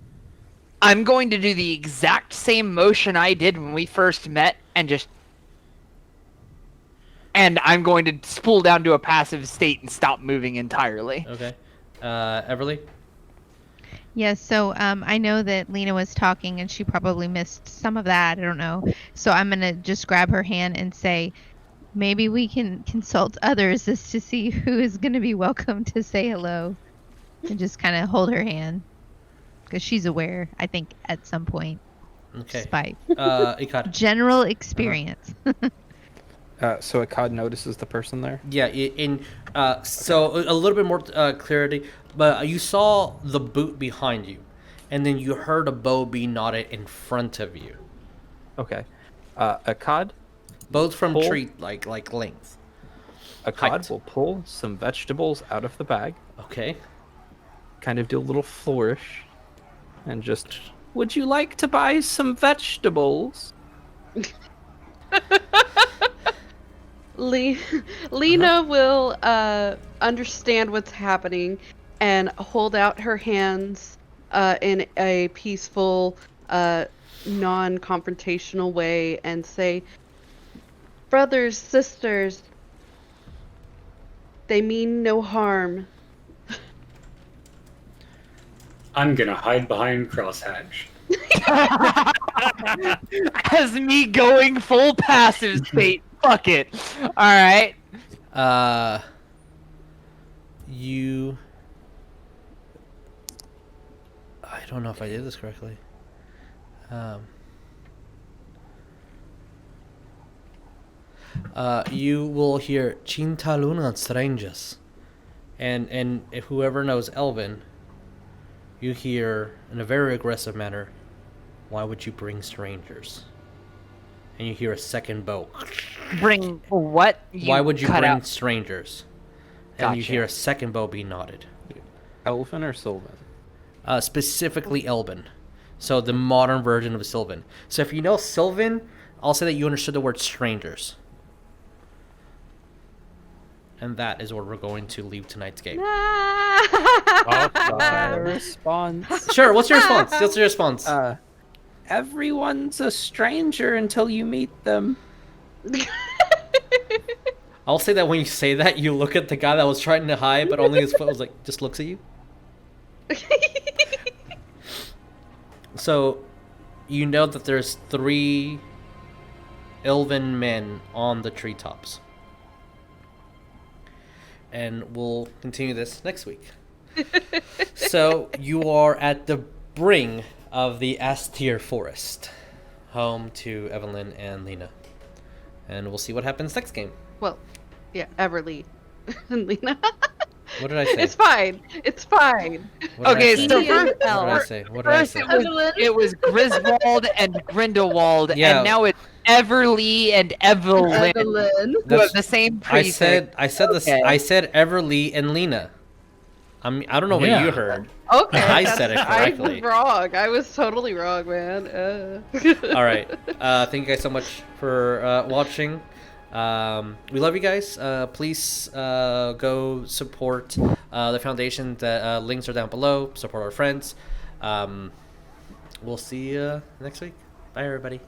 I'm going to do the exact same motion I did when we first met and I'm going to spool down to a passive state and stop moving entirely. Okay. Everlee? Yes, so I know that Lena was talking and she probably missed some of that. I don't know. So I'm going to just grab her hand and say, maybe we can consult others as to see who is going to be welcome to say hello. And just kind of hold her hand. Because she's aware, I think, at some point. Okay. Despite Ikad. general experience. So Ikad notices the person there? Yeah, so a little bit more clarity, but you saw the boot behind you, and then you heard a bow be knotted in front of you. Okay. Ikad Both from Pull. tree like length. Ikad Height. will pull some vegetables out of the bag, Okay. kind of do a little flourish, and just, would you like to buy some vegetables? Lena will understand what's happening and hold out her hands in a peaceful, non-confrontational way and say, brothers, sisters, they mean no harm. I'm gonna hide behind Crosshatch. As me going full passive state. Fuck it. Alright. You. I don't know if I did this correctly. You will hear Chintaluna strangers, and if whoever knows Elven, you hear in a very aggressive manner, "Why would you bring strangers?" And you hear a second bow. Bring what? Why would you cut bring out. strangers? And you Gotcha. hear a second bow be knotted. Elven or Sylvan? Specifically Elven. So the modern version of Sylvan. So if you know Sylvan, I'll say that you understood the word strangers. And that is where we're going to leave tonight's game. Response. Sure, what's your response? What's your response? Everyone's a stranger until you meet them. I'll say that when you say that, you look at the guy that was trying to hide, but only his foot was like, just looks at you. So, you know that there's 3 elven men on the treetops. And we'll continue this next week. So you are at the brink of the Ascetir Forest, home to Evelyn and Lena. And we'll see what happens next game. Well, yeah, Everlee and Lena. What did I say? It's fine. It's fine. What did I Okay, say? so What did I first, say? What did I say? it was Griswold and Grindelwald, Yeah. and now it's Everlee and Evelyn. Evelyn. Who have That's- the same I prefix. said I said Everlee and Lena. I don't know what Yeah. you heard. Okay. I said it I correctly. was wrong. I was totally wrong, man. All right. Thank you guys so much for watching. We love you guys. Please go support the foundation. The links are down below. Support our friends. We'll see you next week. Bye, everybody.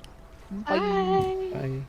Bye. Bye.